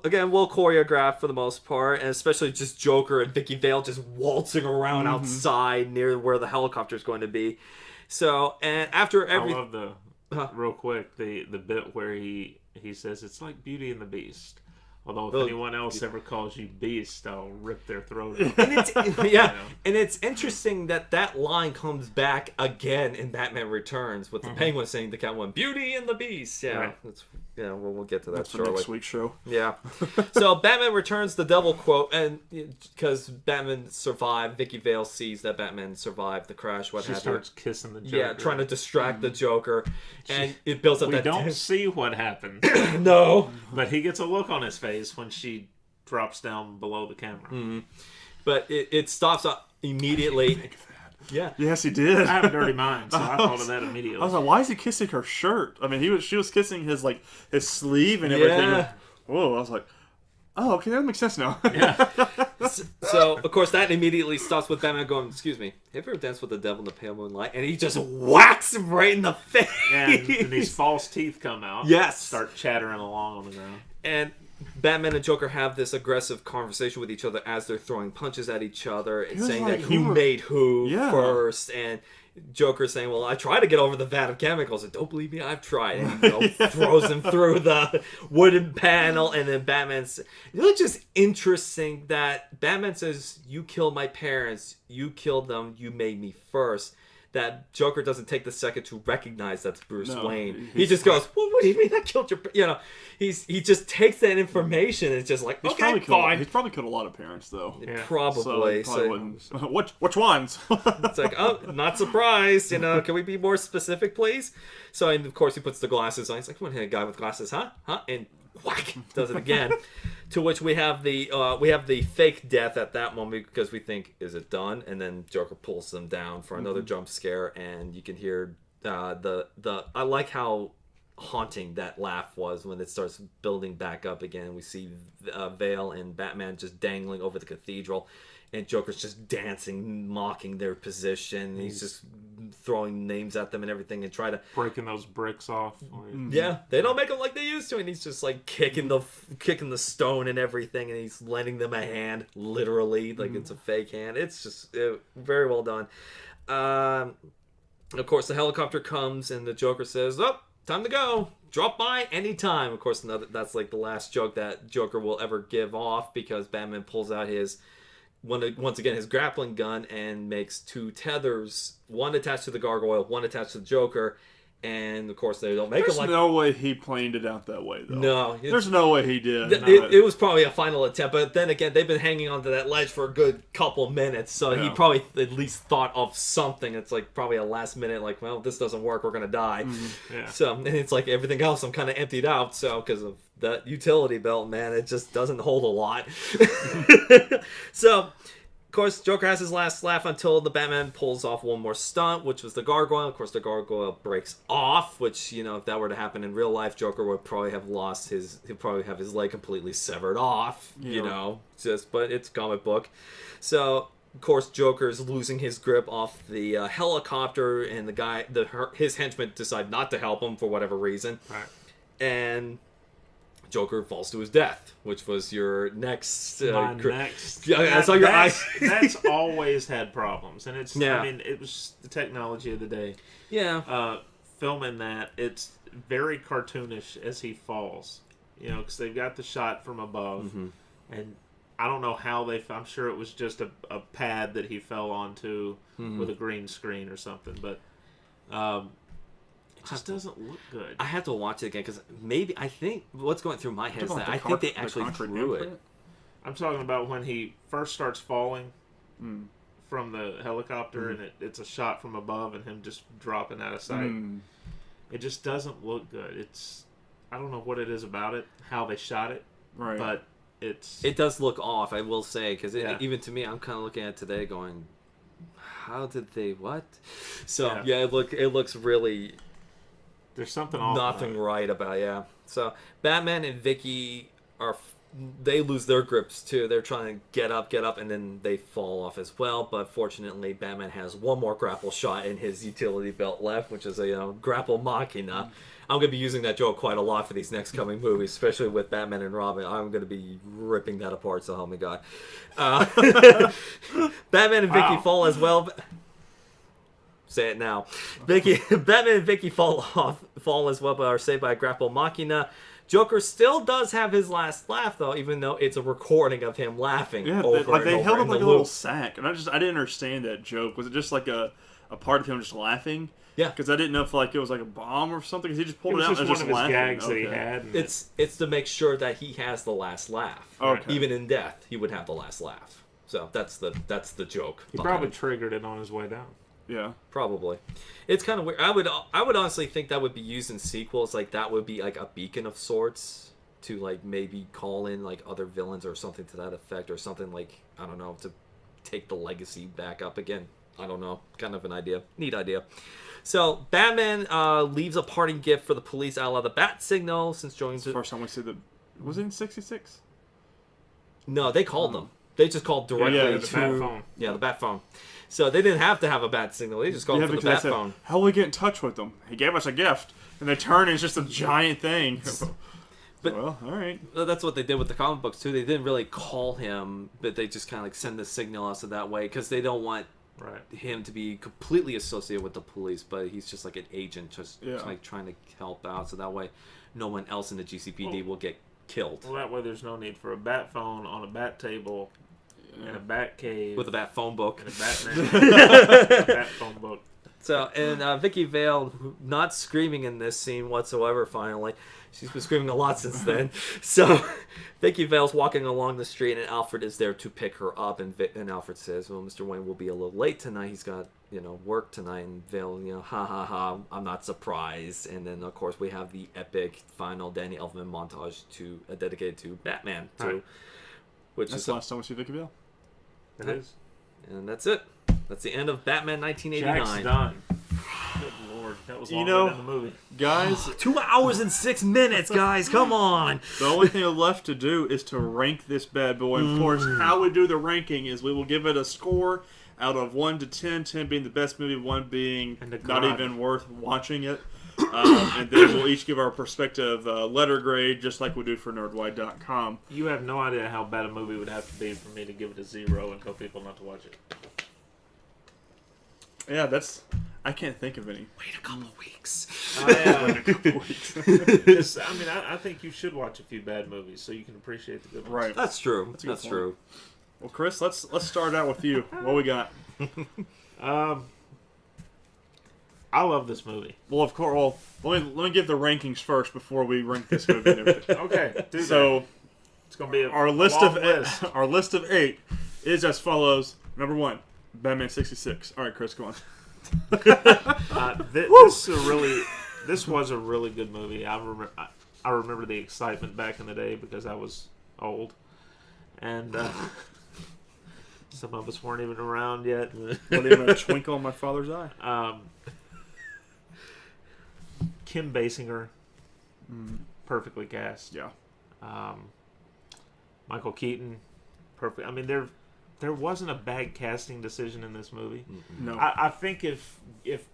again, well choreographed for the most part, and especially just Joker and Vicky Vale just waltzing around outside near where the helicopter is going to be. So, and after
I love the real quick the bit where he says it's like Beauty and the Beast. Although if anyone else ever calls you Beast, I'll rip their throat out.
And it's, and it's interesting that line comes back again in Batman Returns with the Penguin saying to Catwoman, "Beauty and the Beast." Yeah,
right.
We'll get to that
that's
shortly.
the next week's show.
Yeah. So Batman Returns, the devil quote, and because Batman survived, Vicky Vale sees that Batman survived the crash.
She starts kissing the Joker.
Yeah, trying to distract the Joker, and it builds up
we
that.
don't see what happened.
No.
But he gets a look on his face when she drops down below the camera.
Mm-hmm. But it stops up immediately. Yeah.
Yes, he did.
I have a dirty mind, so I thought of that immediately.
I was like, why is he kissing her shirt? I mean, she was kissing his sleeve and everything.
Yeah.
Whoa! I was like, oh, okay, that makes sense now.
Yeah.
So, of course, that immediately stops with Batman going, "Excuse me, have you ever danced with the devil in the pale moonlight?" And he just whacks him right in the face.
And these false teeth come out.
Yes.
Start chattering along on the ground.
And Batman and Joker have this aggressive conversation with each other as they're throwing punches at each other and saying that who made who first. And Joker saying, "Well, I tried to get over the vat of chemicals, and don't believe me, I've tried." And he throws him through the wooden panel, and then Batman's... It's just interesting that Batman says, "You killed my parents, you killed them, you made me first." That Joker doesn't take the second to recognize that's Bruce Wayne. He just goes, "Well, what do you mean I killed your..." He just takes that information and it's just like, okay, fine.
He's probably killed a lot of parents, though.
Yeah.
So
Probably.
he probably wouldn't. Which ones?
It's like, oh, not surprised. Can we be more specific, please? So, and of course, he puts the glasses on. He's like, "Come on here, guy with glasses, huh? And whack, does it again." To which we have the fake death at that moment because we think, is it done? And then Joker pulls them down for another jump scare, and you can hear I like how haunting that laugh was when it starts building back up again. We see Vale and Batman just dangling over the cathedral, and Joker's just dancing, mocking their position. He's just throwing names at them and everything and try to...
breaking those bricks off.
Yeah, they don't make them like they used to, and he's just like kicking the stone and everything, and he's lending them a hand, literally, like it's a fake hand. It's just very well done. Of course, the helicopter comes, and the Joker says, "Oh, time to go. Drop by anytime. Of course, that's like the last joke that Joker will ever give off, because Batman pulls out his, once again, his grappling gun and makes 2 tethers, one attached to the gargoyle, one attached to the Joker. And, of course, they don't make
There's
it like...
no way he planned it out that way, though.
No.
There's no way he did.
It was probably a final attempt, but then again, they've been hanging onto that ledge for a good couple minutes, so he probably at least thought of something. It's like probably a last minute, like, well, this doesn't work, we're going to die.
Yeah.
So, and it's like everything else I'm kind of emptied out, so because of that utility belt, man, it just doesn't hold a lot. So... Of course, Joker has his last laugh until the Batman pulls off one more stunt, which was the gargoyle. Of course, the gargoyle breaks off, which, you know, if that were to happen in real life, Joker would probably have he'd probably have his leg completely severed off, you know, but it's comic book. So, of course, Joker's losing his grip off the helicopter, and his henchmen decide not to help him for whatever reason.
Right.
And Joker falls to his death, which was your next.
Next.
I saw your eyes.
That's always had problems, and it's. Yeah. I mean, it was the technology of the day.
Yeah.
Filming that, it's very cartoonish as he falls. You know, because they've got the shot from above, and I don't know how I'm sure it was just a pad that he fell onto with a green screen or something, but. It just doesn't look good.
I have to watch it again, because I think what's going through my head is that I think they actually drew it.
I'm talking about when he first starts falling from the helicopter, and it's a shot from above and him just dropping out of sight. It just doesn't look good. I don't know what it is about it, how they shot it, but it
does look off, I will say, because even to me, I'm kind of looking at it today going, how did they, what? So, it looks really...
There's something off.
Nothing right about it, So Batman and Vicky they lose their grips too. They're trying to get up, and then they fall off as well. But fortunately, Batman has one more grapple shot in his utility belt left, which is a grapple machina. I'm going to be using that joke quite a lot for these next coming movies, especially with Batman and Robin. I'm going to be ripping that apart, so help me God. Batman and Vicky fall as well. Say it now. Batman and Vicky fall as well, but are saved by a grapple machina. Joker still does have his last laugh, though, even though it's a recording of him laughing.
Yeah, they held him like a little sack, and I didn't understand that joke. Was it just like a part of him just laughing?
Yeah,
because I didn't know if it was like a bomb or something. Because he just pulled it out.
It was just one of his gags
laughing.
that he had.
It's to make sure that he has the last laugh.
Okay.
Even in death, he would have the last laugh. So that's the joke.
He probably triggered it on his way down.
Yeah,
probably. It's kind of weird. I would honestly think that would be used in sequels. Like that would be like a beacon of sorts to like maybe call in like other villains or something to that effect, or something like, I don't know, to take the legacy back up again. I don't know. Kind of an idea. Neat idea. So Batman leaves a parting gift for the police, a la the bat signal, since joining.
It's the first time we see was it in '66?
No, they called them. They just called directly to
the bat phone.
Yeah, the bat phone. So they didn't have to have a bat signal. They just called for the bat phone.
How will we get in touch with them? He gave us a gift, and they turn and it's just a giant thing. But well, all right.
That's what they did with the comic books too. They didn't really call him, but they just kind of like send the signal out so that way, because they don't want him to be completely associated with the police, but he's just like an agent, just like trying to help out, so that way no one else in the GCPD will get killed.
Well, that way there's no need for a bat phone on a bat table. In a bat cave.
With a bat phone book.
And a Batman. Bat phone book.
So, and Vicky Vale, not screaming in this scene whatsoever, finally. She's been screaming a lot since then. So, Vicky Vale's walking along the street, and Alfred is there to pick her up. And Alfred says, well, Mr. Wayne will be a little late tonight. He's got, work tonight. And Vale, ha ha ha, I'm not surprised. And then, of course, we have the epic final Danny Elfman montage dedicated to Batman. Which
That's
is
the last time we see Vicky Vale.
It is.
And that's it. That's the end of Batman 1989.
Jack's done. Good lord. That was longer than the movie.
Guys.
2 hours and 6 minutes, guys. Come on.
The only thing left to do is to rank this bad boy. Of course, how we do the ranking is we will give it a score out of 1 to 10. 10 being the best movie, 1 being not even worth watching it. And then we'll each give our perspective letter grade, just like we do for Nerdwide.com.
You have no idea how bad a movie would have to be for me to give it a 0 and tell people not to watch it.
Yeah, that's I can't think of any.
Wait a couple weeks.
I think you should watch a few bad movies so you can appreciate the good ones.
Right.
That's true. That's
point.
true.
Well, Chris, let's start out with you. What we got?
I love this movie.
Well, of course. Well, let me give the rankings first before we rank this movie. And everything.
Okay.
So
it's gonna be
our list of our list of 8 is as follows. Number 1, Batman 66. All right, Chris, go on.
This was a really good movie. I remember the excitement back in the day because I was old, and some of us weren't even around yet.
Wasn't even a twinkle in my father's eye.
Kim Basinger, perfectly cast.
Yeah.
Michael Keaton, perfect. I mean, there wasn't a bad casting decision in this movie.
No.
I think if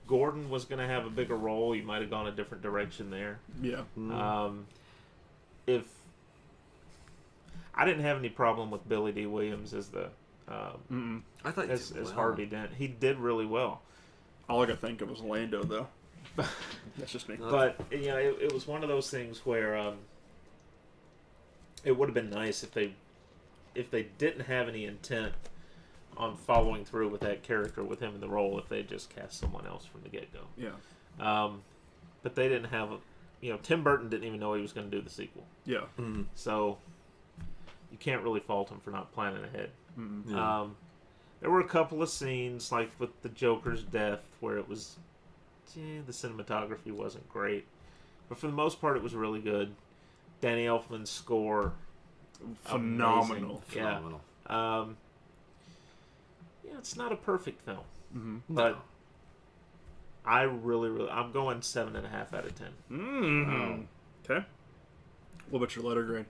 Gordon was going to have a bigger role, you might have gone a different direction there.
Yeah.
If I didn't have any problem with Billy D. Williams as the
I thought
as Harvey Dent, he did really well.
All I could think of was Lando, though. That's just me.
But it was one of those things where it would have been nice if they didn't have any intent on following through with that character with him in the role, if they just cast someone else from the get-go.
Yeah.
But they didn't have Tim Burton didn't even know he was going to do the sequel.
Yeah.
So you can't really fault him for not planning ahead.
Yeah.
There were a couple of scenes, like with the Joker's death, where it was the cinematography wasn't great, but for the most part, it was really good. Danny Elfman's score,
Phenomenal.
amazing.
Phenomenal.
Yeah, it's not a perfect film,
No.
but I'm going 7.5 out of 10.
Okay. What about your letter grade?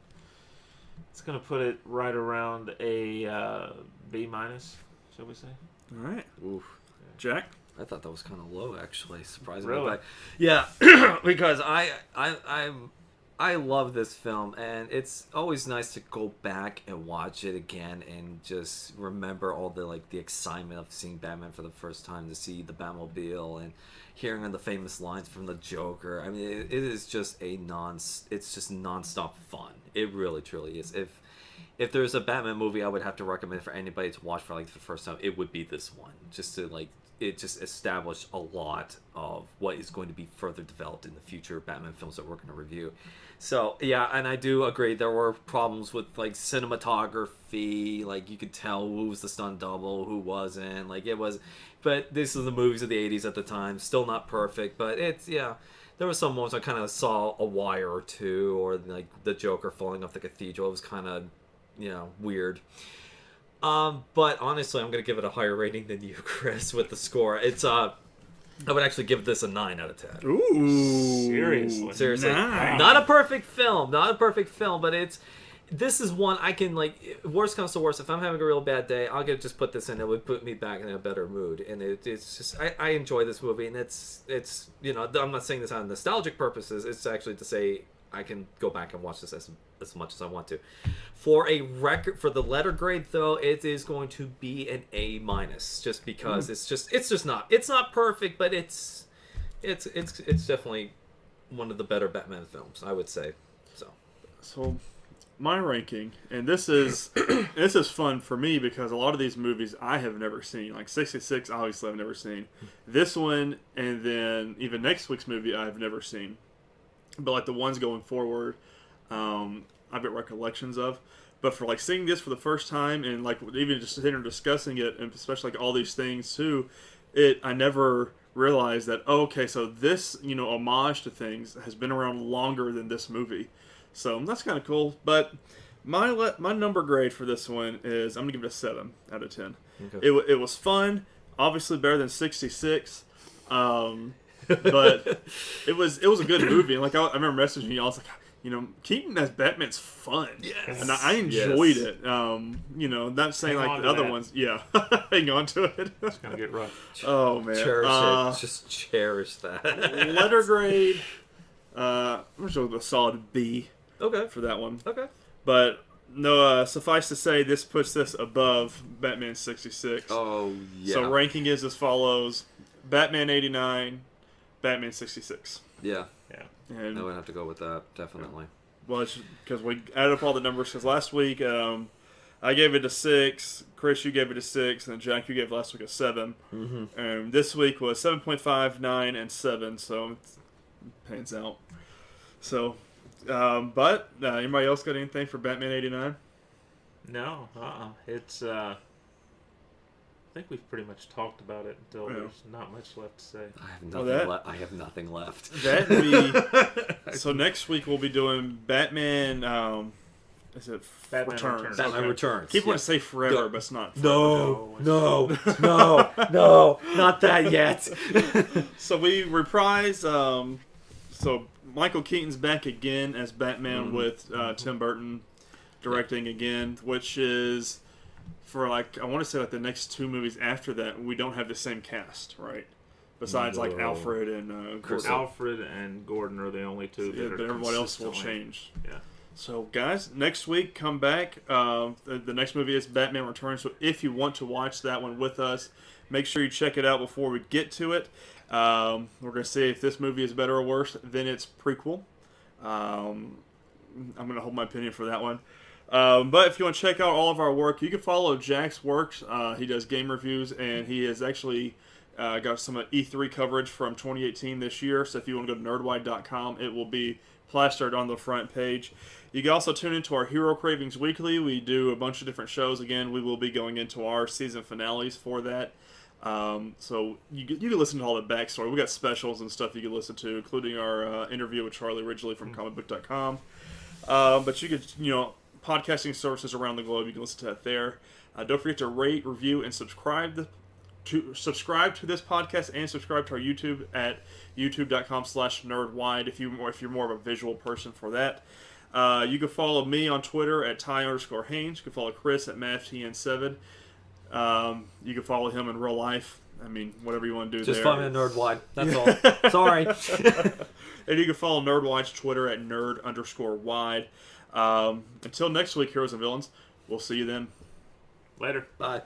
It's gonna put it right around a B minus, shall we say?
All right.
Oof.
Jack?
I thought that was kind of low, actually. Surprisingly,
Really?
but yeah, because I love this film, and it's always nice to go back and watch it again and just remember all the excitement of seeing Batman for the first time, to see the Batmobile and hearing the famous lines from the Joker. I mean, it is just it's just nonstop fun. It really, truly is. If there's a Batman movie I would have to recommend for anybody to watch for the first time, it would be this one, just to it just established a lot of what is going to be further developed in the future Batman films that we're going to review. So, yeah, and I do agree there were problems with, cinematography. You could tell who was the stunt double, who wasn't. But this is the movies of the 80s at the time. Still not perfect, but there were some moments I kind of saw a wire or two, or, the Joker falling off the cathedral. It was kind of, weird. But honestly, I'm going to give it a higher rating than you, Chris, with the score. It's, I would actually give this a 9 out of 10.
Ooh.
Seriously.
Nice.
Not a perfect film, but this is one I can, worst comes to worst, if I'm having a real bad day, I'll just put this in. It would put me back in a better mood. And it's just, I enjoy this movie, and it's I'm not saying this on nostalgic purposes. It's actually to say I can go back and watch this as much as I want to. For the letter grade, though, it is going to be an A minus, just because it's not perfect, but it's definitely one of the better Batman films, I would say.
So my ranking, and this is fun for me because a lot of these movies I have never seen. 66, obviously I've never seen. This one, and then even next week's movie I've never seen. But the ones going forward, I've got recollections of. But for seeing this for the first time, and even just sitting and discussing it, and especially all these things too, I never realized that so this homage to things has been around longer than this movie. So that's kind of cool. But my number grade for this one is, I'm gonna give it a 7 out of 10. Okay. It was fun, obviously better than 66. But it was a good movie. And I remember messaging you, I was like, Keaton as Batman's fun.
Yes.
And I enjoyed it. Not saying the other ones. Yeah. Hang on to it.
It's going to get rough.
Oh, man.
Cherish it. Just cherish that.
Letter grade, I'm just going to go with a solid B.
Okay.
For that one.
Okay.
But no, suffice to say, this puts this above Batman 66.
Oh, yeah.
So ranking is as follows. Batman 89, Batman 66.
Yeah,
And
I would have to go with that, definitely.
well, it's because we added up all the numbers. Because last week, I gave it a 6. Chris, you gave it a 6, and Jack, you gave last week a 7.
Mm-hmm.
And this week was 7.5, 9, and 7. So it pans out. So, but anybody else got anything for Batman 89?
No, it's. I think we've pretty much talked about it until there's not much left to say.
I have nothing left.
So next week we'll be doing Batman. Is it
Batman
Returns?
Batman Returns.
Keep wanting to say forever, but it's not. Forever.
No, not that yet.
So we reprise. So Michael Keaton's back again as Batman with Tim Burton directing again, which is for I want to say the next 2 movies after that. We don't have the same cast, right? Besides Alfred and Gordon.
Alfred and Gordon are the only 2 that are
but everyone else will change.
Yeah.
So, guys, next week, come back. The next movie is Batman Returns. So, if you want to watch that one with us, make sure you check it out before we get to it. We're going to see if this movie is better or worse than its prequel. I'm going to hold my opinion for that one. But if you want to check out all of our work, you can follow Jack's works. He does game reviews, and he has actually got some E3 coverage from 2018 this year. So, if you want to go to nerdwide.com, it will be plastered on the front page. You can also tune into our Hero Cravings Weekly. We do a bunch of different shows. Again, we will be going into our season finales for that. So you can listen to all the backstory. We got specials and stuff you can listen to, including our interview with Charlie Ridgely from comicbook.com. But you could, podcasting services around the globe, you can listen to that there. Don't forget to rate, review, and subscribe to this podcast, and subscribe to our YouTube at youtube.com/nerdwide if you're more of a visual person for that. You can follow me on Twitter at Ty_Haynes. You can follow Chris at MavTN7. You can follow him in real life. I mean, whatever you want to do
Just
there.
follow me on Nerdwide. That's all. Sorry.
And you can follow Nerdwide's Twitter at nerd_wide. Until next week, Heroes and Villains, we'll see you then.
Later.
Bye.